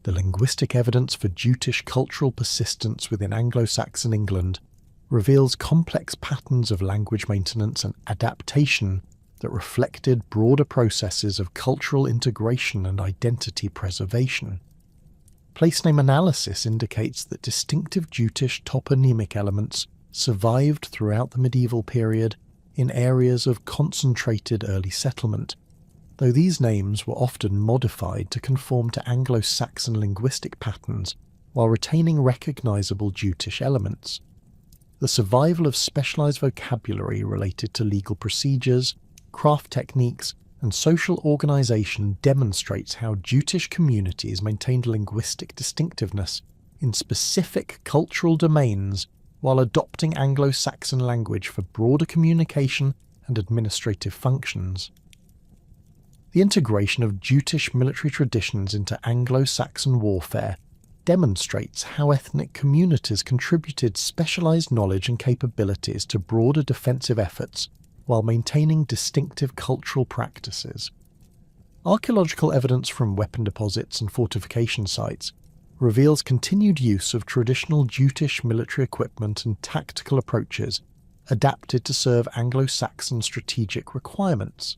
The linguistic evidence for Jutish cultural persistence within Anglo-Saxon England reveals complex patterns of language maintenance and adaptation that reflected broader processes of cultural integration and identity preservation. Placename analysis indicates that distinctive Jutish toponymic elements survived throughout the medieval period in areas of concentrated early settlement, though these names were often modified to conform to Anglo-Saxon linguistic patterns while retaining recognisable Jutish elements. The survival of specialised vocabulary related to legal procedures, craft techniques, and social organisation demonstrates how Jutish communities maintained linguistic distinctiveness in specific cultural domains while adopting Anglo-Saxon language for broader communication and administrative functions. The integration of Jutish military traditions into Anglo-Saxon warfare demonstrates how ethnic communities contributed specialised knowledge and capabilities to broader defensive efforts while maintaining distinctive cultural practices. Archaeological evidence from weapon deposits and fortification sites reveals continued use of traditional Jutish military equipment and tactical approaches adapted to serve Anglo-Saxon strategic requirements.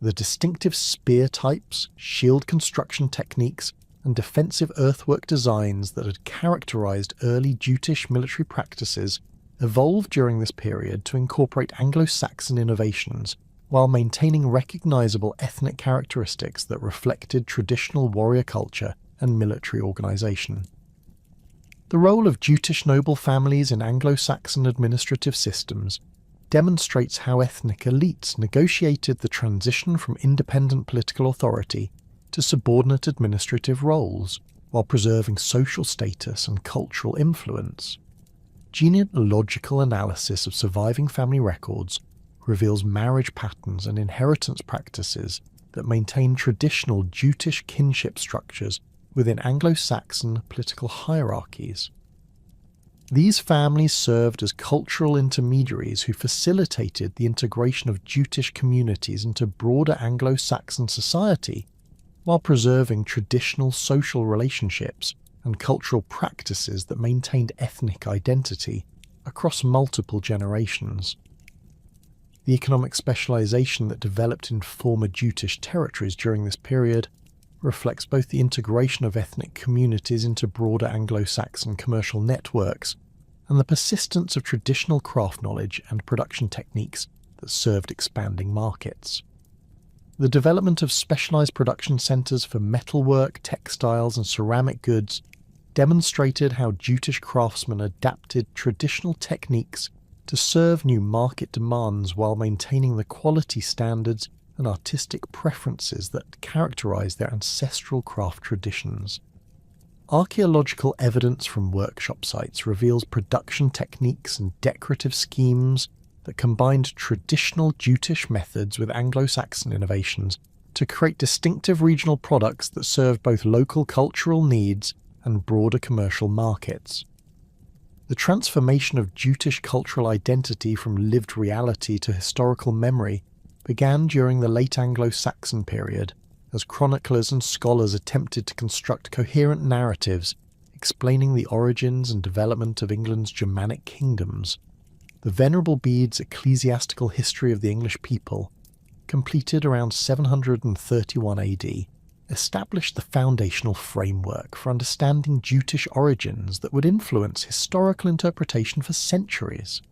The distinctive spear types, shield construction techniques, and defensive earthwork designs that had characterised early Jutish military practices evolved during this period to incorporate Anglo-Saxon innovations while maintaining recognisable ethnic characteristics that reflected traditional warrior culture and military organisation. The role of Jutish noble families in Anglo-Saxon administrative systems demonstrates how ethnic elites negotiated the transition from independent political authority to subordinate administrative roles while preserving social status and cultural influence. Genealogical analysis of surviving family records reveals marriage patterns and inheritance practices that maintain traditional Jutish kinship structures within Anglo-Saxon political hierarchies. These families served as cultural intermediaries who facilitated the integration of Jutish communities into broader Anglo-Saxon society while preserving traditional social relationships and cultural practices that maintained ethnic identity across multiple generations. The economic specialisation that developed in former Jutish territories during this period reflects both the integration of ethnic communities into broader Anglo-Saxon commercial networks and the persistence of traditional craft knowledge and production techniques that served expanding markets. The development of specialised production centres for metalwork, textiles and ceramic goods demonstrated how Jutish craftsmen adapted traditional techniques to serve new market demands while maintaining the quality standards and artistic preferences that characterise their ancestral craft traditions. Archaeological evidence from workshop sites reveals production techniques and decorative schemes that combined traditional Jutish methods with Anglo-Saxon innovations to create distinctive regional products that serve both local cultural needs and broader commercial markets. The transformation of Jutish cultural identity from lived reality to historical memory began during the late Anglo-Saxon period, as chroniclers and scholars attempted to construct coherent narratives explaining the origins and development of England's Germanic kingdoms. The Venerable Bede's Ecclesiastical History of the English People, completed around 731 AD, established the foundational framework for understanding Jutish origins that would influence historical interpretation for centuries.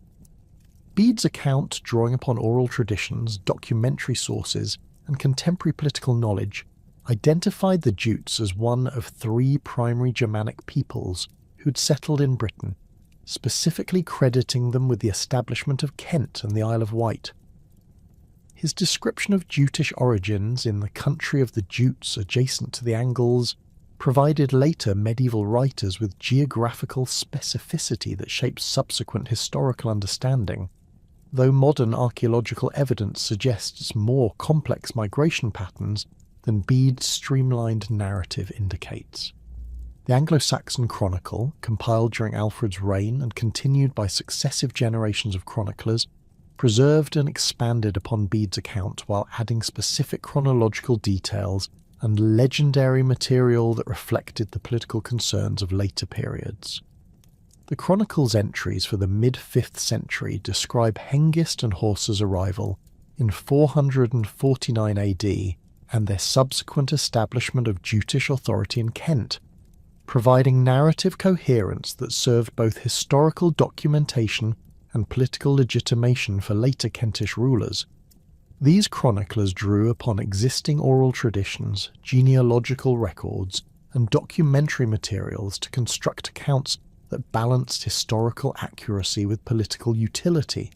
Bede's account, drawing upon oral traditions, documentary sources, and contemporary political knowledge, identified the Jutes as one of three primary Germanic peoples who'd settled in Britain, specifically crediting them with the establishment of Kent and the Isle of Wight. His description of Jutish origins in the country of the Jutes adjacent to the Angles provided later medieval writers with geographical specificity that shaped subsequent historical understanding, though modern archaeological evidence suggests more complex migration patterns than Bede's streamlined narrative indicates. The Anglo-Saxon Chronicle, compiled during Alfred's reign and continued by successive generations of chroniclers, preserved and expanded upon Bede's account while adding specific chronological details and legendary material that reflected the political concerns of later periods. The Chronicle's entries for the mid-5th century describe Hengist and Horsa's arrival in 449 AD and their subsequent establishment of Jutish authority in Kent, providing narrative coherence that served both historical documentation and political legitimation for later Kentish rulers. These chroniclers drew upon existing oral traditions, genealogical records, and documentary materials to construct accounts that balanced historical accuracy with political utility,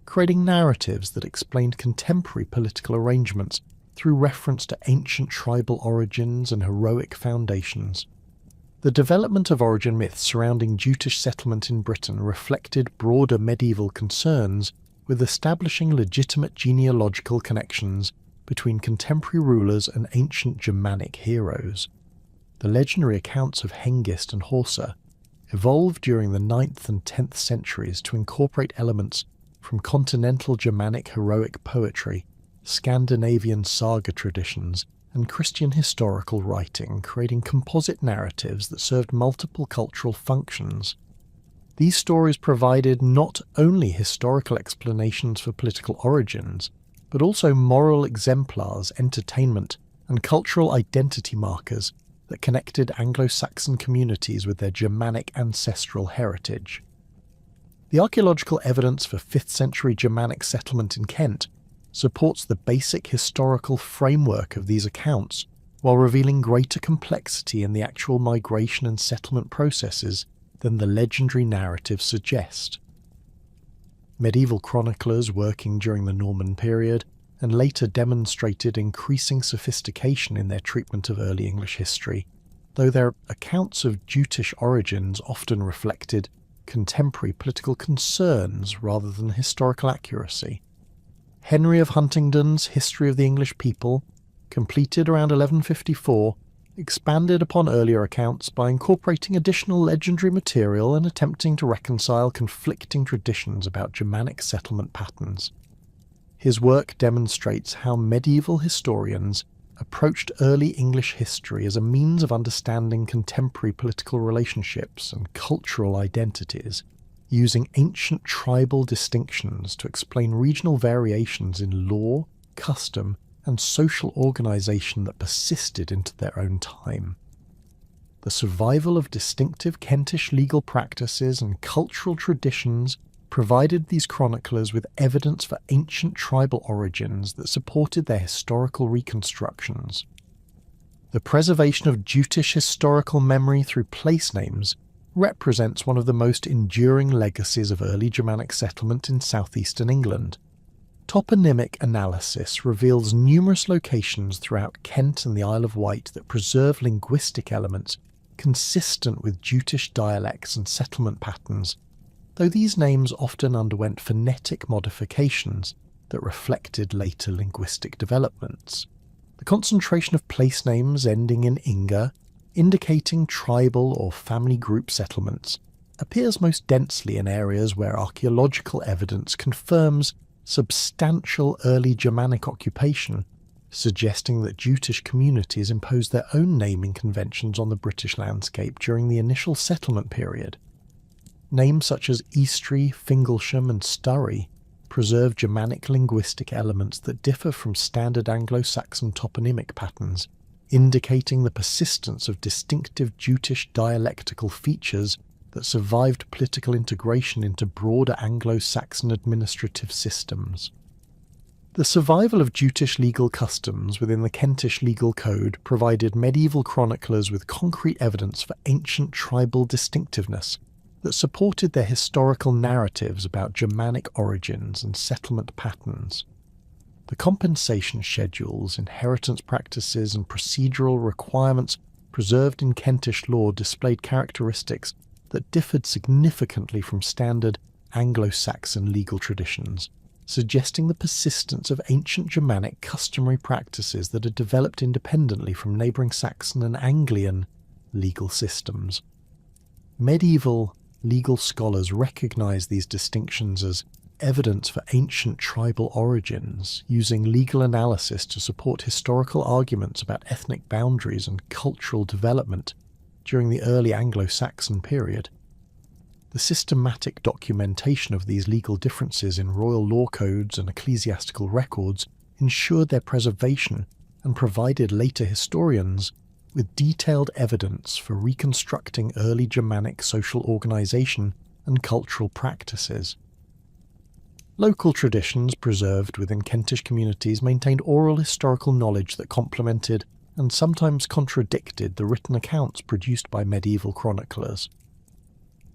creating narratives that explained contemporary political arrangements through reference to ancient tribal origins and heroic foundations. The development of origin myths surrounding Jutish settlement in Britain reflected broader medieval concerns with establishing legitimate genealogical connections between contemporary rulers and ancient Germanic heroes. The legendary accounts of Hengist and Horsa evolved during the 9th and 10th centuries to incorporate elements from continental Germanic heroic poetry, Scandinavian saga traditions, and Christian historical writing, creating composite narratives that served multiple cultural functions. These stories provided not only historical explanations for political origins, but also moral exemplars, entertainment, and cultural identity markers that connected Anglo-Saxon communities with their Germanic ancestral heritage. The archaeological evidence for 5th century Germanic settlement in Kent supports the basic historical framework of these accounts, while revealing greater complexity in the actual migration and settlement processes than the legendary narratives suggest. Medieval chroniclers working during the Norman period and later demonstrated increasing sophistication in their treatment of early English history, though their accounts of Jutish origins often reflected contemporary political concerns rather than historical accuracy. Henry of Huntingdon's History of the English People, completed around 1154, expanded upon earlier accounts by incorporating additional legendary material and attempting to reconcile conflicting traditions about Germanic settlement patterns. His work demonstrates how medieval historians approached early English history as a means of understanding contemporary political relationships and cultural identities, using ancient tribal distinctions to explain regional variations in law, custom, and social organisation that persisted into their own time. The survival of distinctive Kentish legal practices and cultural traditions provided these chroniclers with evidence for ancient tribal origins that supported their historical reconstructions. The preservation of Jutish historical memory through place names represents one of the most enduring legacies of early Germanic settlement in southeastern England. Toponymic analysis reveals numerous locations throughout Kent and the Isle of Wight that preserve linguistic elements consistent with Jutish dialects and settlement patterns, though these names often underwent phonetic modifications that reflected later linguistic developments. The concentration of place names ending in inga, indicating tribal or family group settlements, appears most densely in areas where archaeological evidence confirms substantial early Germanic occupation, suggesting that Jutish communities imposed their own naming conventions on the British landscape during the initial settlement period. Names such as Eastry, Fingalsham and Sturry preserve Germanic linguistic elements that differ from standard Anglo-Saxon toponymic patterns, indicating the persistence of distinctive Jutish dialectical features that survived political integration into broader Anglo-Saxon administrative systems. The survival of Jutish legal customs within the Kentish legal code provided medieval chroniclers with concrete evidence for ancient tribal distinctiveness that supported their historical narratives about Germanic origins and settlement patterns. The compensation schedules, inheritance practices, and procedural requirements preserved in Kentish law displayed characteristics that differed significantly from standard Anglo-Saxon legal traditions, suggesting the persistence of ancient Germanic customary practices that had developed independently from neighbouring Saxon and Anglian legal systems. Medieval legal scholars recognise these distinctions as evidence for ancient tribal origins, using legal analysis to support historical arguments about ethnic boundaries and cultural development during the early Anglo-Saxon period. The systematic documentation of these legal differences in royal law codes and ecclesiastical records ensured their preservation and provided later historians with detailed evidence for reconstructing early Germanic social organisation and cultural practices. Local traditions preserved within Kentish communities maintained oral historical knowledge that complemented and sometimes contradicted the written accounts produced by medieval chroniclers.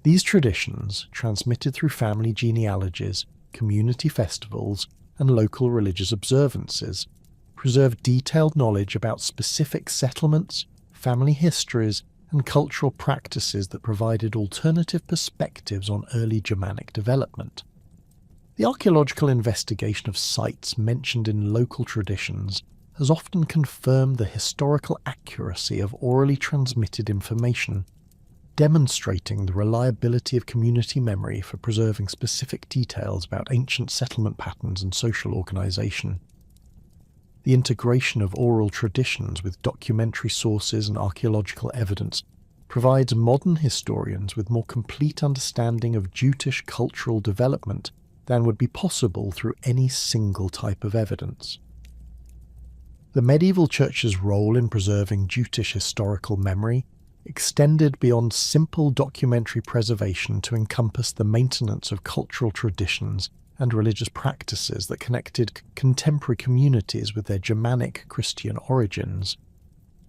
These traditions, transmitted through family genealogies, community festivals, and local religious observances, preserved detailed knowledge about specific settlements, family histories, and cultural practices that provided alternative perspectives on early Germanic development. The archaeological investigation of sites mentioned in local traditions has often confirmed the historical accuracy of orally transmitted information, demonstrating the reliability of community memory for preserving specific details about ancient settlement patterns and social organisation. The integration of oral traditions with documentary sources and archaeological evidence provides modern historians with more complete understanding of Jutish cultural development than would be possible through any single type of evidence. The medieval church's role in preserving Jutish historical memory extended beyond simple documentary preservation to encompass the maintenance of cultural traditions and religious practices that connected contemporary communities with their Germanic Christian origins.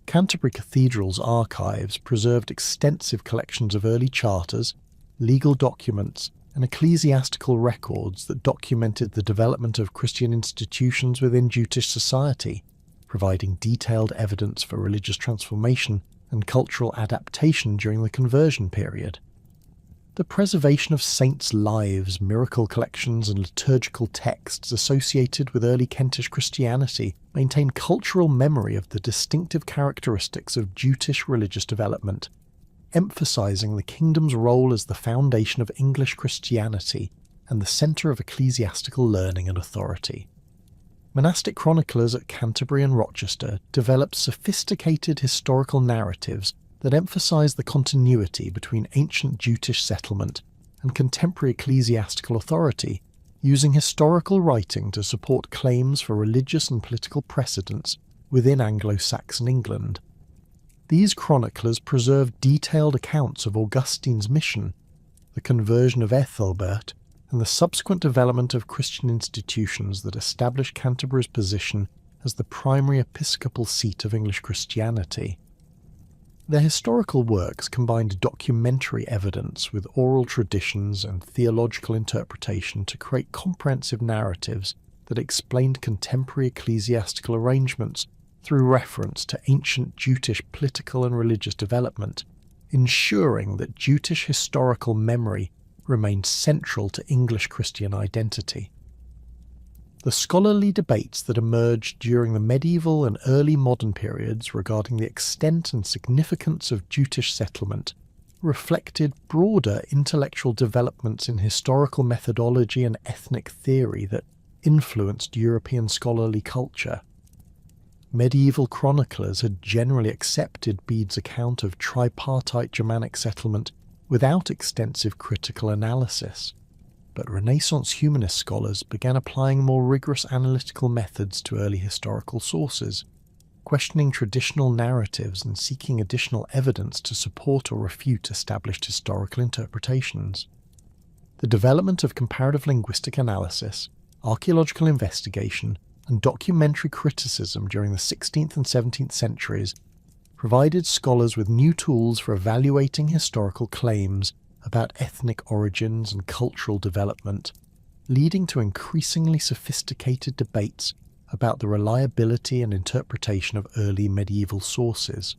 Canterbury Cathedral's archives preserved extensive collections of early charters, legal documents, and ecclesiastical records that documented the development of Christian institutions within Jutish society, providing detailed evidence for religious transformation and cultural adaptation during the conversion period. The preservation of saints' lives, miracle collections, and liturgical texts associated with early Kentish Christianity maintain cultural memory of the distinctive characteristics of Jutish religious development, emphasising the kingdom's role as the foundation of English Christianity and the centre of ecclesiastical learning and authority. Monastic chroniclers at Canterbury and Rochester developed sophisticated historical narratives that emphasise the continuity between ancient Jutish settlement and contemporary ecclesiastical authority, using historical writing to support claims for religious and political precedence within Anglo-Saxon England. These chroniclers preserve detailed accounts of Augustine's mission, the conversion of Ethelbert, and the subsequent development of Christian institutions that established Canterbury's position as the primary episcopal seat of English Christianity. Their historical works combined documentary evidence with oral traditions and theological interpretation to create comprehensive narratives that explained contemporary ecclesiastical arrangements through reference to ancient Jutish political and religious development, ensuring that Jutish historical memory remained central to English Christian identity. The scholarly debates that emerged during the medieval and early modern periods regarding the extent and significance of Jutish settlement reflected broader intellectual developments in historical methodology and ethnic theory that influenced European scholarly culture. Medieval chroniclers had generally accepted Bede's account of tripartite Germanic settlement without extensive critical analysis, but Renaissance humanist scholars began applying more rigorous analytical methods to early historical sources, questioning traditional narratives and seeking additional evidence to support or refute established historical interpretations. The development of comparative linguistic analysis, archaeological investigation, and documentary criticism during the 16th and 17th centuries provided scholars with new tools for evaluating historical claims about ethnic origins and cultural development, leading to increasingly sophisticated debates about the reliability and interpretation of early medieval sources.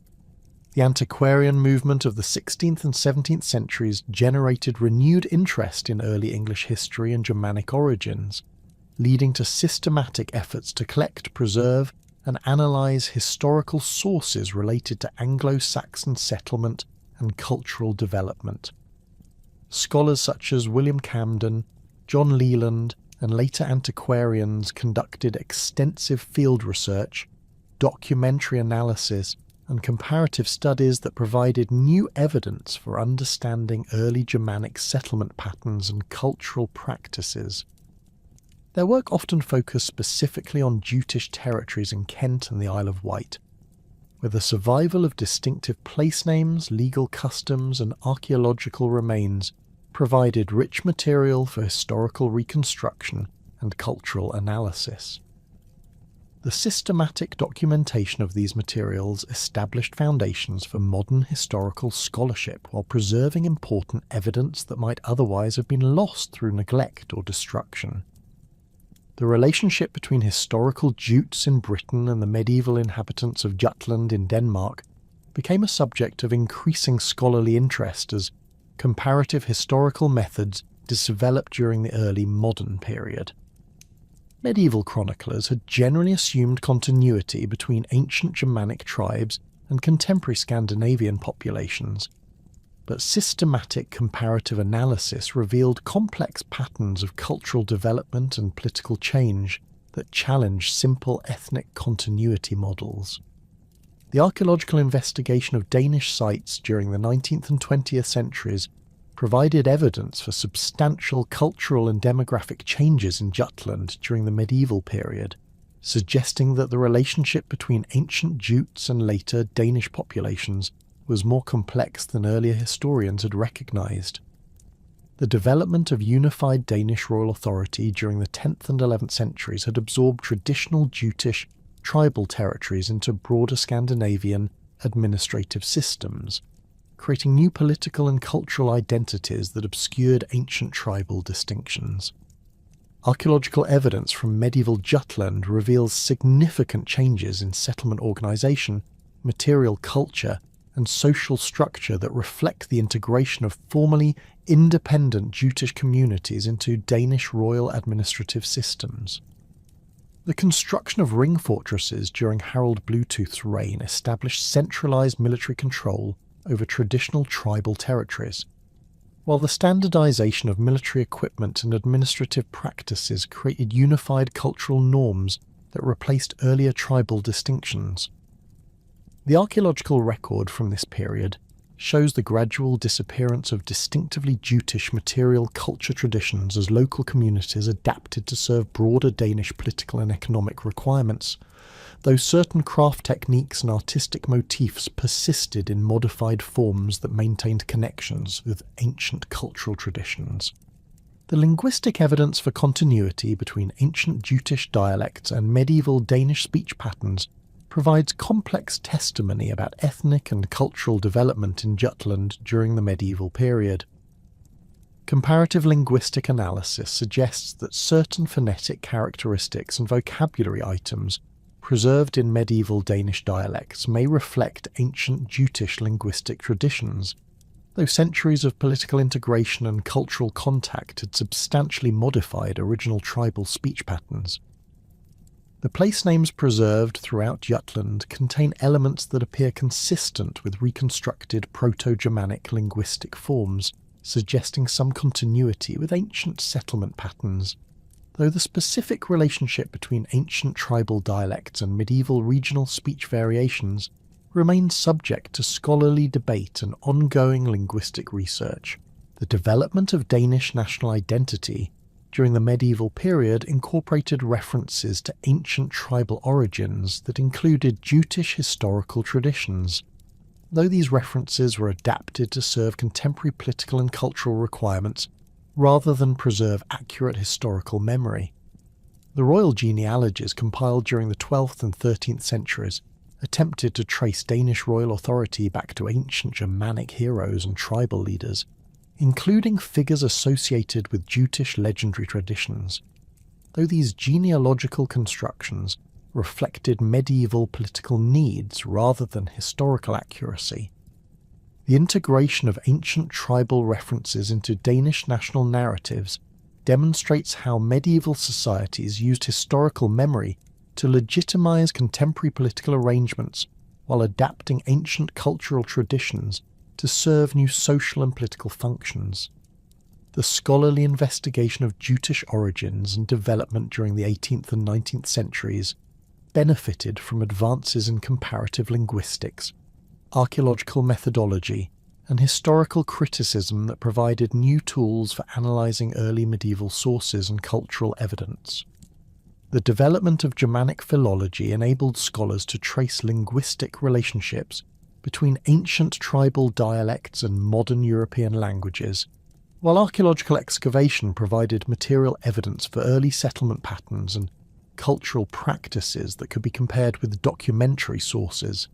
The antiquarian movement of the 16th and 17th centuries generated renewed interest in early English history and Germanic origins, leading to systematic efforts to collect, preserve, and analyse historical sources related to Anglo-Saxon settlement and cultural development. Scholars such as William Camden, John Leland, and later antiquarians conducted extensive field research, documentary analysis, and comparative studies that provided new evidence for understanding early Germanic settlement patterns and cultural practices. Their work often focused specifically on Jutish territories in Kent and the Isle of Wight, where the survival of distinctive place names, legal customs, and archaeological remains provided rich material for historical reconstruction and cultural analysis. The systematic documentation of these materials established foundations for modern historical scholarship while preserving important evidence that might otherwise have been lost through neglect or destruction. The relationship between historical Jutes in Britain and the medieval inhabitants of Jutland in Denmark became a subject of increasing scholarly interest as comparative historical methods developed during the early modern period. Medieval chroniclers had generally assumed continuity between ancient Germanic tribes and contemporary Scandinavian populations, but systematic comparative analysis revealed complex patterns of cultural development and political change that challenged simple ethnic continuity models. The archaeological investigation of Danish sites during the 19th and 20th centuries provided evidence for substantial cultural and demographic changes in Jutland during the medieval period, suggesting that the relationship between ancient Jutes and later Danish populations was more complex than earlier historians had recognised. The development of unified Danish royal authority during the 10th and 11th centuries had absorbed traditional Jutish tribal territories into broader Scandinavian administrative systems, creating new political and cultural identities that obscured ancient tribal distinctions. Archaeological evidence from medieval Jutland reveals significant changes in settlement organisation, material culture, and social structure that reflect the integration of formerly independent Jutish communities into Danish royal administrative systems. The construction of ring fortresses during Harald Bluetooth's reign established centralised military control over traditional tribal territories, while the standardisation of military equipment and administrative practices created unified cultural norms that replaced earlier tribal distinctions. The archaeological record from this period shows the gradual disappearance of distinctively Jutish material culture traditions as local communities adapted to serve broader Danish political and economic requirements, though certain craft techniques and artistic motifs persisted in modified forms that maintained connections with ancient cultural traditions. The linguistic evidence for continuity between ancient Jutish dialects and medieval Danish speech patterns provides complex testimony about ethnic and cultural development in Jutland during the medieval period. Comparative linguistic analysis suggests that certain phonetic characteristics and vocabulary items preserved in medieval Danish dialects may reflect ancient Jutish linguistic traditions, though centuries of political integration and cultural contact had substantially modified original tribal speech patterns. The place names preserved throughout Jutland contain elements that appear consistent with reconstructed Proto-Germanic linguistic forms, suggesting some continuity with ancient settlement patterns, though the specific relationship between ancient tribal dialects and medieval regional speech variations remains subject to scholarly debate and ongoing linguistic research. The development of Danish national identity during the medieval period incorporated references to ancient tribal origins that included Jutish historical traditions, though these references were adapted to serve contemporary political and cultural requirements rather than preserve accurate historical memory. The royal genealogies compiled during the 12th and 13th centuries attempted to trace Danish royal authority back to ancient Germanic heroes and tribal leaders, including figures associated with Jutish legendary traditions, though these genealogical constructions reflected medieval political needs rather than historical accuracy. The integration of ancient tribal references into Danish national narratives demonstrates how medieval societies used historical memory to legitimize contemporary political arrangements while adapting ancient cultural traditions to serve new social and political functions. The scholarly investigation of Jutish origins and development during the 18th and 19th centuries benefited from advances in comparative linguistics, archaeological methodology, and historical criticism that provided new tools for analysing early medieval sources and cultural evidence. The development of Germanic philology enabled scholars to trace linguistic relationships between ancient tribal dialects and modern European languages, while archaeological excavation provided material evidence for early settlement patterns and cultural practices that could be compared with documentary sources.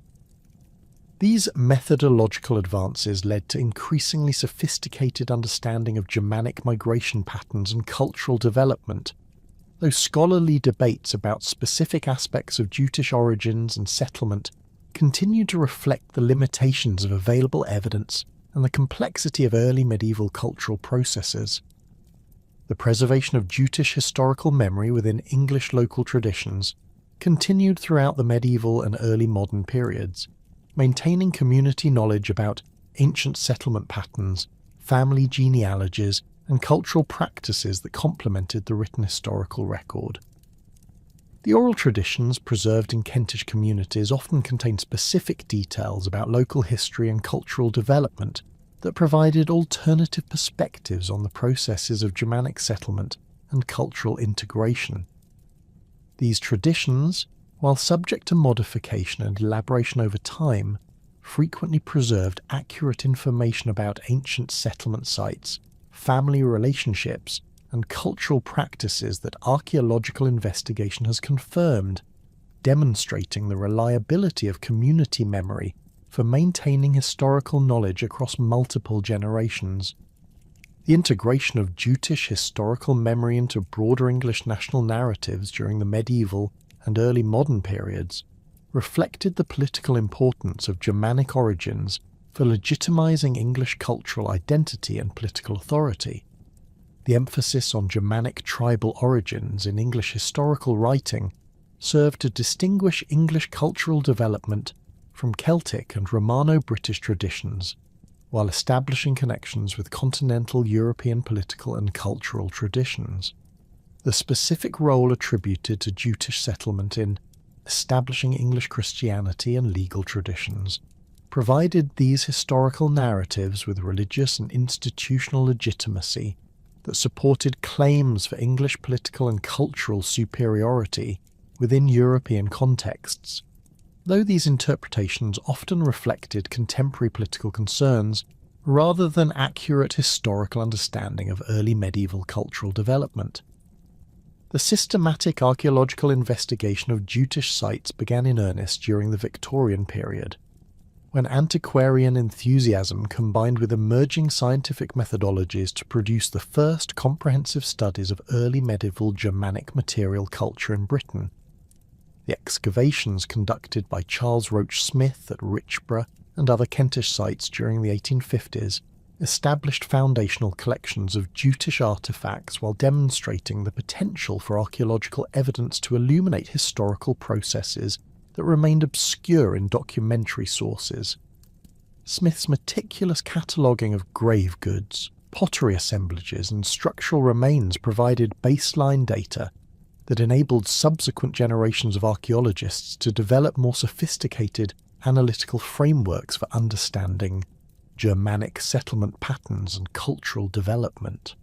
These methodological advances led to increasingly sophisticated understanding of Germanic migration patterns and cultural development, though scholarly debates about specific aspects of Jutish origins and settlement continued to reflect the limitations of available evidence and the complexity of early medieval cultural processes. The preservation of Jutish historical memory within English local traditions continued throughout the medieval and early modern periods, maintaining community knowledge about ancient settlement patterns, family genealogies, and cultural practices that complemented the written historical record. The oral traditions preserved in Kentish communities often contain specific details about local history and cultural development that provided alternative perspectives on the processes of Germanic settlement and cultural integration. These traditions, while subject to modification and elaboration over time, frequently preserved accurate information about ancient settlement sites, family relationships, and cultural practices that archaeological investigation has confirmed, demonstrating the reliability of community memory for maintaining historical knowledge across multiple generations. The integration of Jutish historical memory into broader English national narratives during the medieval and early modern periods reflected the political importance of Germanic origins for legitimizing English cultural identity and political authority. The emphasis on Germanic tribal origins in English historical writing served to distinguish English cultural development from Celtic and Romano-British traditions, while establishing connections with continental European political and cultural traditions. The specific role attributed to Jutish settlement in establishing English Christianity and legal traditions provided these historical narratives with religious and institutional legitimacy that supported claims for English political and cultural superiority within European contexts. Though these interpretations often reflected contemporary political concerns rather than accurate historical understanding of early medieval cultural development. The systematic archaeological investigation of Jutish sites began in earnest during the Victorian period, when antiquarian enthusiasm combined with emerging scientific methodologies to produce the first comprehensive studies of early medieval Germanic material culture in Britain. The excavations conducted by Charles Roach Smith at Richborough and other Kentish sites during the 1850s established foundational collections of Jutish artefacts while demonstrating the potential for archaeological evidence to illuminate historical processes that remained obscure in documentary sources. Smith's meticulous cataloguing of grave goods, pottery assemblages and structural remains provided baseline data that enabled subsequent generations of archaeologists to develop more sophisticated analytical frameworks for understanding Germanic settlement patterns and cultural development.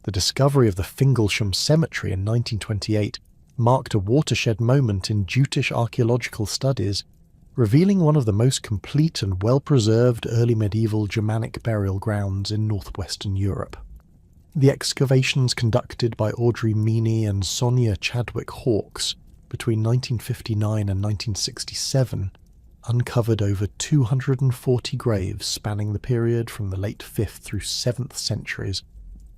The discovery of the Fingalsham Cemetery in 1928 marked a watershed moment in Jutish archaeological studies, revealing one of the most complete and well-preserved early medieval Germanic burial grounds in northwestern Europe. The excavations conducted by Audrey Meany and Sonia Chadwick Hawkes between 1959 and 1967 uncovered over 240 graves spanning the period from the late 5th through 7th centuries,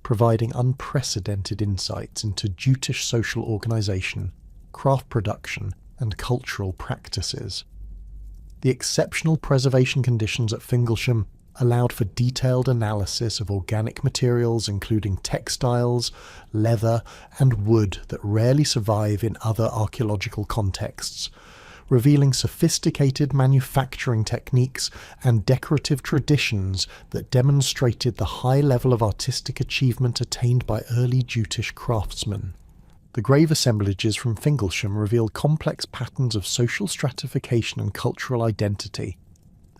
providing unprecedented insights into Jutish social organisation, craft production, and cultural practices. The exceptional preservation conditions at Fingalsham allowed for detailed analysis of organic materials including textiles, leather, and wood that rarely survive in other archaeological contexts, revealing sophisticated manufacturing techniques and decorative traditions that demonstrated the high level of artistic achievement attained by early Jutish craftsmen. The grave assemblages from Fingalsham reveal complex patterns of social stratification and cultural identity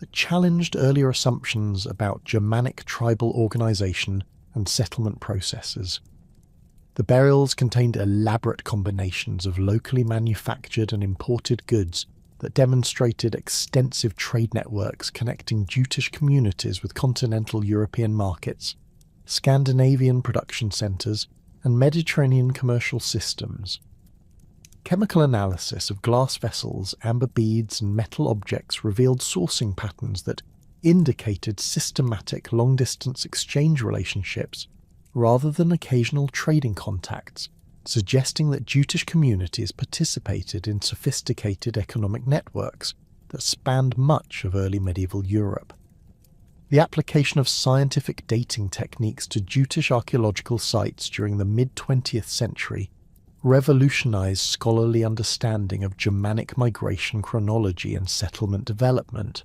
that challenged earlier assumptions about Germanic tribal organisation and settlement processes. The burials contained elaborate combinations of locally manufactured and imported goods that demonstrated extensive trade networks connecting Jutish communities with continental European markets, Scandinavian production centres, and Mediterranean commercial systems. Chemical analysis of glass vessels, amber beads, and metal objects revealed sourcing patterns that indicated systematic long-distance exchange relationships rather than occasional trading contacts, suggesting that Jutish communities participated in sophisticated economic networks that spanned much of early medieval Europe. The application of scientific dating techniques to Jutish archaeological sites during the mid-20th century revolutionized scholarly understanding of Germanic migration chronology and settlement development.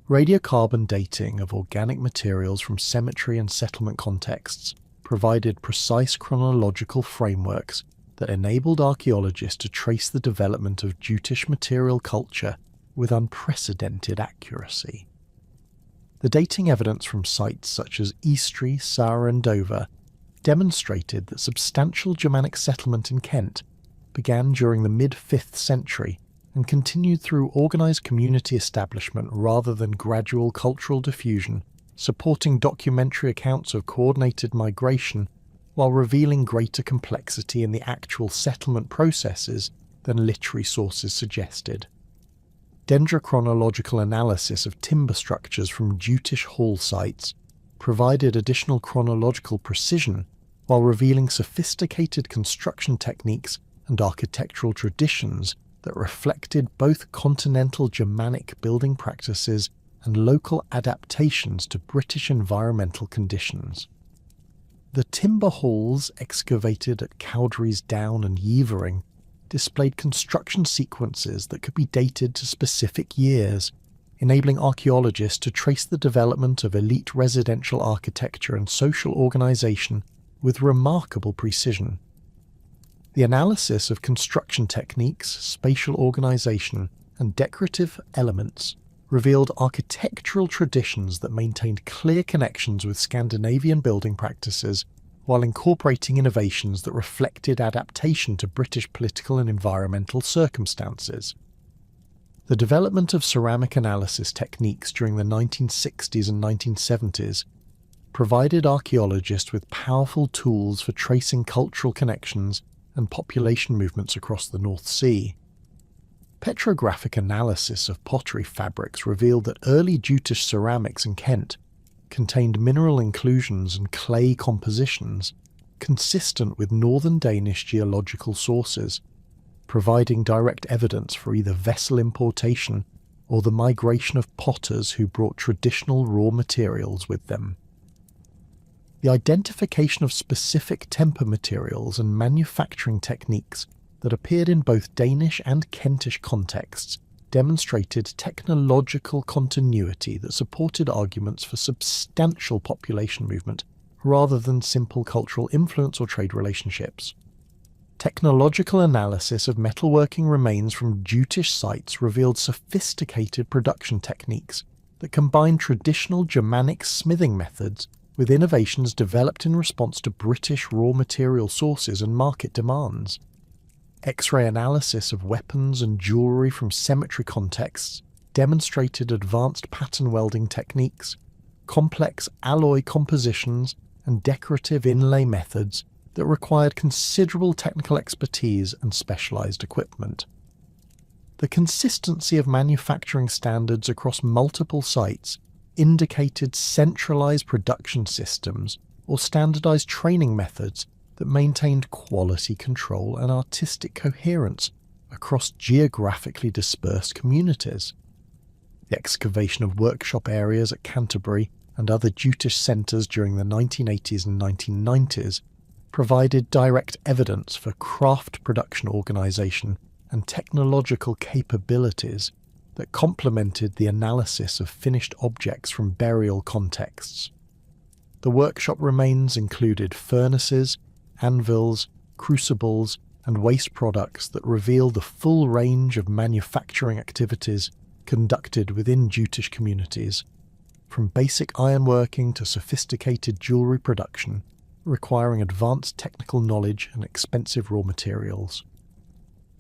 Radiocarbon dating of organic materials from cemetery and settlement contexts provided precise chronological frameworks that enabled archaeologists to trace the development of Jutish material culture with unprecedented accuracy. The dating evidence from sites such as Eastry, Sarre and Dover demonstrated that substantial Germanic settlement in Kent began during the mid-5th century and continued through organised community establishment rather than gradual cultural diffusion, supporting documentary accounts of coordinated migration while revealing greater complexity in the actual settlement processes than literary sources suggested. Dendrochronological analysis of timber structures from Jutish hall sites provided additional chronological precision while revealing sophisticated construction techniques and architectural traditions that reflected both continental Germanic building practices and local adaptations to British environmental conditions. The timber halls excavated at Cowdrey's Down and Yeavering displayed construction sequences that could be dated to specific years, enabling archaeologists to trace the development of elite residential architecture and social organisation with remarkable precision. The analysis of construction techniques, spatial organisation, and decorative elements revealed architectural traditions that maintained clear connections with Scandinavian building practices while incorporating innovations that reflected adaptation to British political and environmental circumstances. The development of ceramic analysis techniques during the 1960s and 1970s provided archaeologists with powerful tools for tracing cultural connections and population movements across the North Sea. Petrographic analysis of pottery fabrics revealed that early Jutish ceramics in Kent contained mineral inclusions and clay compositions consistent with northern Danish geological sources, providing direct evidence for either vessel importation or the migration of potters who brought traditional raw materials with them. The identification of specific temper materials and manufacturing techniques that appeared in both Danish and Kentish contexts demonstrated technological continuity that supported arguments for substantial population movement rather than simple cultural influence or trade relationships. Technological analysis of metalworking remains from Jutish sites revealed sophisticated production techniques that combined traditional Germanic smithing methods with innovations developed in response to British raw material sources and market demands. X-ray analysis of weapons and jewellery from cemetery contexts demonstrated advanced pattern welding techniques, complex alloy compositions, and decorative inlay methods that required considerable technical expertise and specialised equipment. The consistency of manufacturing standards across multiple sites indicated centralised production systems or standardised training methods that maintained quality control and artistic coherence across geographically dispersed communities. The excavation of workshop areas at Canterbury and other Jutish centres during the 1980s and 1990s provided direct evidence for craft production organisation and technological capabilities that complemented the analysis of finished objects from burial contexts. The workshop remains included furnaces, anvils, crucibles, and waste products that reveal the full range of manufacturing activities conducted within Jutish communities, from basic ironworking to sophisticated jewellery production, requiring advanced technical knowledge and expensive raw materials.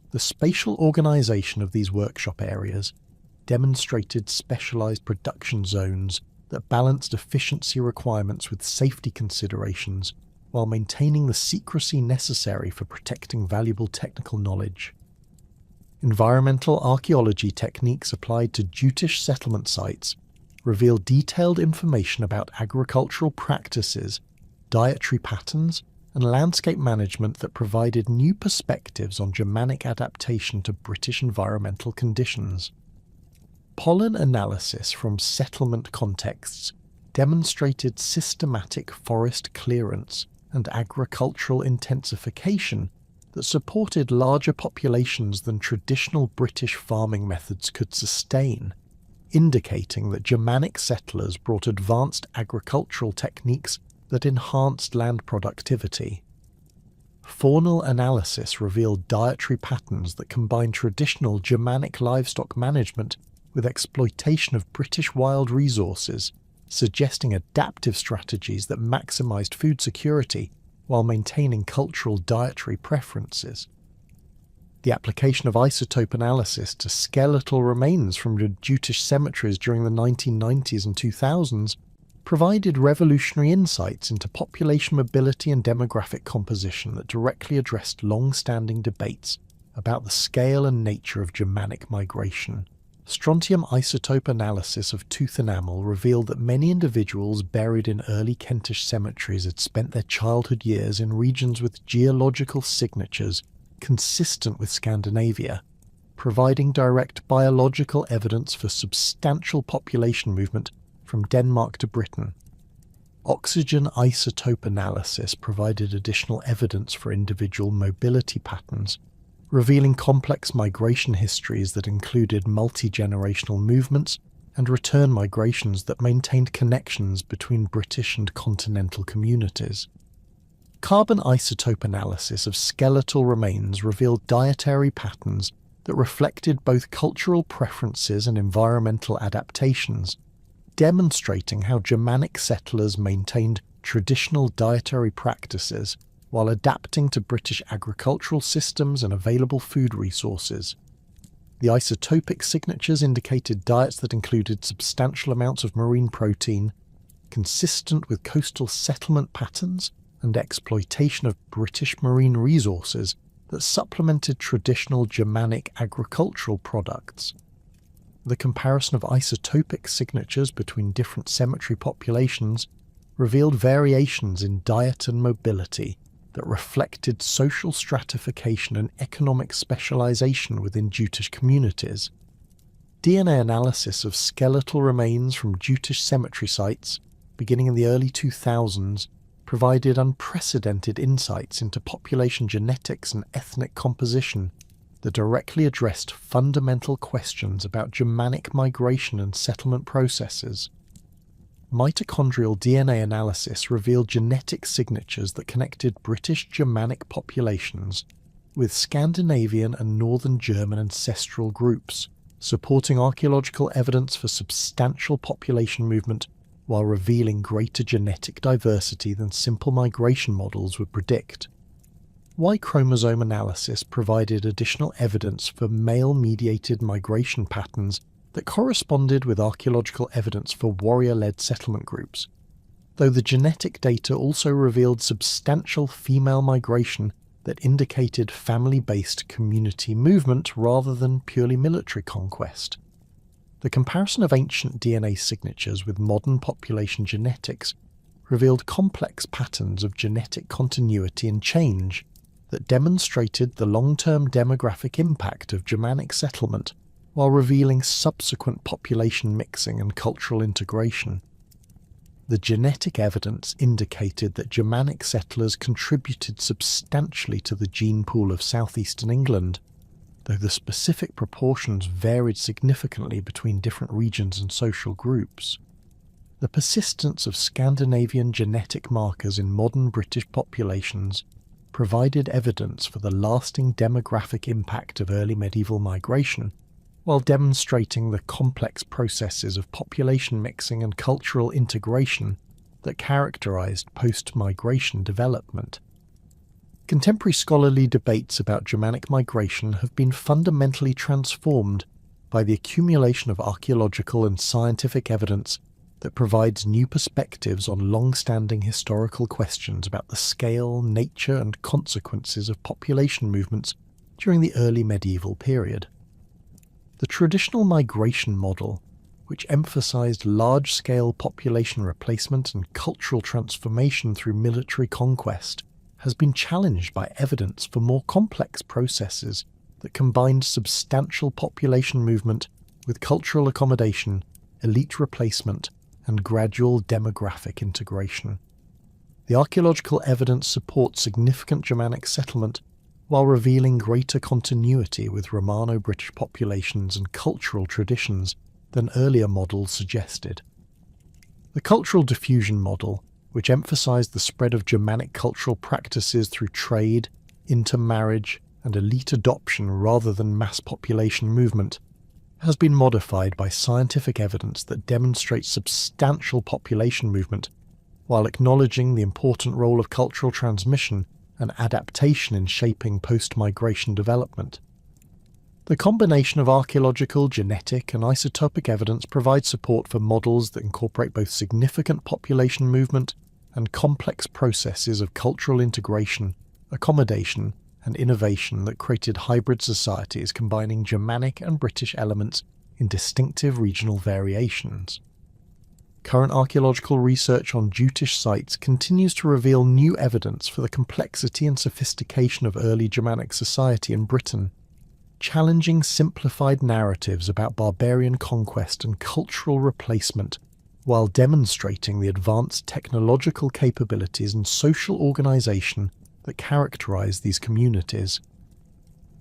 The spatial organisation of these workshop areas demonstrated specialised production zones that balanced efficiency requirements with safety considerations while maintaining the secrecy necessary for protecting valuable technical knowledge. Environmental archaeology techniques applied to Jutish settlement sites reveal detailed information about agricultural practices, dietary patterns, and landscape management that provided new perspectives on Germanic adaptation to British environmental conditions. Pollen analysis from settlement contexts demonstrated systematic forest clearance and agricultural intensification that supported larger populations than traditional British farming methods could sustain, indicating that Germanic settlers brought advanced agricultural techniques that enhanced land productivity. Faunal analysis revealed dietary patterns that combined traditional Germanic livestock management with exploitation of British wild resources, suggesting adaptive strategies that maximised food security while maintaining cultural dietary preferences. The application of isotope analysis to skeletal remains from Jutish cemeteries during the 1990s and 2000s provided revolutionary insights into population mobility and demographic composition that directly addressed long-standing debates about the scale and nature of Germanic migration. Strontium isotope analysis of tooth enamel revealed that many individuals buried in early Kentish cemeteries had spent their childhood years in regions with geological signatures consistent with Scandinavia, providing direct biological evidence for substantial population movement from Denmark to Britain. Oxygen isotope analysis provided additional evidence for individual mobility patterns, revealing complex migration histories that included multi-generational movements and return migrations that maintained connections between British and continental communities. Carbon isotope analysis of skeletal remains revealed dietary patterns that reflected both cultural preferences and environmental adaptations, demonstrating how Germanic settlers maintained traditional dietary practices while adapting to British agricultural systems and available food resources. The isotopic signatures indicated diets that included substantial amounts of marine protein, consistent with coastal settlement patterns and exploitation of British marine resources that supplemented traditional Germanic agricultural products. The comparison of isotopic signatures between different cemetery populations revealed variations in diet and mobility that reflected social stratification and economic specialization within Jutish communities. DNA analysis of skeletal remains from Jutish cemetery sites, beginning in the early 2000s, provided unprecedented insights into population genetics and ethnic composition that directly addressed fundamental questions about Germanic migration and settlement processes. Mitochondrial DNA analysis revealed genetic signatures that connected British Germanic populations with Scandinavian and Northern German ancestral groups, supporting archaeological evidence for substantial population movement while revealing greater genetic diversity than simple migration models would predict. Y chromosome analysis provided additional evidence for male-mediated migration patterns that corresponded with archaeological evidence for warrior-led settlement groups, though the genetic data also revealed substantial female migration that indicated family-based community movement rather than purely military conquest. The comparison of ancient DNA signatures with modern population genetics revealed complex patterns of genetic continuity and change that demonstrated the long-term demographic impact of Germanic settlement while revealing subsequent population mixing and cultural integration. The genetic evidence indicated that Germanic settlers contributed substantially to the gene pool of southeastern England, though the specific proportions varied significantly between different regions and social groups. The persistence of Scandinavian genetic markers in modern British populations provided evidence for the lasting demographic impact of early medieval migration, while demonstrating the complex processes of population mixing and cultural integration that characterized post-migration development. Contemporary scholarly debates about Germanic migration have been fundamentally transformed by the accumulation of archaeological and scientific evidence that provides new perspectives on long-standing historical questions about the scale, nature, and consequences of population movements during the early medieval period. The traditional migration model, which emphasized large-scale population replacement and cultural transformation through military conquest, has been challenged by evidence for more complex processes that combined substantial population movement with cultural accommodation, elite replacement, and gradual demographic integration. The archaeological evidence supports significant Germanic settlement while revealing greater continuity with Romano-British populations and cultural traditions than earlier models suggested. The cultural diffusion model, which emphasized the spread of Germanic cultural practices through trade, intermarriage, and elite adoption rather than mass population movement, has been modified by scientific evidence that demonstrates substantial population movement while acknowledging the important role of cultural transmission and adaptation in shaping post-migration development. The combination of archaeological, genetic, and isotopic evidence provides support for models that incorporate both significant population movement and complex processes of cultural integration, accommodation, and innovation that created hybrid societies combining Germanic and British elements in distinctive regional variations. Current archaeological research on Jutish sites continues to reveal new evidence for the complexity and sophistication of early Germanic society in Britain, challenging simplified narratives about barbarian conquest and cultural replacement, while demonstrating the advanced technological capabilities and social organisation that characterise these communities.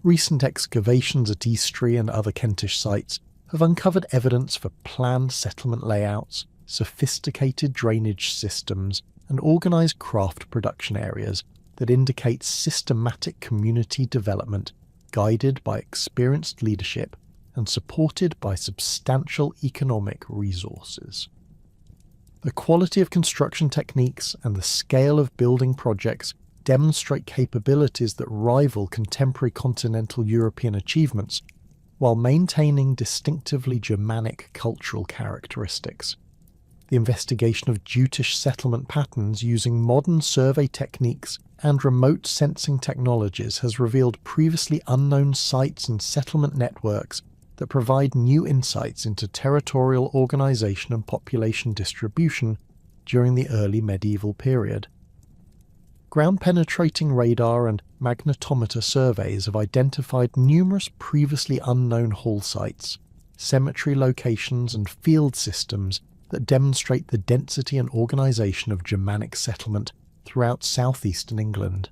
Recent excavations at Eastry and other Kentish sites have uncovered evidence for planned settlement layouts, sophisticated drainage systems, and organised craft production areas that indicate systematic community development guided by experienced leadership and supported by substantial economic resources. The quality of construction techniques and the scale of building projects demonstrate capabilities that rival contemporary continental European achievements, while maintaining distinctively Germanic cultural characteristics. The investigation of Jutish settlement patterns using modern survey techniques and remote sensing technologies has revealed previously unknown sites and settlement networks that provide new insights into territorial organisation and population distribution during the early medieval period. Ground-penetrating radar and magnetometer surveys have identified numerous previously unknown hall sites, cemetery locations, and field systems that demonstrate the density and organisation of Germanic settlement throughout southeastern England.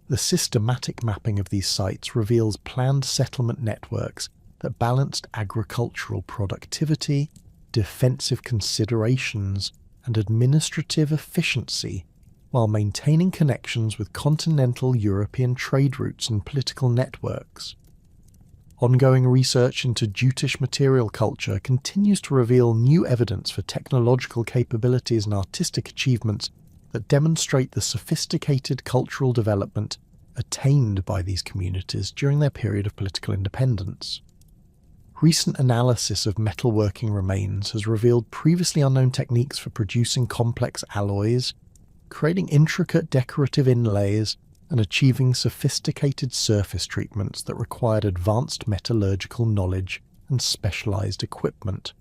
The systematic mapping of these sites reveals planned settlement networks that balanced agricultural productivity, defensive considerations, and administrative efficiency, while maintaining connections with continental European trade routes and political networks. Ongoing research into Jutish material culture continues to reveal new evidence for technological capabilities and artistic achievements that demonstrate the sophisticated cultural development attained by these communities during their period of political independence. Recent analysis of metalworking remains has revealed previously unknown techniques for producing complex alloys, creating intricate decorative inlays, and achieving sophisticated surface treatments that required advanced metallurgical knowledge and specialized equipment.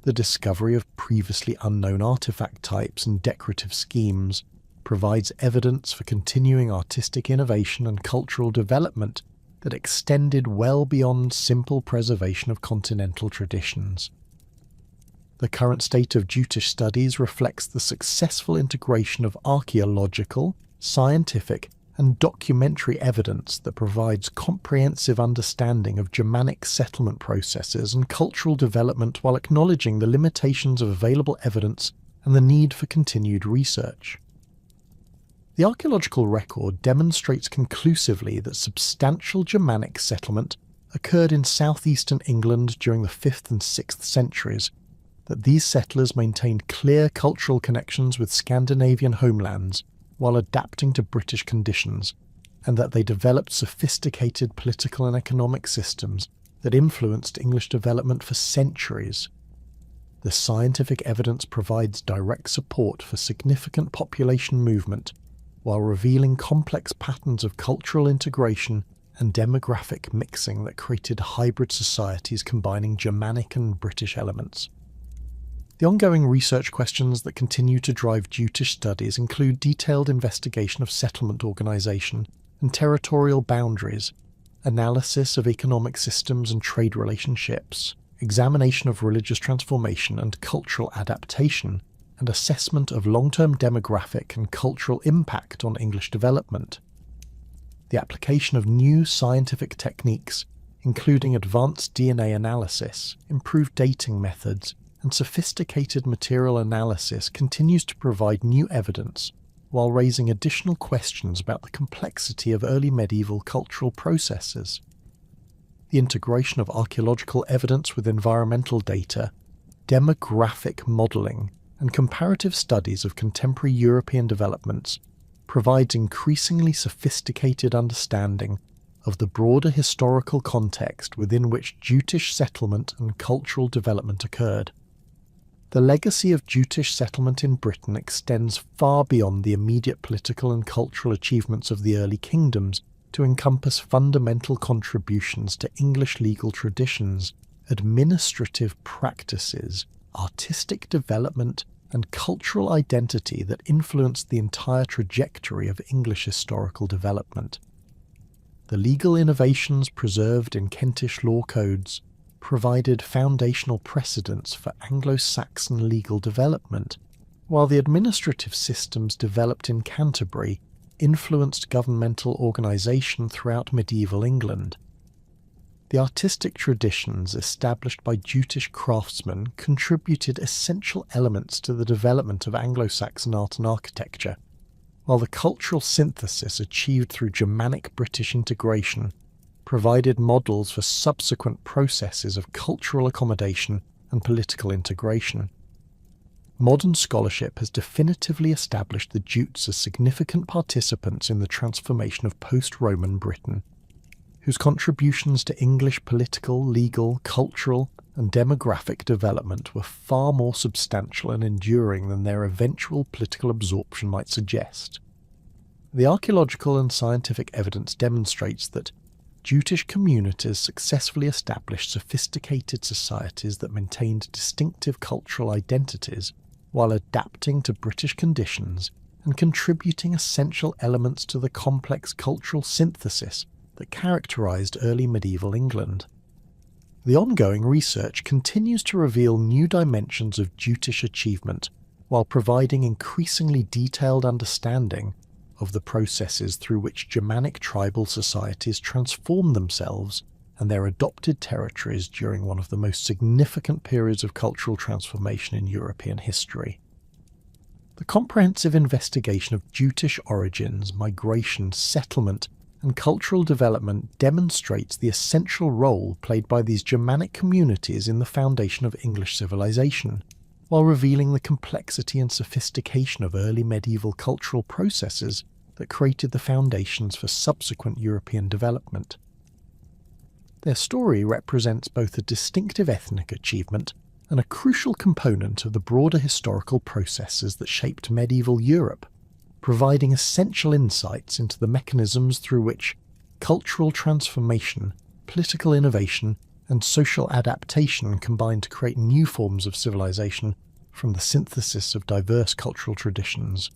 The discovery of previously unknown artifact types and decorative schemes provides evidence for continuing artistic innovation and cultural development that extended well beyond simple preservation of continental traditions. The current state of Jutish studies reflects the successful integration of archaeological, scientific, and documentary evidence that provides comprehensive understanding of Germanic settlement processes and cultural development while acknowledging the limitations of available evidence and the need for continued research. The archaeological record demonstrates conclusively that substantial Germanic settlement occurred in southeastern England during the 5th and 6th centuries, that these settlers maintained clear cultural connections with Scandinavian homelands while adapting to British conditions, and that they developed sophisticated political and economic systems that influenced English development for centuries. The scientific evidence provides direct support for significant population movement, while revealing complex patterns of cultural integration and demographic mixing that created hybrid societies combining Germanic and British elements. The ongoing research questions that continue to drive Jutish studies include detailed investigation of settlement organisation and territorial boundaries, analysis of economic systems and trade relationships, examination of religious transformation and cultural adaptation, and assessment of long-term demographic and cultural impact on English development. The application of new scientific techniques, including advanced DNA analysis, improved dating methods, and sophisticated material analysis, continues to provide new evidence while raising additional questions about the complexity of early medieval cultural processes. The integration of archaeological evidence with environmental data, demographic modelling, and comparative studies of contemporary European developments provides increasingly sophisticated understanding of the broader historical context within which Jutish settlement and cultural development occurred. The legacy of Jutish settlement in Britain extends far beyond the immediate political and cultural achievements of the early kingdoms to encompass fundamental contributions to English legal traditions, administrative practices, artistic development, and cultural identity that influenced the entire trajectory of English historical development. The legal innovations preserved in Kentish law codes provided foundational precedents for Anglo-Saxon legal development, while the administrative systems developed in Canterbury influenced governmental organisation throughout medieval England. The artistic traditions established by Jutish craftsmen contributed essential elements to the development of Anglo-Saxon art and architecture, while the cultural synthesis achieved through Germanic British integration provided models for subsequent processes of cultural accommodation and political integration. Modern scholarship has definitively established the Jutes as significant participants in the transformation of post-Roman Britain, whose contributions to English political, legal, cultural, and demographic development were far more substantial and enduring than their eventual political absorption might suggest. The archaeological and scientific evidence demonstrates that Jutish communities successfully established sophisticated societies that maintained distinctive cultural identities while adapting to British conditions and contributing essential elements to the complex cultural synthesis that characterised early medieval England. The ongoing research continues to reveal new dimensions of Jutish achievement while providing increasingly detailed understanding of the processes through which Germanic tribal societies transformed themselves and their adopted territories during one of the most significant periods of cultural transformation in European history. The comprehensive investigation of Jutish origins, migration, settlement, and cultural development demonstrates the essential role played by these Germanic communities in the foundation of English civilization, while revealing the complexity and sophistication of early medieval cultural processes that created the foundations for subsequent European development. Their story represents both a distinctive ethnic achievement and a crucial component of the broader historical processes that shaped medieval Europe, providing essential insights into the mechanisms through which cultural transformation, political innovation, and social adaptation combined to create new forms of civilization from the synthesis of diverse cultural traditions.